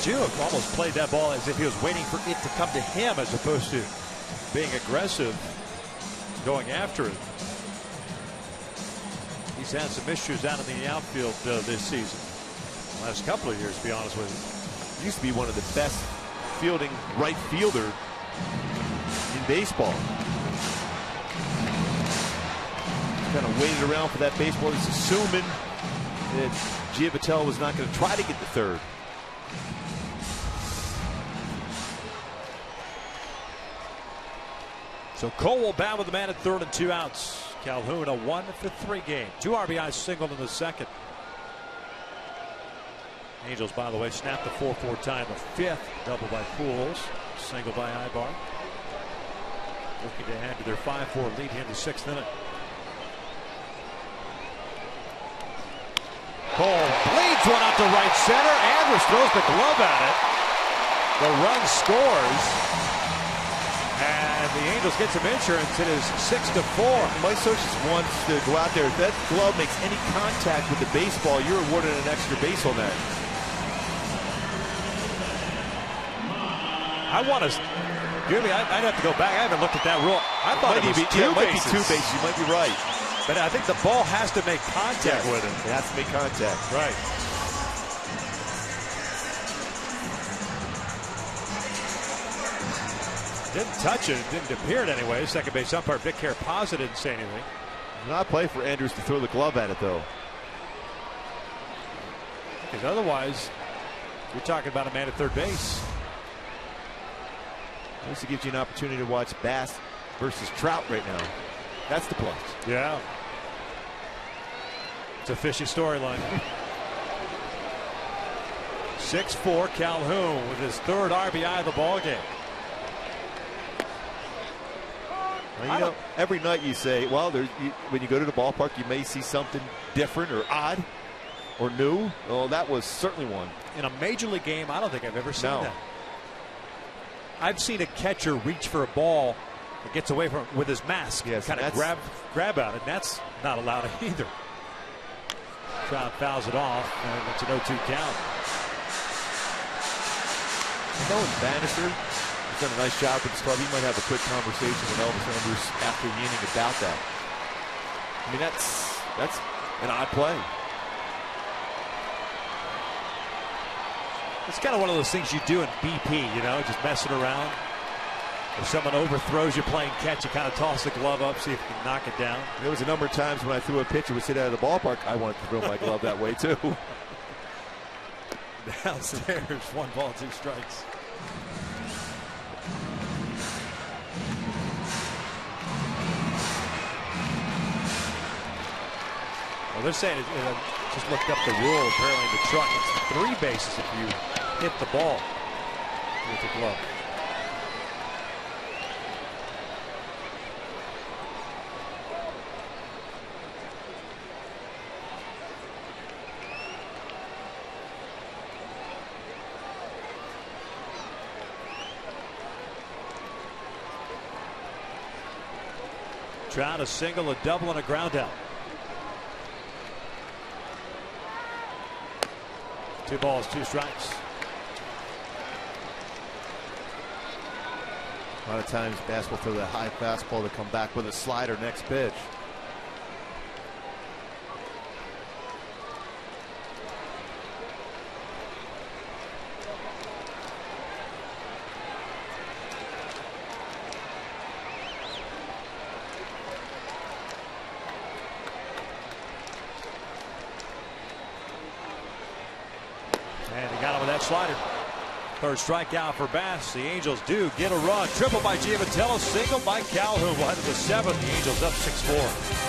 Gio almost played that ball as if he was waiting for it to come to him as opposed to being aggressive, going after it. He's had some issues out in the outfield this season. The last couple of years, to be honest with you. Used to be one of the best fielding right fielder in baseball. Kind of waited around for that baseball. He's assuming that Giavitello was not going to try to get the third. So Cole will bat with the man at third and 2 outs. Calhoun a 1-for-3 game. 2 RBIs singled in the second. Angels, by the way, snapped the 4-4 tie in the fifth. Double by Pools. Single by Ibar. Looking to add to their 5-4 lead here in the 6th inning. Cole bleeds one out to right center. Andrus throws the glove at it. The run scores. And the Angels get some insurance. It is 6-4. Mike Scioscia wants to go out there. If that glove makes any contact with the baseball, you're awarded an extra base on that. I want to. I'd have to go back. I haven't looked at that rule. I thought it was two bases. Two bases. You might be right. But I think the ball has to make contact with it. It has to make contact. Right. Didn't touch it. It didn't appear it anyway. Second base umpire Vic Carapazza didn't say anything. Not play for Andrus to throw the glove at it, though. Because otherwise, you're talking about a man at third base. This gives you an opportunity to watch Bass versus Trout right now. That's the plus. Yeah. It's a fishy storyline. 6-4 Calhoun with his third RBI of the ballgame. Well, you know, every night you say, well, when you go to the ballpark, you may see something different or odd or new. Well, that was certainly one. In a major league game, I don't think I've ever seen that. I've seen a catcher reach for a ball that gets away from with his mask. Yes, kind of grab at it. That's not allowed either. Trout fouls it off, and it's an 0-2 count. You know, Bannister has done a nice job with this club. He might have a quick conversation with Elvis Andrus after the inning about that. I mean, that's an odd play. It's kind of one of those things you do in BP, you know, just messing around. If someone overthrows you playing catch, you kind of toss the glove up, see if you can knock it down. There was a number of times when I threw a pitch, it would sit out of the ballpark. I wanted to throw my glove that way, too. Downstairs, 1 ball, 2 strikes. Well, they're saying, just looked up the rule, apparently in the truck, it's 3 bases if you hit the ball with the glove. Trout a single, a double, and a ground out. 2 balls, 2 strikes. A lot of times basketball throw that high fastball to come back with a slider next pitch. And he got him with that slider. Third strikeout for Bass. The Angels do get a run. Triple by Giavatello, single by Calhoun. We'll head to the seventh. The Angels up 6-4.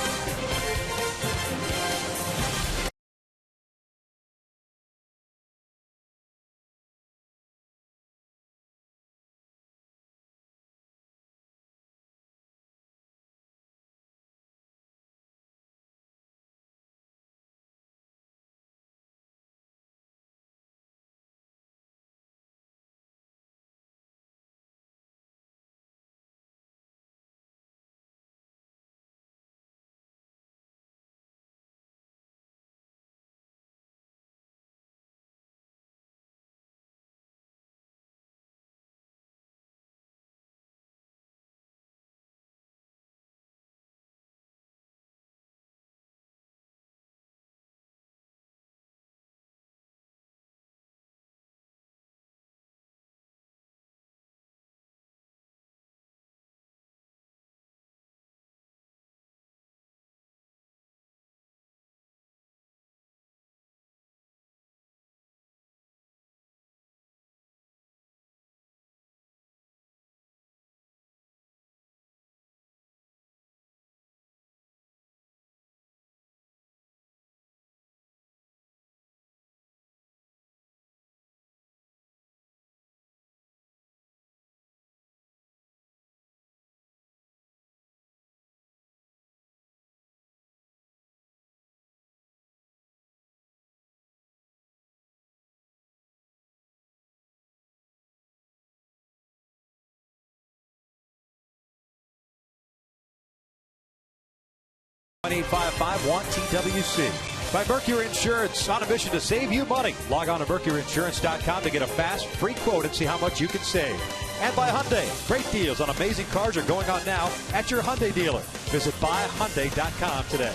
$855-1-TWC. By Mercury Insurance, on a mission to save you money. Log on to MercuryInsurance.com to get a fast, free quote and see how much you can save. And by Hyundai, great deals on amazing cars are going on now at your Hyundai dealer. Visit buyhyundai.com today.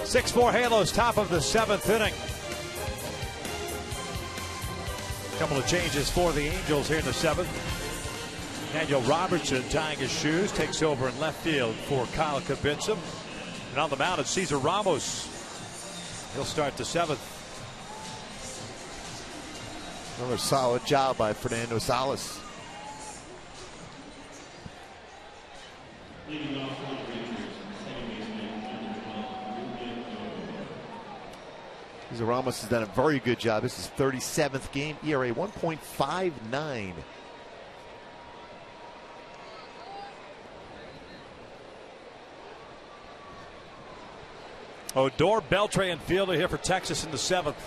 6-4 Halos, top of the seventh inning. Couple of changes for the Angels here in the seventh. Daniel Robertson tying his shoes, takes over in left field for Kyle Kibitsa. And on the mound is Cesar Ramos. He'll start the seventh. Another solid job by Fernando Salas. Cesar Ramos has done a very good job. This is 37th game, ERA 1.59. Odor, Beltre, and Fielder here for Texas in the seventh.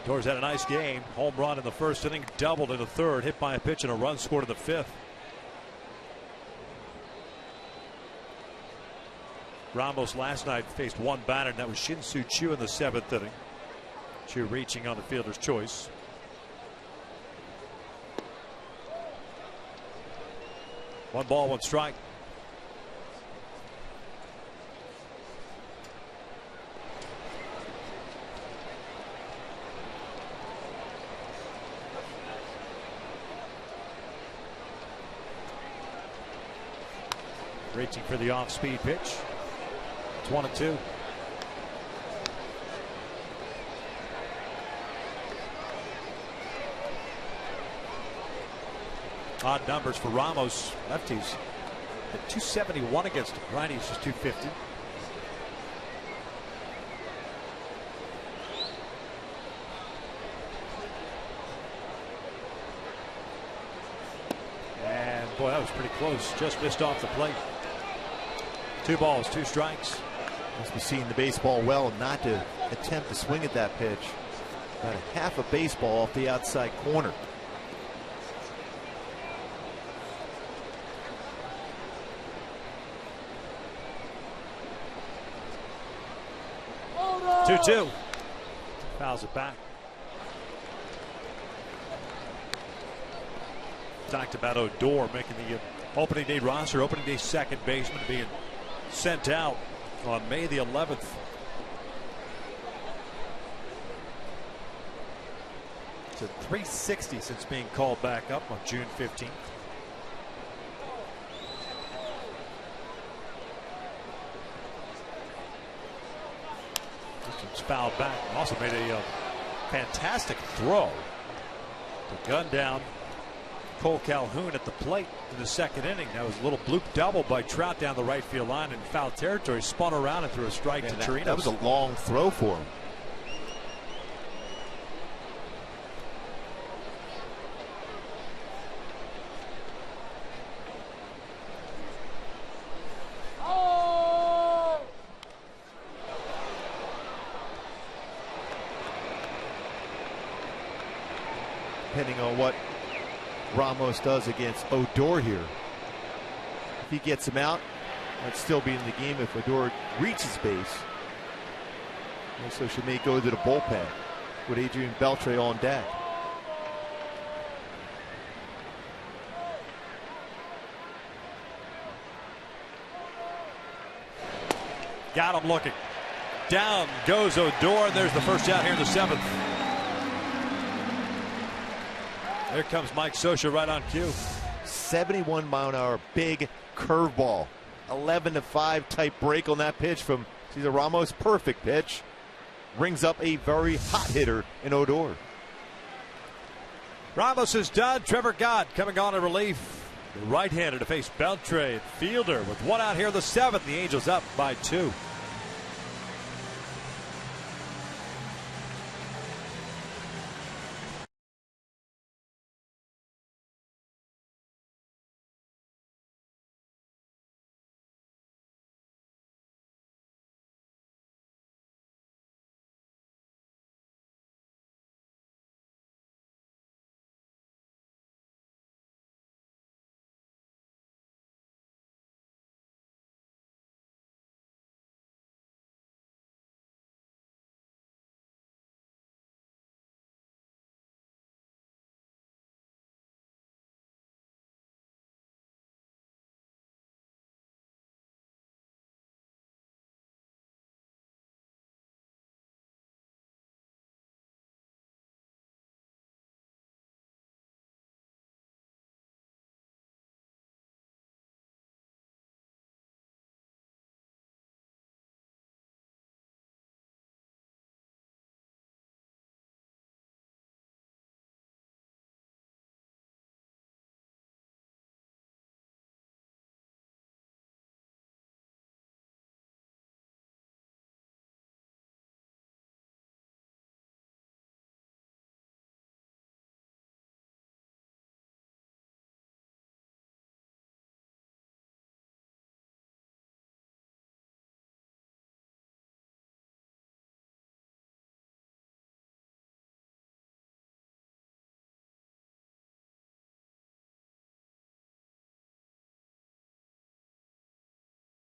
Odor's had a nice game. Home run in the first inning, doubled in the third, hit by a pitch and a run scored in the fifth. Ramos last night faced one batter, and that was Shin-Soo Choo in the seventh inning. Choo reaching on the fielder's choice. One ball, one strike. Reaching for the off-speed pitch. It's 1-2. Odd numbers for Ramos. Lefties at 271 against him. Righties just 250. And boy, that was pretty close. Just missed off the plate. 2 balls, 2 strikes. Must be seeing the baseball well not to attempt to swing at that pitch. About a half a baseball off the outside corner. Oh, no. 2-2. Fouls it back. talked about Odor making the opening day roster, opening day second baseman, being sent out on May the 11th. To 360 since being called back up on June 15th. This one's fouled back. Also made a fantastic throw to gun down Cole Calhoun at the plate in the second inning. That was a little bloop double by Trout down the right field line in foul territory. Spun around and threw a strike to Torino. That was a long throw for him. Depending on what Ramos does against Odor here. If he gets him out, might still be in the game if Odor reaches base. Also, she may go to the bullpen with Adrian Beltre on deck. Got him looking. Down goes Odor, and there's the first out here in the 7th. There comes Mike Scioscia right on cue. 71-mile-an-hour big curveball. 11-5 type break on that pitch from Cesar Ramos. Perfect pitch. Brings up a very hot hitter in Odor. Ramos is done. Trevor Gott coming on in relief. Right-handed to face Beltre, fielder, with one out here in the 7th. The Angels up by 2.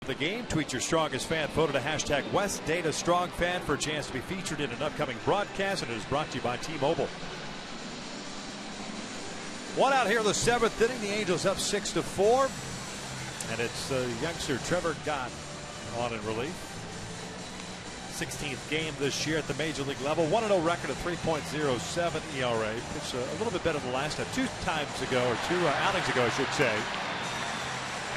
The game. Tweet your strongest fan photo to hashtag WestDataStrongFan for a chance to be featured in an upcoming broadcast, and it is brought to you by T-Mobile. One out here in the 7th inning. The Angels up 6-4, and it's youngster Trevor Gott on in relief. 16th game this year at the major league level. 1-0 record of 3.07 ERA. It's a little bit better than last time. Two outings ago, I should say.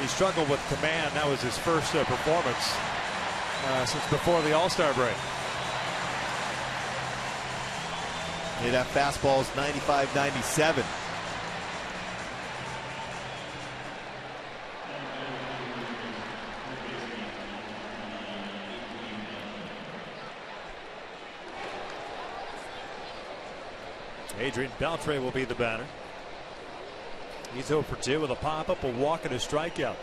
He struggled with command. That was his first performance since before the All-Star break. Yeah, that fastball is 95-97. Adrian Beltre will be the batter. He's 0 for 2 with a pop-up, a walk, and a strikeout.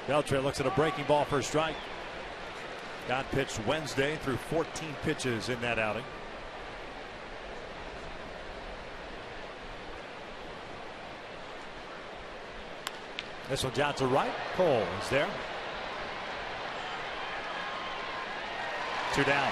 Beltre looks at a breaking ball for a strike. Got pitched Wednesday, threw 14 pitches in that outing. This one's out to right. Cole is there. 2 down.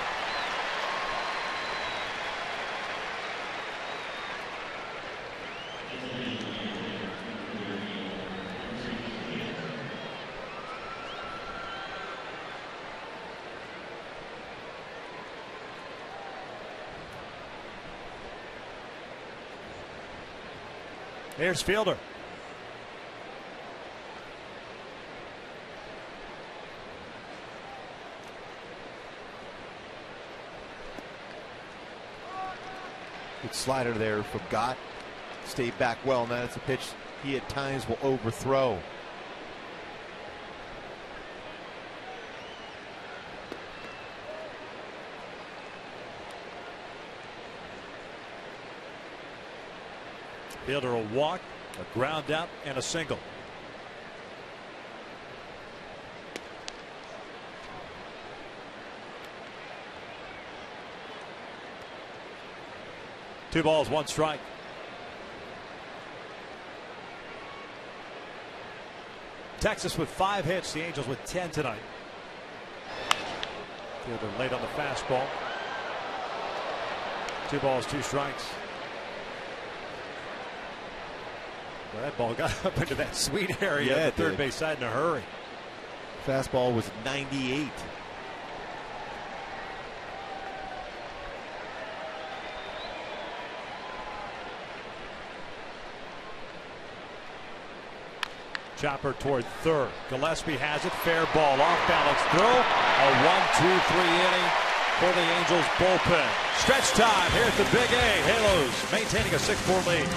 Here's Fielder. Good slider there from Gott. Stayed back well. Now it's a pitch he at times will overthrow. Fielder will walk, a ground out, and a single. Two balls, one strike. Texas with 5 hits, the Angels with 10 tonight. Fielder late on the fastball. 2 balls, 2 strikes. Well, that ball got up into that sweet area at the third base side in a hurry. Fastball was 98. Chopper toward third. Gillespie has it. Fair ball. Off balance throw. A 1-2-3 inning for the Angels bullpen. Stretch time here at the Big A. Halos maintaining a 6-4 lead.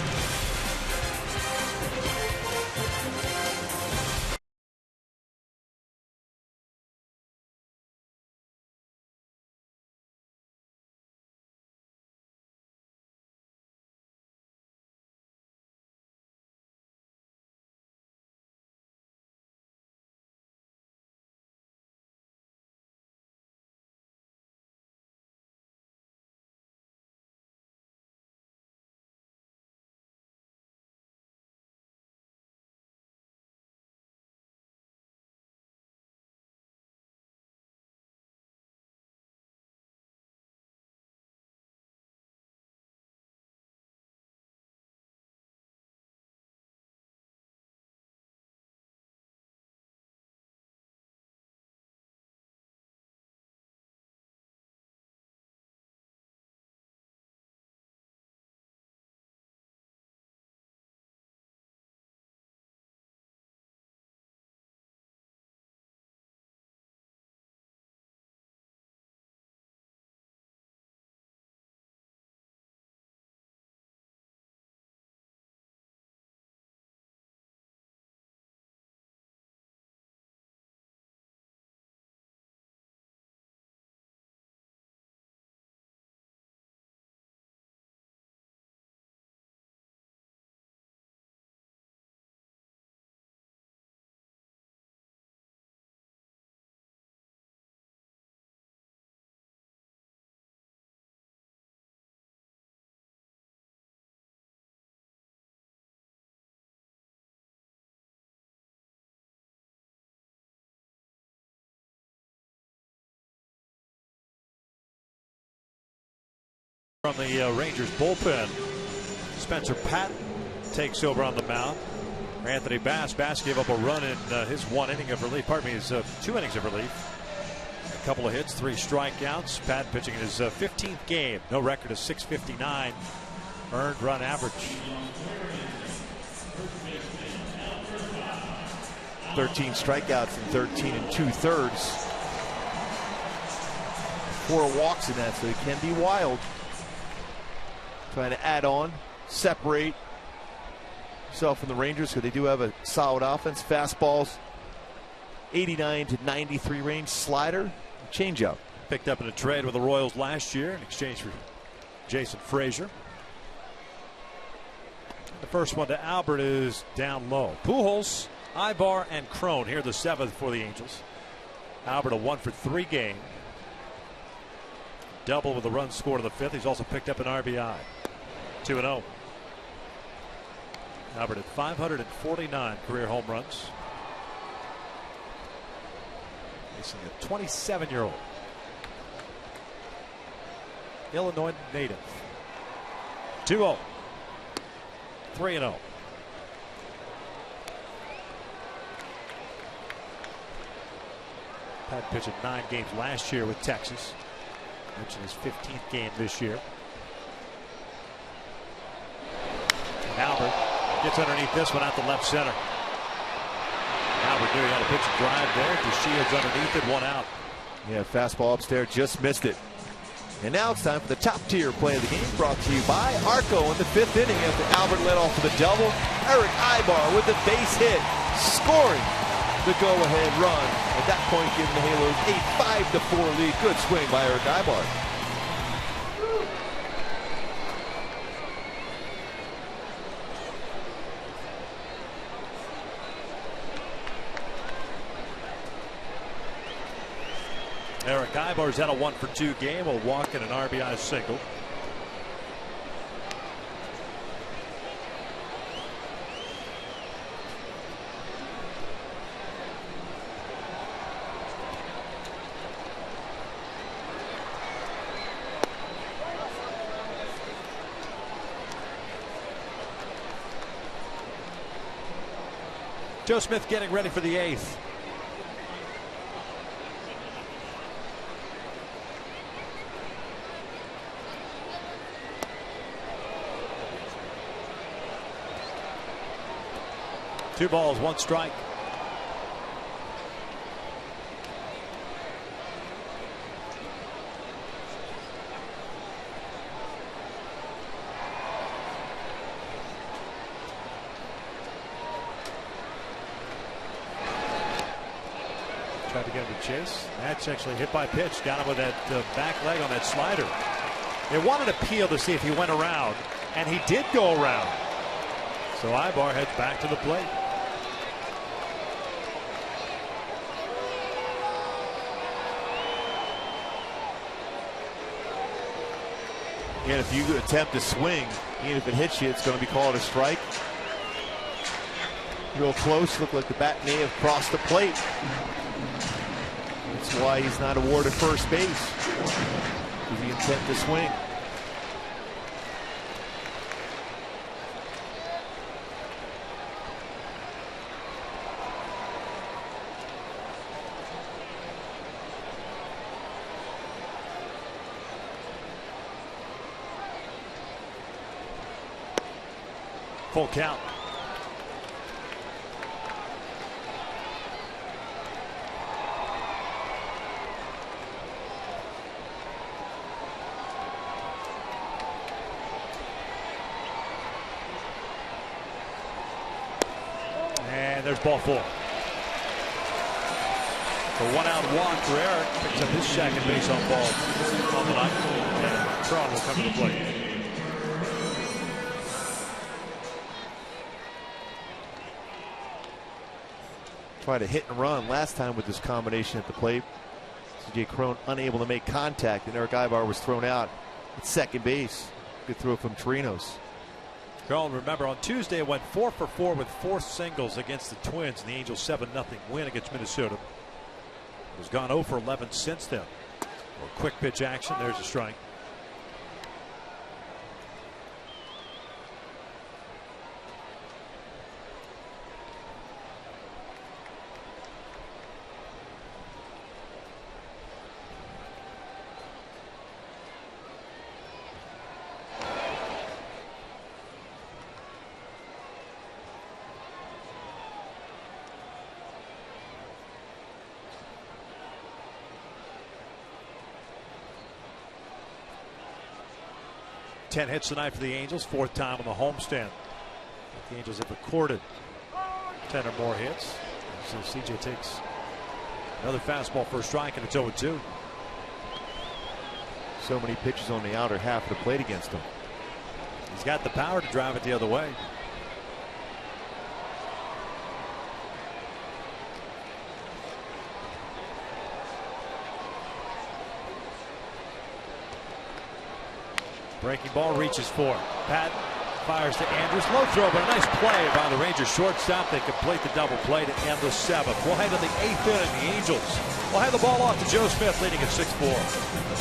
From the Rangers bullpen, Spencer Patton takes over on the mound. Anthony Bass gave up a run in his 1 inning of relief. Pardon me, his 2 innings of relief. A couple of hits, 3 strikeouts. Patton pitching in his 15th game. No record of .659 earned run average. 13 strikeouts and 13 2/3. 4 walks in that, so it can be wild. Trying to add on, separate himself from the Rangers, because they do have a solid offense. Fastballs, 89 to 93 range. Slider, changeup. Picked up in a trade with the Royals last year in exchange for Jason Frazier. The first one to Albert is down low. Pujols, Ibar, and Crone here the 7th for the Angels. Albert a 1-for-3 game. Double with a run scored in the 5th. He's also picked up an RBI. 2-0. Albert at 549 career home runs. Facing a 27-year-old Illinois native. 2-0. 3-0. Pat pitched 9 games last year with Texas. Mentioned his 15th game this year. And Albert gets underneath this one out to left center. Albert knew he had to pitch a drive there. The Shields underneath it, 1 out. Yeah, fastball upstairs, just missed it. And now it's time for the top tier play of the game, brought to you by Arco in the 5th inning after Albert led off with a double. Eric Ibar with the base hit, scoring the go-ahead run. At that point, giving the Halos a 5-4 lead. Good swing by Eric Ibar. Eric Ibar's had a 1-for-2 game, a walk and an RBI single. Joe Smith getting ready for the 8th. Two balls, 1 strike. Tried to get him to chase. That's actually hit by pitch. Got him with that back leg on that slider. They wanted to peel to see if he went around, and he did go around. So Ibar heads back to the plate. And if you attempt to swing, even if it hits you, it's going to be called a strike. Real close, looked like the bat may have crossed the plate. That's why he's not awarded first base. With the intent to swing. Full count. And there's ball 4. A 1-out walk for Eric. Picks up his second base on ball on the night. And Tron will come to the plate. Tried to hit and run last time with this combination at the plate. C.J. Cron unable to make contact, and Eric Ibar was thrown out at second base. Good throw from Torinos. Cron, remember, on Tuesday went 4 for 4 with 4 singles against the Twins in the Angels' 7-0 win against Minnesota. Has gone 0 for 11 since then. Well, quick pitch action. There's a strike. Ten hits tonight for the Angels, 4th time on the homestand. The Angels have recorded 10 or more hits. So CJ takes another fastball for a strike, and it's 0-2. So many pitches on the outer half of the plate against him. He's got the power to drive it the other way. Breaking ball reaches for Pat. Fires to Andrews. Low throw, but a nice play by the Rangers shortstop. They complete the double play to end the 7th. We'll head to the 8th inning. The Angels will have the ball off to Joe Smith, leading at 6-4.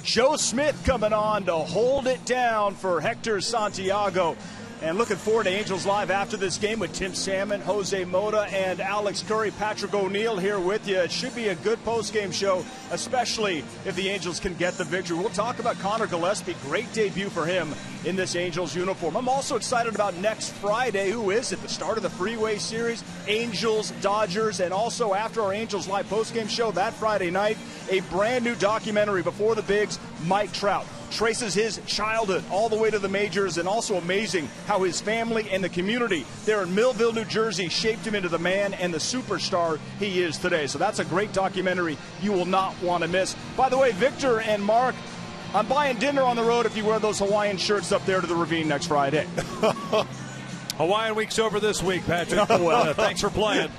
Joe Smith coming on to hold it down for Hector Santiago. And looking forward to Angels Live after this game with Tim Salmon, Jose Mota, and Alex Curry. Patrick O'Neill here with you. It should be a good post-game show, especially if the Angels can get the victory. We'll talk about Connor Gillespie. Great debut for him in this Angels uniform. I'm also excited about next Friday. Who is it? The start of the Freeway Series, Angels, Dodgers, and also after our Angels Live post-game show that Friday night, a brand new documentary before the bigs, Mike Trout. Traces his childhood all the way to the majors, and also amazing how his family and the community there in Millville, New Jersey shaped him into the man and the superstar he is today. So that's a great documentary you will not want to miss. By the way, Victor and Mark, I'm buying dinner on the road if you wear those Hawaiian shirts up there to the Ravine next Friday. Hawaiian week's over this week, Patrick. Well, thanks for playing.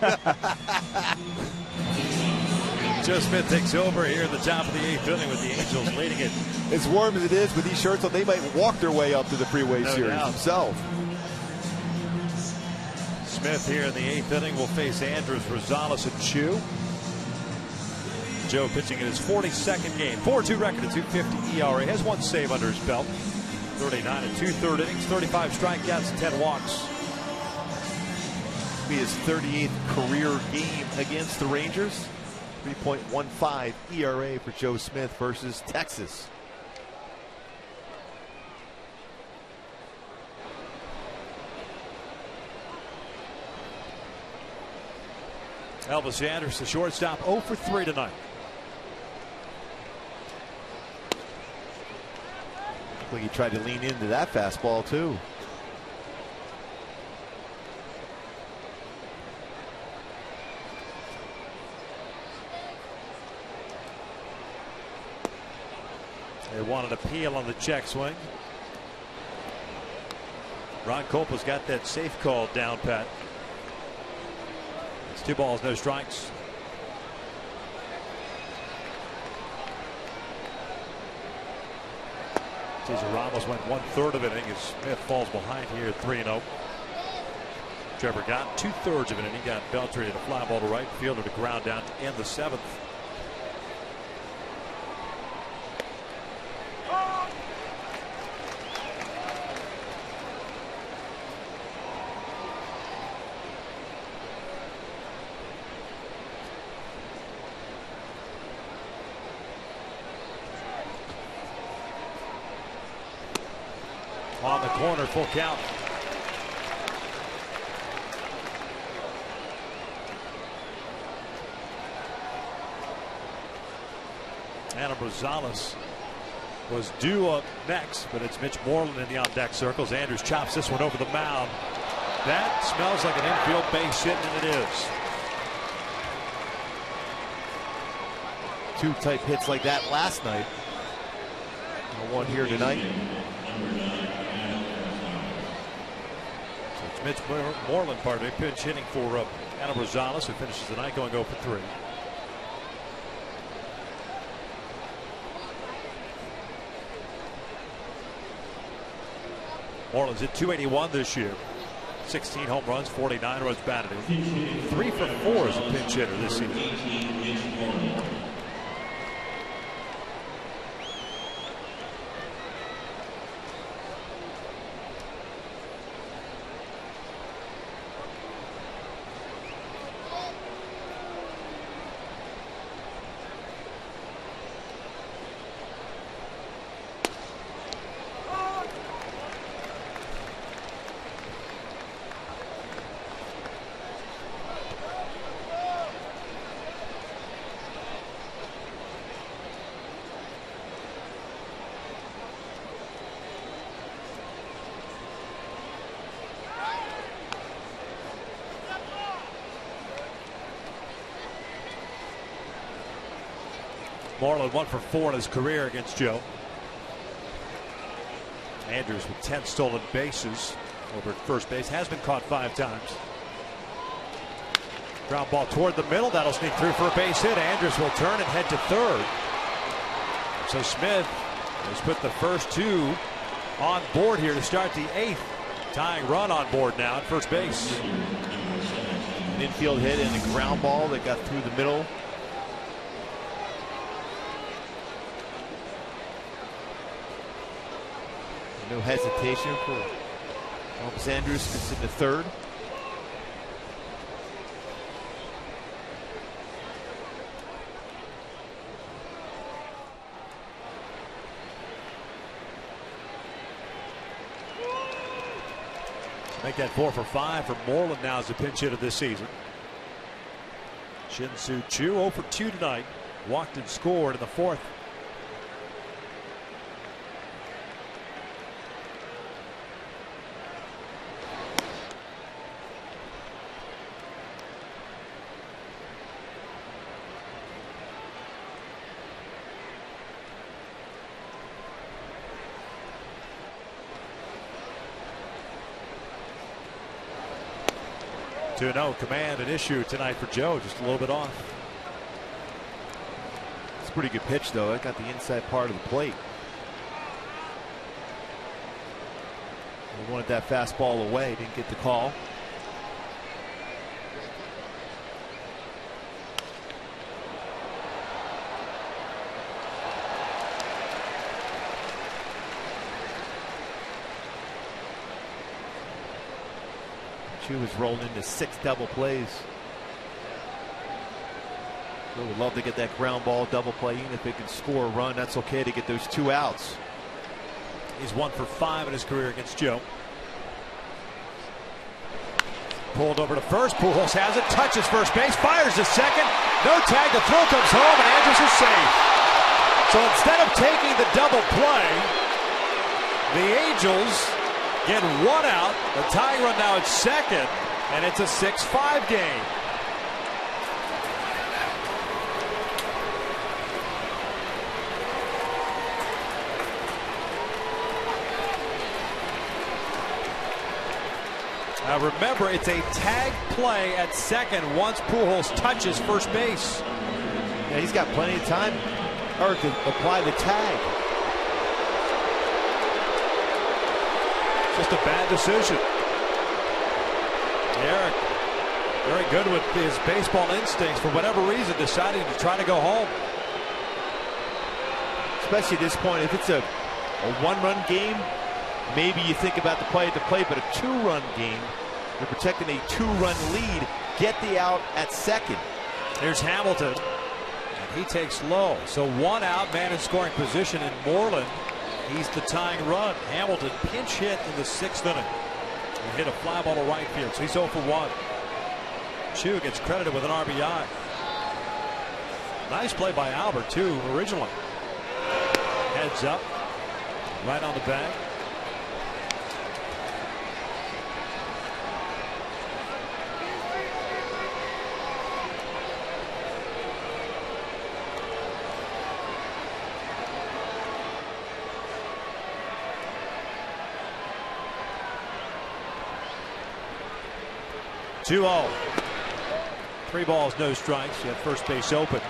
Joe Smith takes over here in the top of the 8th inning with the Angels leading it. As warm as it is with these shirts on, they might walk their way up to the Freeway Series themselves. Smith here in the 8th inning will face Andrews, Rosales, and Chu. Joe pitching in his 42nd game. 4-2 record, a 2.50 ERA. Has one save under his belt. 39 and 2/3 innings, 35 strikeouts, and 10 walks. Be his 38th career game against the Rangers. 3.15 ERA for Joe Smith versus Texas. Elvis Andrus, the shortstop, 0 for 3 tonight. Looks like he tried to lean into that fastball too. They wanted a peel on the check swing. Ron Copa's got that safe call down pat. It's 2 balls, no strikes. Cesar Ramos went 1/3 of it. I think as Smith falls behind here 3-0. Trevor got 2/3 of it, and he got Beltry to fly ball to right fielder to ground down to end the 7th. On the corner, full count. Adam Rosales was due up next, but it's Mitch Moreland in the on-deck circles. Andrews chops this one over the mound. That smells like an infield base hit, and it is. 2 type hits like that last night. One here tonight. So it's Mitch Moreland, pinch hitting for Ana Rosales, who finishes the night going 0 for 3. Marlins hit .281 this year. 16 home runs, 49 runs batted in. 3 for 4 as a pinch hitter this season. Moreland 1 for 4 in his career against Joe. Andrews with 10 stolen bases over at first base. Has been caught 5 times. Ground ball toward the middle. That'll sneak through for a base hit. Andrews will turn and head to third. So Smith has put the first 2 on board here to start the 8th. Tying run on board now at first base. An infield hit and a ground ball that got through the middle. No hesitation for Elvis Andrews to sit in the third. Make that 4 for 5 for Moreland now as a pinch hitter this season. Shin-Soo Choo 0 for 2 tonight. Walked and scored in the 4th. No command an issue tonight for Joe, just a little bit off. It's a pretty good pitch though. It got the inside part of the plate. He wanted that fastball away, didn't get the call. Chu has rolled into 6 double plays. So would love to get that ground ball double play. Even if it can score a run, that's okay to get those 2 outs. He's 1 for 5 in his career against Joe. Pulled over to first. Pujols has it, touches first base, fires to second. No tag, the throw comes home, and Andrews is safe. So instead of taking the double play, the Angels get 1 out. The tying run now at second, and it's a 6-5 game. Now remember, it's a tag play at second once Pujols touches first base. Yeah, he's got plenty of time to apply the tag. Just a bad decision. Eric, very good with his baseball instincts, for whatever reason, deciding to try to go home. Especially at this point, if it's a 1-run game, maybe you think about the play at the plate, but a 2-run game, you're protecting a 2-run lead. Get the out at second. Here's Hamilton. And he takes low. So 1 out, man in scoring position in Moreland. He's the tying run. Hamilton pinch hit in the 6th inning. He hit a fly ball to right field, so he's 0 for 1. Chu gets credited with an RBI. Nice play by Albert, too, originally. Heads up, right on the bag. 2-0. 3 balls, no strikes. You had first base open.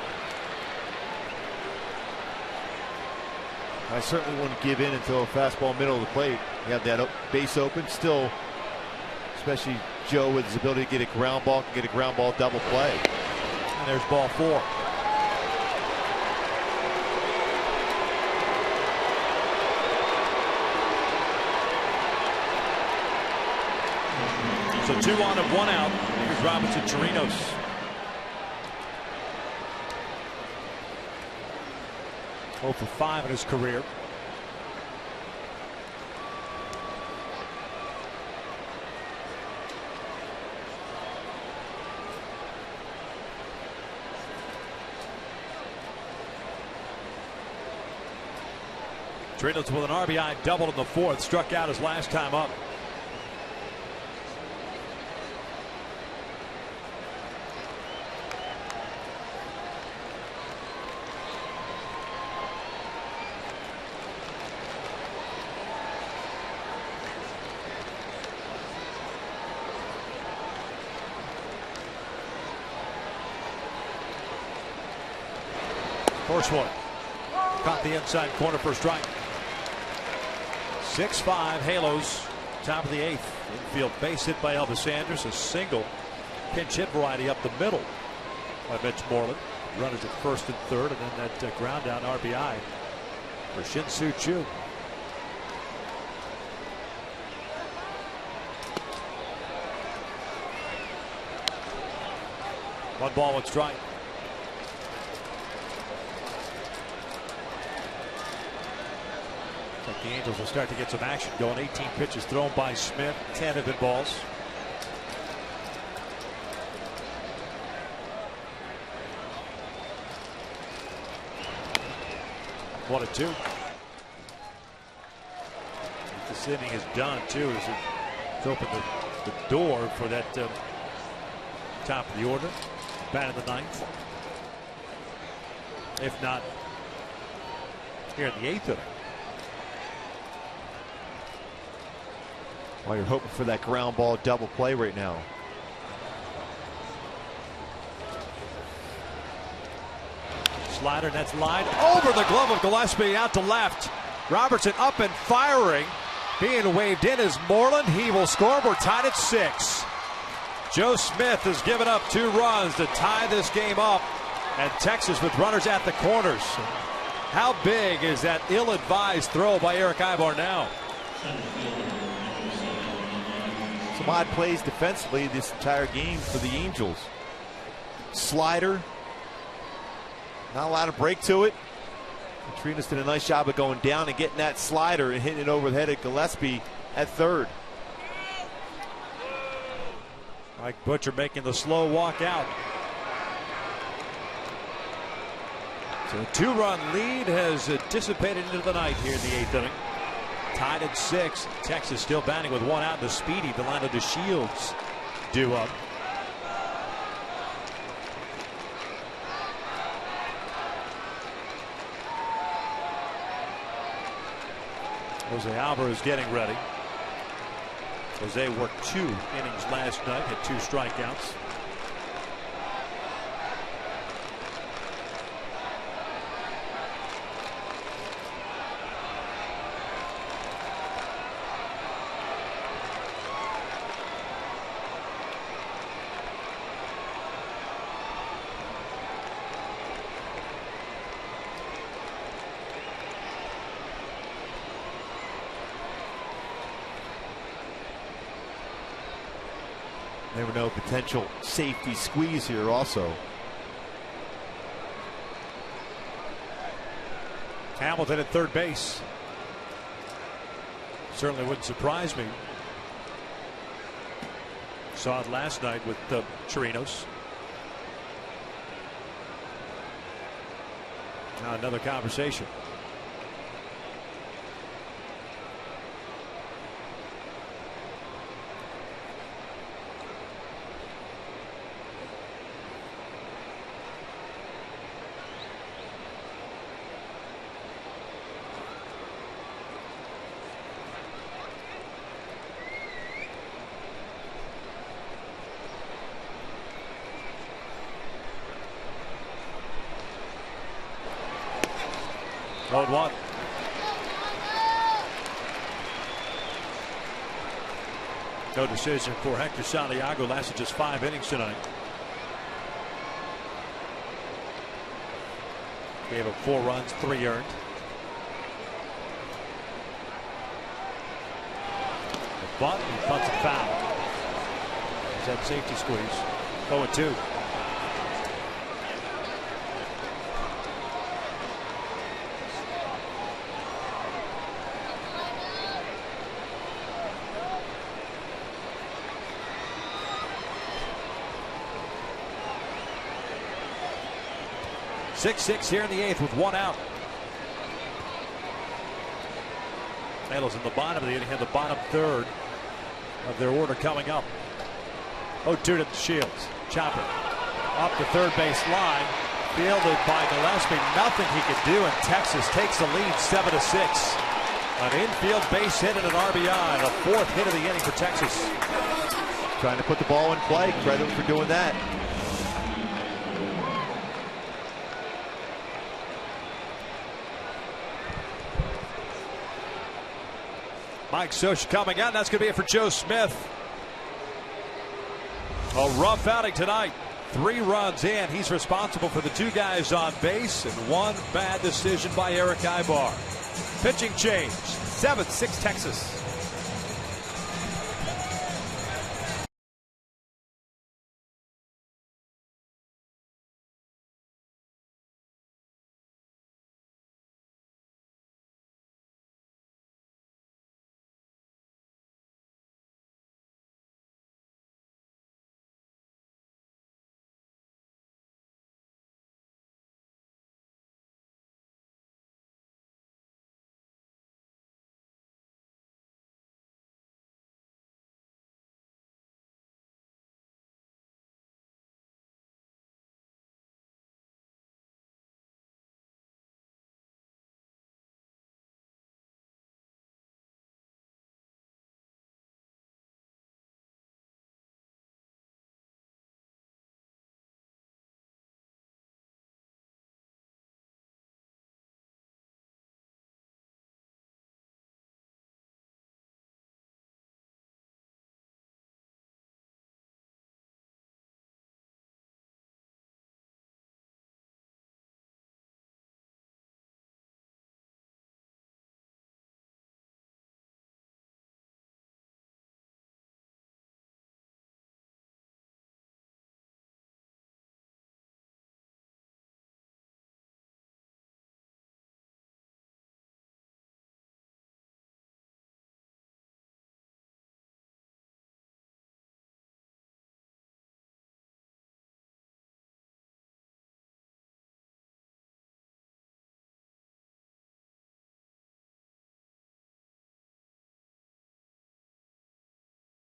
I certainly wouldn't give in until a fastball middle of the plate. You have that base open still, especially Joe with his ability to get a ground ball, can get a ground ball double play. And there's ball 4. So 2 on and 1 out. Here's Robinson Chirinos. Oh for 5 in his career. Chirinos with an RBI double in the 4th. Struck out his last time up. First one. Caught the inside corner for a strike. 6-5 Halos. Top of the 8th. Infield base hit by Elvis Sanders. A single pinch hit variety up the middle by Mitch Moreland. Runners at first and third, and then that ground down RBI for Shin-Soo Choo. One ball, one strike. The Angels will start to get some action going. 18 pitches thrown by Smith. 10 have been balls. One and 2. This inning is done too. As it's opened the door for that top of the order. Bat in the 9th. If not here in the 8th inning. Well, you're hoping for that ground ball double play right now. Slider, and that's lined over the glove of Gillespie out to left. Robertson up and firing. Being waved in is Moreland. He will score. We're tied at 6. Joe Smith has given up 2 runs to tie this game up. And Texas with runners at the corners. How big is that ill-advised throw by Eric Ibar now? Some odd plays defensively this entire game for the Angels. Slider. Not allowed to break to it. Chirinos did a nice job of going down and getting that slider and hitting it over the head of Gillespie at third. Mike Butcher making the slow walk out. So a 2-run lead has dissipated into the night here in the 8th inning. Tied at 6. Texas still batting with 1 out. The speedy Delano DeShields due up. Jose Alvarez getting ready. Jose worked 2 innings last night, had 2 strikeouts. Never know, potential safety squeeze here also. Hamilton at third base. Certainly wouldn't surprise me. Saw it last night with Chirinos. Now another conversation. 0-1. No decision for Hector Santiago. Lasted just 5 innings tonight. Gave up 4 runs, 3 earned. The bunt, he bunts a foul. There's that safety squeeze. 0-2. Six here in the 8th with 1 out. Angels in the bottom of the inning, have the bottom third of their order coming up. 0-2 to the Shields. Chopper up the third base line, fielded by Gillespie. Nothing he could do, and Texas takes the lead 7-6. An infield base hit and an RBI, the 4th hit of the inning for Texas. Trying to put the ball in play. Credit him for doing that. Mike Soch coming out. That's going to be it for Joe Smith. A rough outing tonight. 3 runs in. He's responsible for the 2 guys on base and 1 bad decision by Eric Ibar. Pitching change. 7-6 Texas.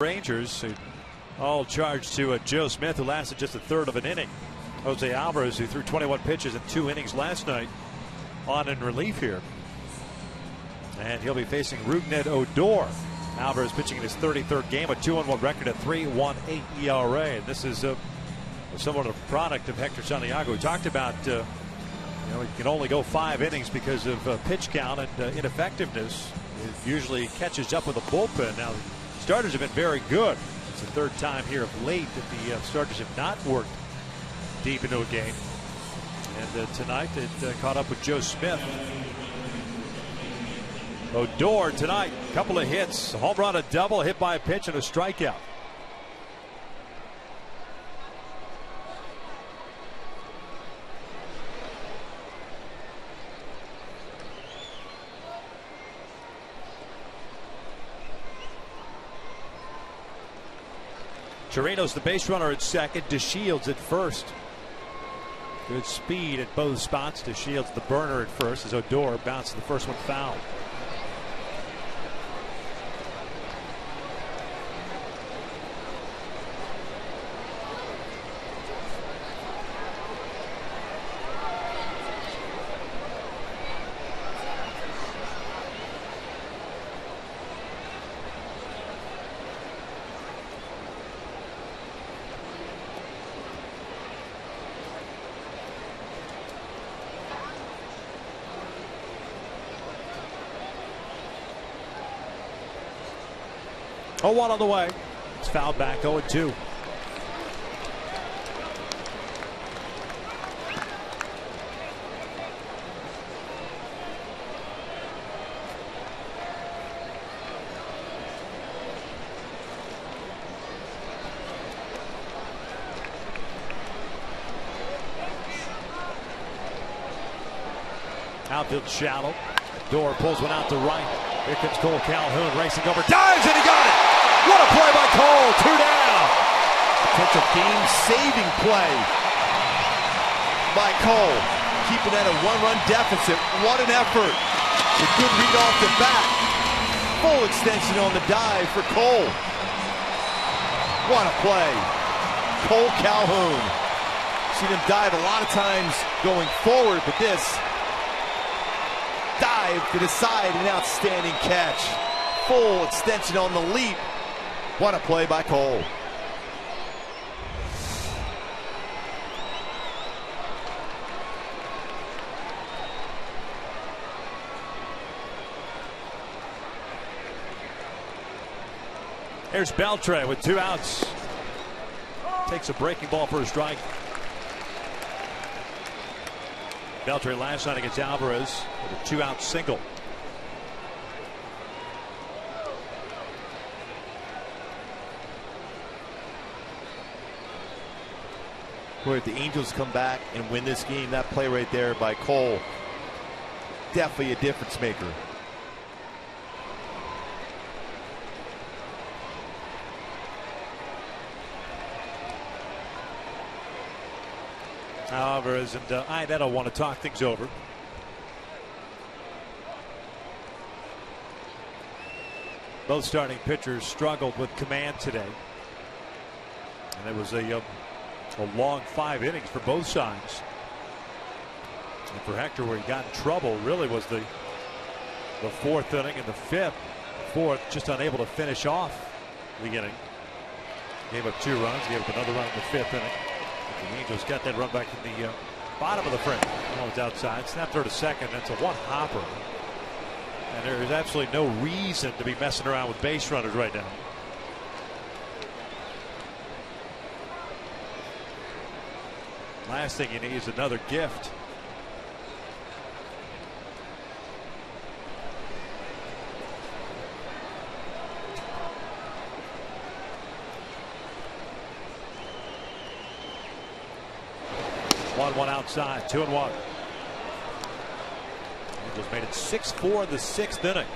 Rangers, who all charged to Joe Smith, who lasted just a third of an inning. Jose Alvarez, who threw 21 pitches in 2 innings last night, on in relief here. And he'll be facing Rougned Odor. Alvarez pitching in his 33rd game, a 2-1 record, a 3.18 ERA. And this is somewhat a product of Hector Santiago. We talked about he can only go 5 innings because of pitch count and ineffectiveness. It usually catches up with the bullpen. Now, starters have been very good. It's the 3rd time here of late that the starters have not worked deep into a game. And tonight it caught up with Joe Smith. Odor tonight, a couple of hits, a home run, a double, hit by a pitch, and a strikeout. Chirinos, the base runner, at second. DeShields at first. Good speed at both spots. DeShields, the burner, at first, as Odor bounced the first one foul. 0-1 on the way. It's fouled back 0-2. Outfield shallow. Door pulls one out to right. Here comes Cole Calhoun racing over. Dives and he got it! What a play by Cole! 2 down! Potential game-saving play by Cole. Keeping at a 1-run deficit. What an effort. A good read off the bat. Full extension on the dive for Cole. What a play. Cole Calhoun. Seen him dive a lot of times going forward, but this dive to the side, an outstanding catch. Full extension on the leap. What a play by Cole. Here's Beltre with 2 outs. Takes a breaking ball for a strike. Beltre last night against Alvarez with a 2-out single. Boy, if the Angels come back and win this game, that play right there by Cole, definitely a difference maker. Alvarez and Iannetta want to talk things over. Both starting pitchers struggled with command today. And it was a long 5 innings for both sides. And for Hector, where he got in trouble really was the 4th inning and the 5th. 4th, just unable to finish off the inning. Gave up 2 runs, gave up another run in the 5th inning. The Angels got that run back in the bottom of the frame. Oh, it's outside. Snap throw to second. That's a 1-hopper. And there is absolutely no reason to be messing around with base runners right now. Last thing you need is another gift. One outside, 2-1. Angels made it 6-4 in the 6th inning.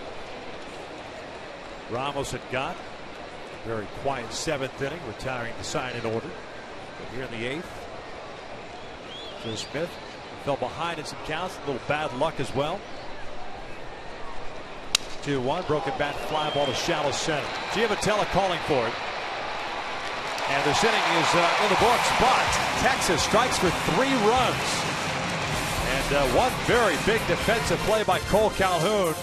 Ramos had got a very quiet 7th inning, retiring the sign-in order. But here in the 8th, Joe Smith fell behind in some counts, a little bad luck as well. 2-1, broken bat, fly ball to shallow center. Giavatella calling for it. And this inning is in the books, but Texas strikes for 3 runs. And one very big defensive play by Cole Calhoun,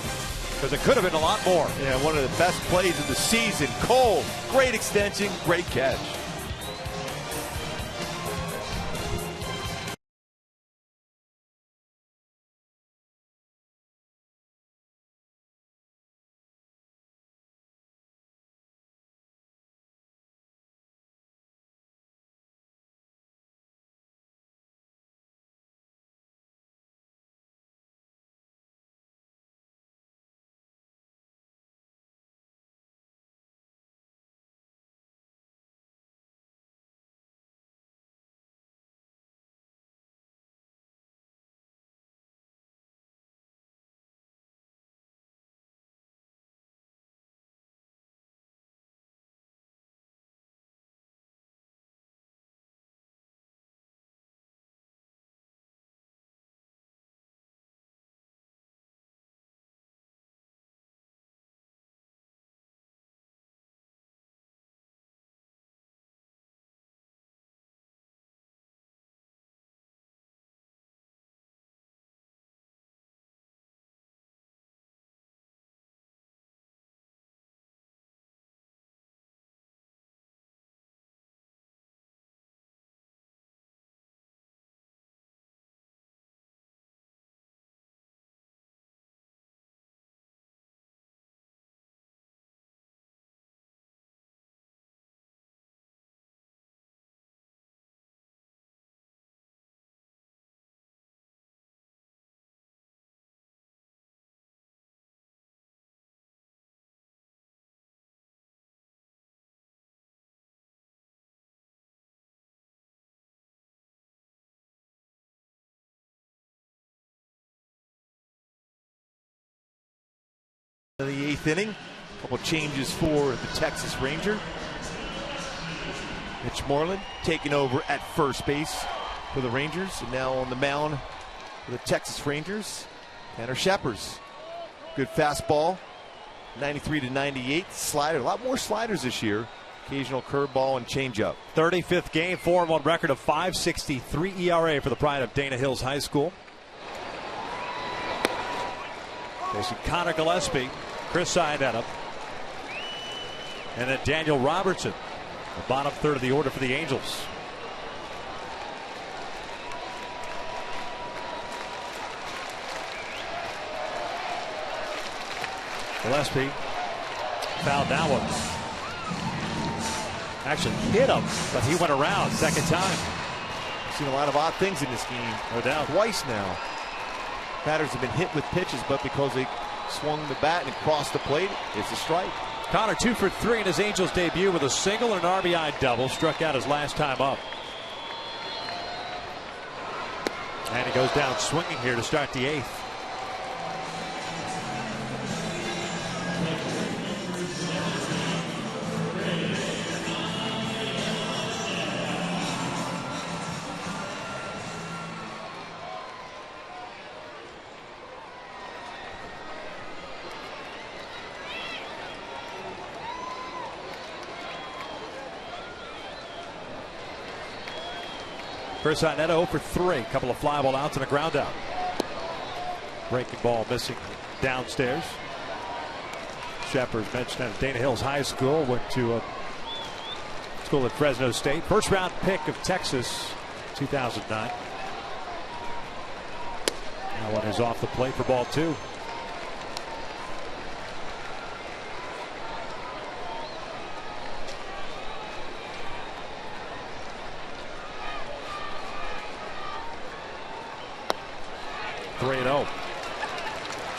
because it could have been a lot more. Yeah, one of the best plays of the season. Cole, great extension, great catch. In the 8th inning, a couple changes for the Texas Ranger. Mitch Moreland taking over at first base for the Rangers, and now on the mound for the Texas Rangers, Tanner Scheppers. Good fastball, 93 to 98 slider. A lot more sliders this year. Occasional curveball and changeup. 35th game, 4-1 record of 5.63 ERA for the pride of Dana Hills High School. Facing Connor Gillespie, Chris Iannetta, and then Daniel Robertson, the bottom third of the order for the Angels. Gillespie fouled that one. Actually hit him, but he went around second time. Seen a lot of odd things in this game. No doubt. Twice now. Batters have been hit with pitches, but because they swung the bat and crossed the plate, it's a strike. Connor 2 for 3 in his Angels debut with a single and an RBI double. Struck out his last time up. And he goes down swinging here to start the 8th. Chris Iannetta 0 for 3. A couple of fly ball outs and a ground out. Breaking ball missing downstairs. Scheppers mentioned at Dana Hills High School. Went to a school at Fresno State. First round pick of Texas 2009. Now one is off the plate for ball 2.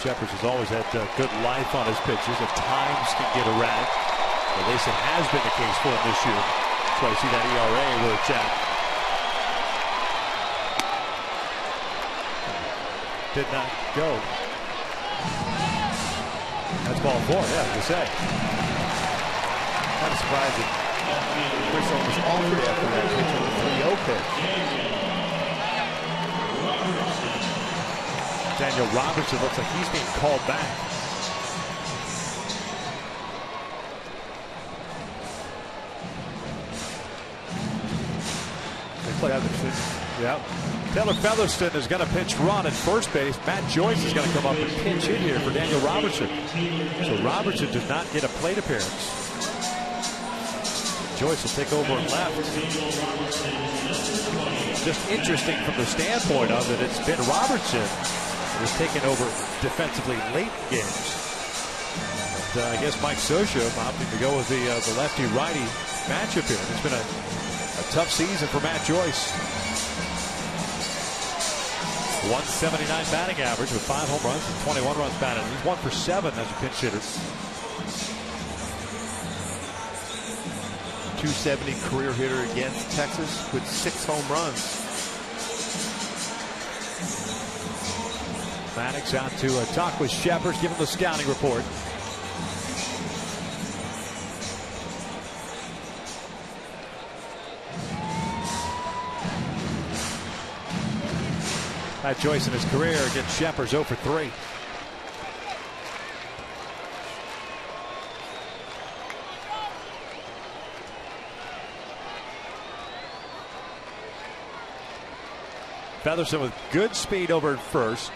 Scheppers has always had good life on his pitches. At times can get erratic. At least it has been the case for him this year. That's why you see that ERA where it's at. Did not go. That's ball 4, yeah, you say. Kind of surprising. Chris almost offered after that pitch on the 3-0 pitch. Daniel Robertson looks like he's being called back. Yeah. Taylor Featherston is going to pinch run at first base. Matt Joyce is going to come up and pinch hit here for Daniel Robertson. So Robertson does not get a plate appearance. Joyce will take over and left. Just interesting from the standpoint of it, it's been Robertson was taken over defensively late in games. And, I guess Mike Scioscia opting to go with the lefty-righty matchup here. It's been a tough season for Matt Joyce. 179 batting average with 5 home runs and 21 runs batted. He's 1 for 7 as a pinch hitter. 270 career hitter against Texas with 6 home runs. Maddox out to talk with Scheppers, give him the scouting report. Matt Joyce in his career against Scheppers 0 for 3. Featherston with good speed over at first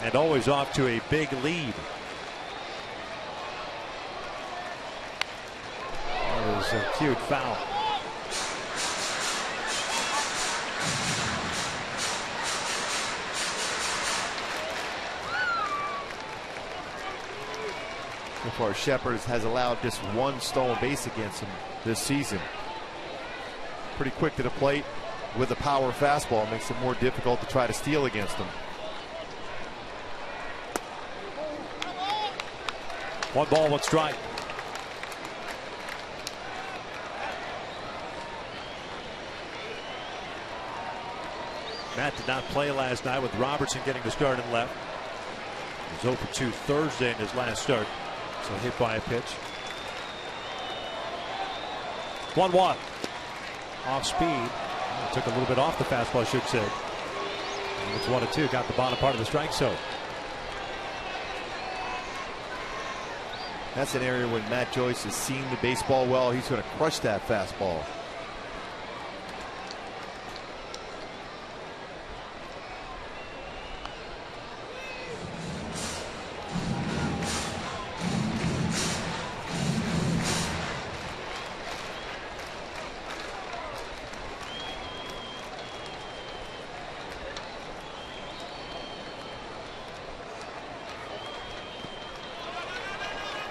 and always off to a big lead. That was a cute foul. So far, Scheppers has allowed just 1 stolen base against him this season. Pretty quick to the plate with a power fastball. Makes it more difficult to try to steal against him. 1 ball, 1 strike. Matt did not play last night with Robertson getting the start in left. He's 0 for 2 Thursday in his last start. So hit by a pitch. 1-1. Off speed. Took a little bit off the fastball, I should say. And it's 1-2. Got the bottom part of the strike zone. That's an area when Matt Joyce has seen the baseball well. He's going to crush that fastball.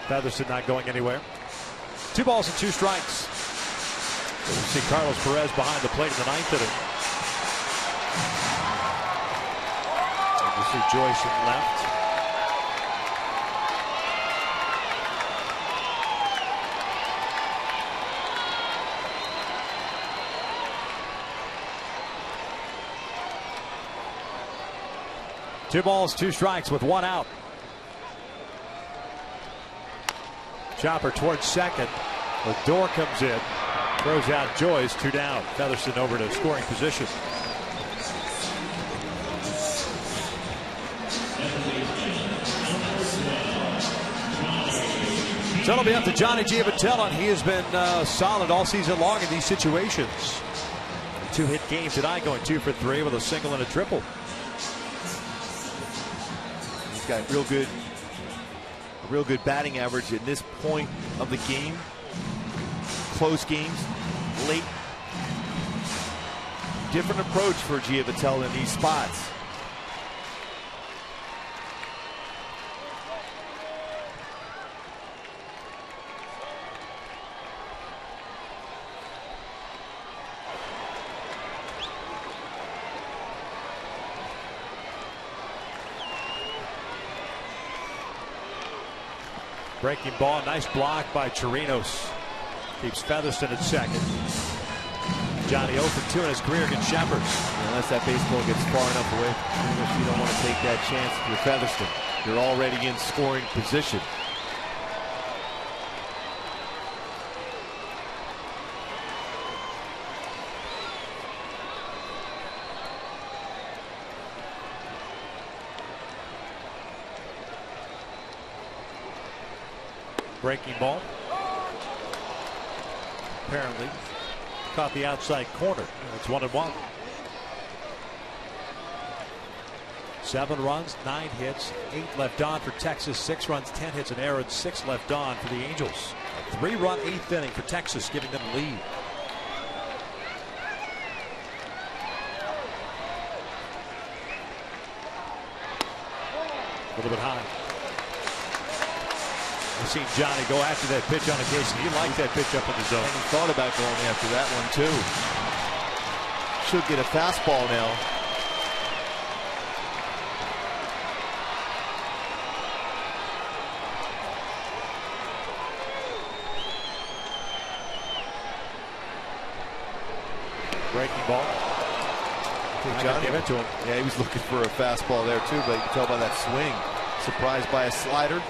Featherston not going anywhere. 2 balls and 2 strikes. So we see Carlos Perez behind the plate in the 9th inning. And we see Joyce in left. Two balls, 2 strikes with 1 out. Chopper towards second. Lindor comes in. Throws out Joyce. 2 down. Featherston over to scoring position. So it'll be up to Johnny Giavotella, and he has been solid all season long in these situations. 2-hit game tonight, going 2 for 3 with a single and a triple. He's got real good batting average at this point of the game. Close games, late. Different approach for Giavotella in these spots. Breaking ball, nice block by Chirinos. Keeps Featherston at second. Johnny 0 for 2 in his career against Shepard. Unless that baseball gets far enough away, you don't want to take that chance with Featherston. You're already in scoring position. Breaking ball. Apparently caught the outside corner. It's 1-1. 7 runs, 9 hits, 8 left on for Texas. 6 runs, 10 hits, an error, and 6 left on for the Angels. A 3-run 8th inning for Texas, giving them the lead. A little bit high. I've seen Johnny go after that pitch on occasion. He liked that pitch up in the zone. And he thought about going after that one too. Should get a fastball now. Breaking ball. Johnny give it to him. Yeah, he was looking for a fastball there too, but you can tell by that swing. Surprised by a slider.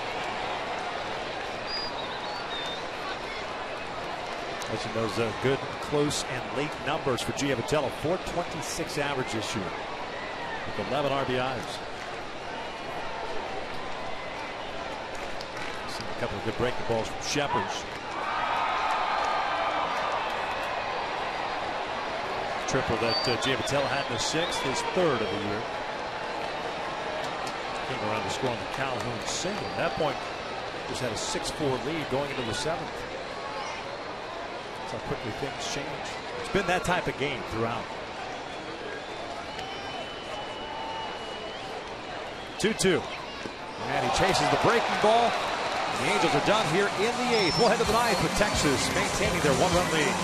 Mentioned those good, close, and late numbers for Giavotella. .426 average this year with 11 RBIs. Seen a couple of good breaking balls from Shepherds. Triple that Giavotella had in the 6th, his 3rd of the year. Came around to score on the Calhoun single. At that point, just had a 6-4 lead going into the 7th. That's how quickly things change. It's been that type of game throughout. 2-2. And he chases the breaking ball. The Angels are done here in the 8th. We'll head to the 9th with Texas maintaining their 1-run lead.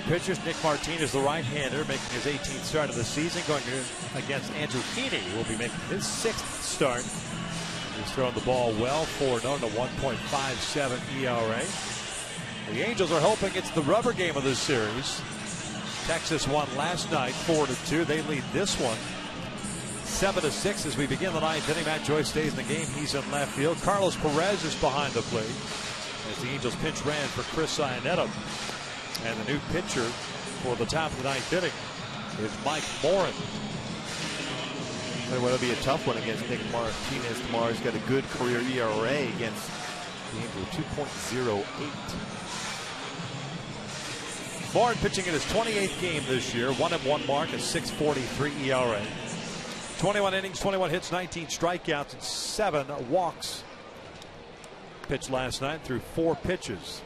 pitchers. Nick Martinez, the right-hander, making his 18th start of the season, going against Andrew Heaney, who will be making his 6th start. He's throwing the ball well, 4-0 to 1.57 ERA. The Angels are hoping it's the rubber game of this series. Texas won last night, 4-2. They lead this one 7-6 as we begin the ninth inning. Matt Joyce stays in the game. He's in left field. Carlos Perez is behind the plate as the Angels pinch ran for Chris Iannetta. And the new pitcher for the top of the ninth inning is Mike Morin. Well, it'll be a tough one against Nick Martinez tomorrow. He's got a good career ERA against the Angels, 2.08. Morin pitching in his 28th game this year. 1-1 mark, a 6.43 ERA. 21 innings, 21 hits, 19 strikeouts, and 7 walks. Pitched last night through 4 pitches.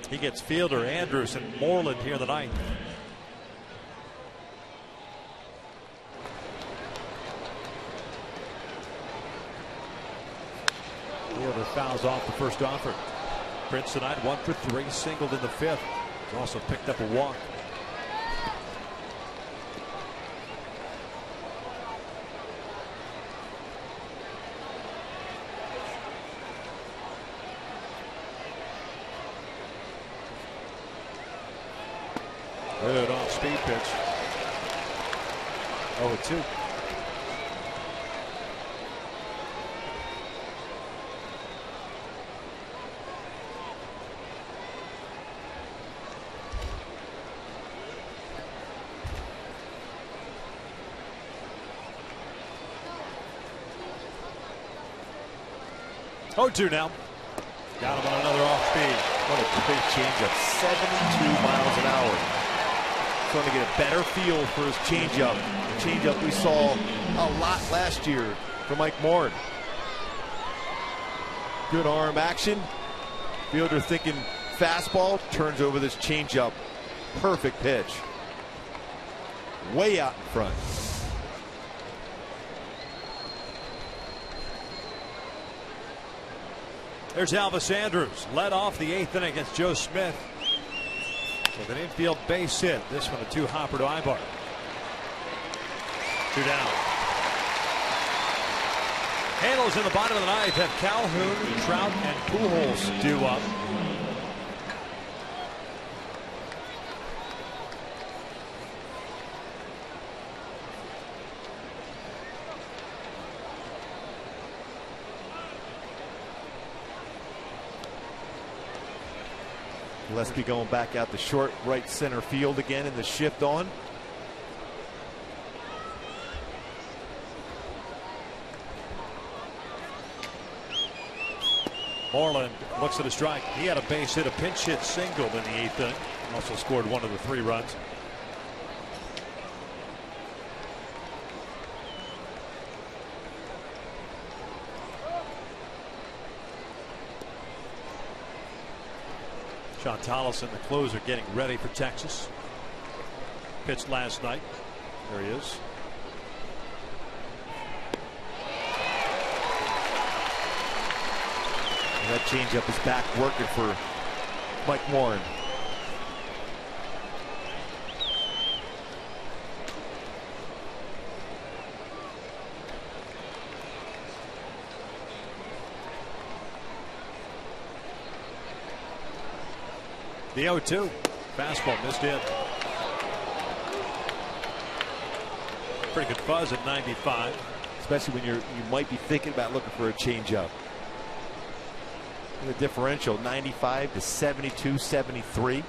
He gets fielder Andrus and Moreland here in the ninth. Fielder fouls off the first offer. Prince tonight 1 for 3, singled in the 5th. He's also picked up a walk. Good off-speed pitch. 0-2. Oh, 2 now. Got him on another off-speed. What a great changeup. 72 miles an hour. Going to get a better feel for his changeup. The changeup we saw a lot last year from Mike Morin. Good arm action. Fielder thinking fastball, turns over this changeup. Perfect pitch. Way out in front. There's Elvis Andrus, led off the 8th inning against Joe Smith with an infield base hit. This one a 2-hopper to Ibar. 2 down. Handles in the bottom of the ninth have Calhoun, Trout, and Pujols due up. Gillespie going back out to short right center field again in the shift on. Moreland looks at a strike. He had a base hit, a pinch hit single in the 8th inning. Also scored 1 of the 3 runs. Sean Tollison, the closer, getting ready for Texas. Pitched last night. There he is. And that changeup is back working for Mike Morin. The 0-2. Fastball missed in. Pretty good fuzz at 95. Especially when you might be thinking about looking for a changeup. The differential 95 to 72, 73. He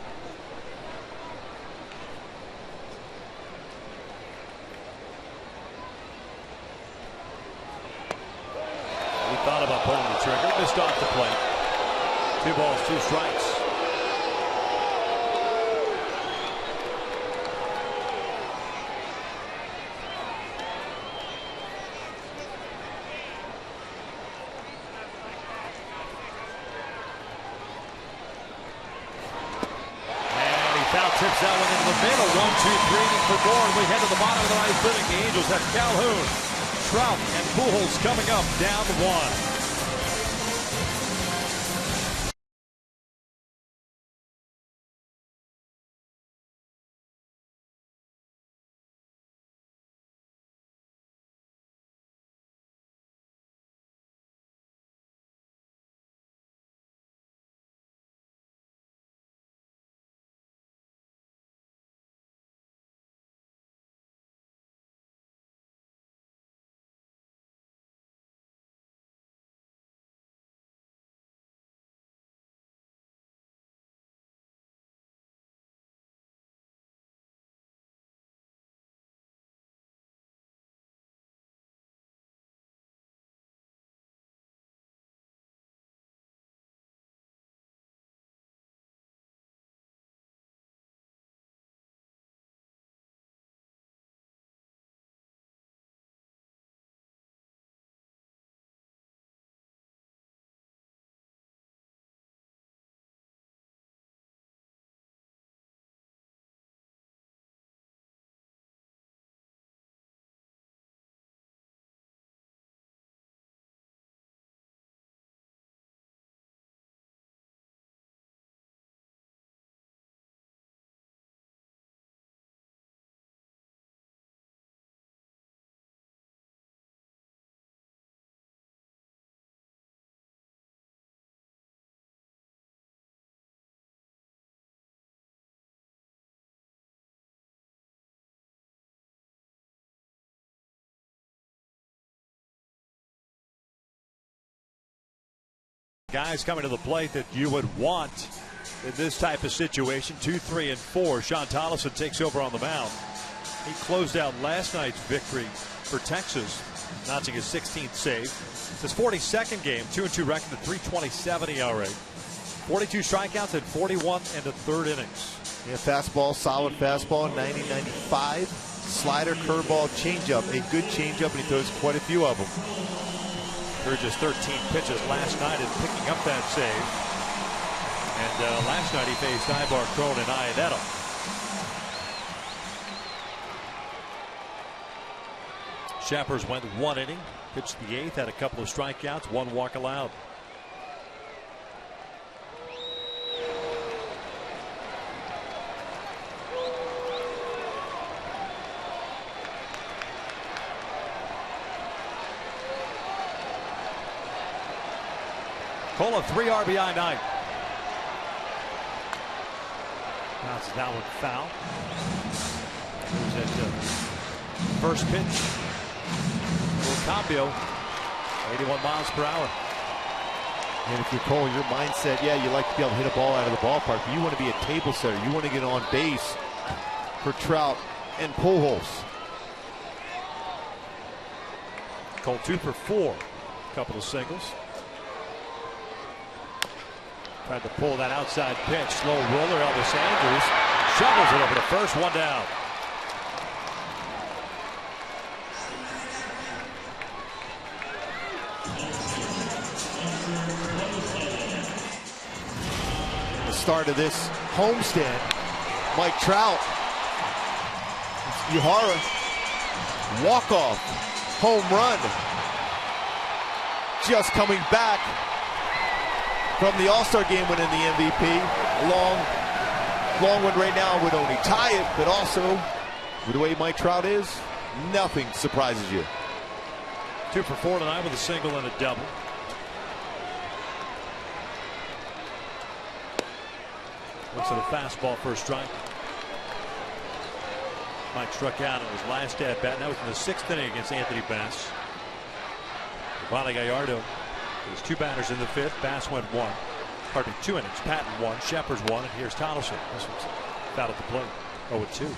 thought about pulling the trigger, missed off the plate. 2 balls, 2 strikes. Tips that one into the middle. 1-2-3 for more. We head to the bottom of the ninth inning. The Angels have Calhoun, Trout, and Pujols coming up down the 1. guys coming to the plate that you would want in this type of situation. 2, 3, and 4. Sean Tolleson takes over on the mound. He closed out last night's victory for Texas, notching his 16th save. It's his 42nd game, 2-2 record, a 3.27 ERA. 42 strikeouts and 41 and a third innings. Yeah, fastball, solid fastball, 90-95. Slider, curveball, changeup, a good changeup, and he throws quite a few of them. Burgess 13 pitches last night and picking up that save. And last night he faced Ibar, Crone, and Iannetta. Shappers went 1 inning, pitched the 8th, had a couple of strikeouts, 1 walk allowed. Cole, a 3 RBI night. Bounces that one foul. Moves at first pitch. Cambio, 81 miles per hour. And if you're Cole, your mindset, yeah, you like to be able to hit a ball out of the ballpark, but you want to be a table setter. You want to get on base for Trout and Pujols. Cole 2 for 4. Couple of singles. Tried to pull that outside pitch. Slow roller. Elvis Andrews shovels it over to first. 1 down. The start of this homestand, Mike Trout, Uhara, walk-off, home run. Just coming back from the All-Star game winning the MVP. Long one right now would only tie it, but also with the way Mike Trout is, nothing surprises you. 2 for 4 tonight with a single and a double. Looks at a fastball for a strike. Mike struck out in his last at bat. That was in the 6th inning against Anthony Bass. Ronnie Gallardo. There's 2 batters in the 5th. Bass went 1. Pardon me, 2 innings. Patton 1. Shepherd's 1. And here's Tolleson. This one's foul at the plate. 0-2.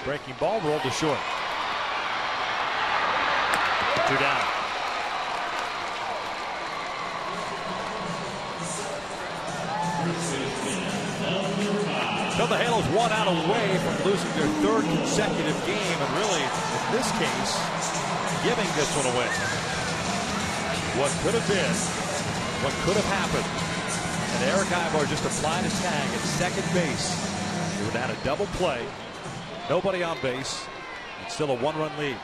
Breaking ball rolled to short. 2 down. So the Halos 1 out away from losing their 3rd consecutive game, and really, in this case, giving this one away. What could have been, what could have happened, and Eric Ibar just applied a tag at second base. He would have had a double play. Nobody on base. It's still a 1-run lead.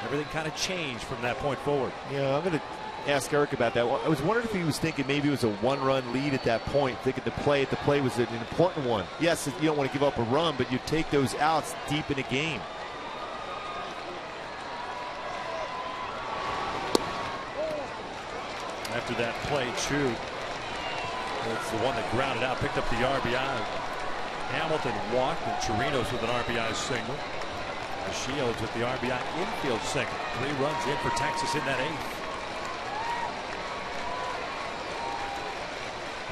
Everything kind of changed from that point forward. Yeah, I'm going to ask Eric about that. I was wondering if he was thinking maybe it was a 1-run lead at that point, thinking the play was an important one. Yes, you don't want to give up a run, but you take those outs deep in a game. After that play, Chu, that's the one that grounded out, picked up the RBI. Hamilton walked, and Chirinos with an RBI single. The Shields with the RBI infield single. 3 runs in for Texas in that 8th.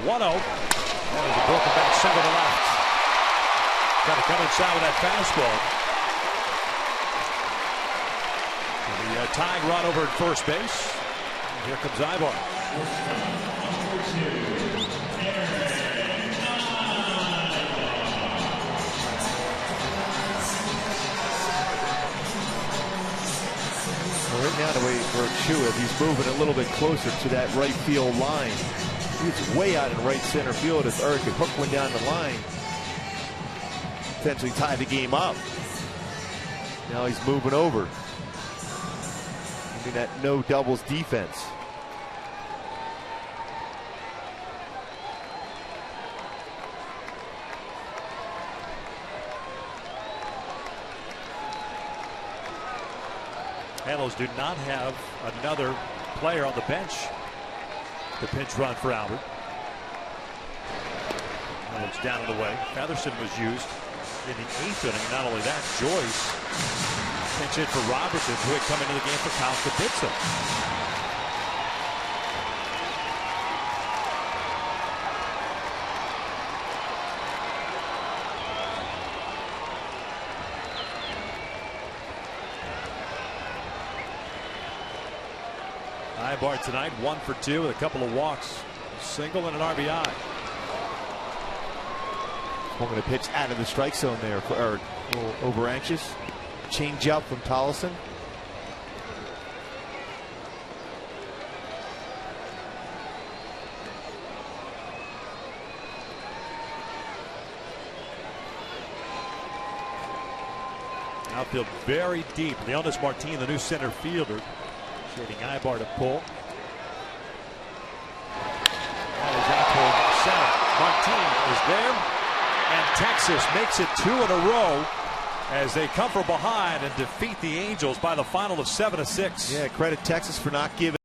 1-0. That was a broken back single to left. Got to come inside with that fastball. And the tying run over at first base. And here comes Ibar. Right now, the way for Chua, he's moving a little bit closer to that right field line. He's way out in right center field if Eric could hook one down the line. Potentially tie the game up. Now he's moving over. I mean, that no doubles defense. Halos do not have another player on the bench. The pinch run for Albert. It's down and away. Featherston was used in the 8th inning. Not only that, Joyce pinch hit for Robertson, who had come into the game for Kyle Kibitza. Ibar tonight 1 for 2 with a couple of walks, single and an RBI. I'm going to pitch out of the strike zone there, or a little over anxious. Change up from Tollison. Outfield very deep. Leonis Martin, the new center fielder, shading Ibar to pull. That is out toward center. Martin is there. And Texas makes it 2 in a row as they come from behind and defeat the Angels by the final of 7-6. Yeah, credit Texas for not giving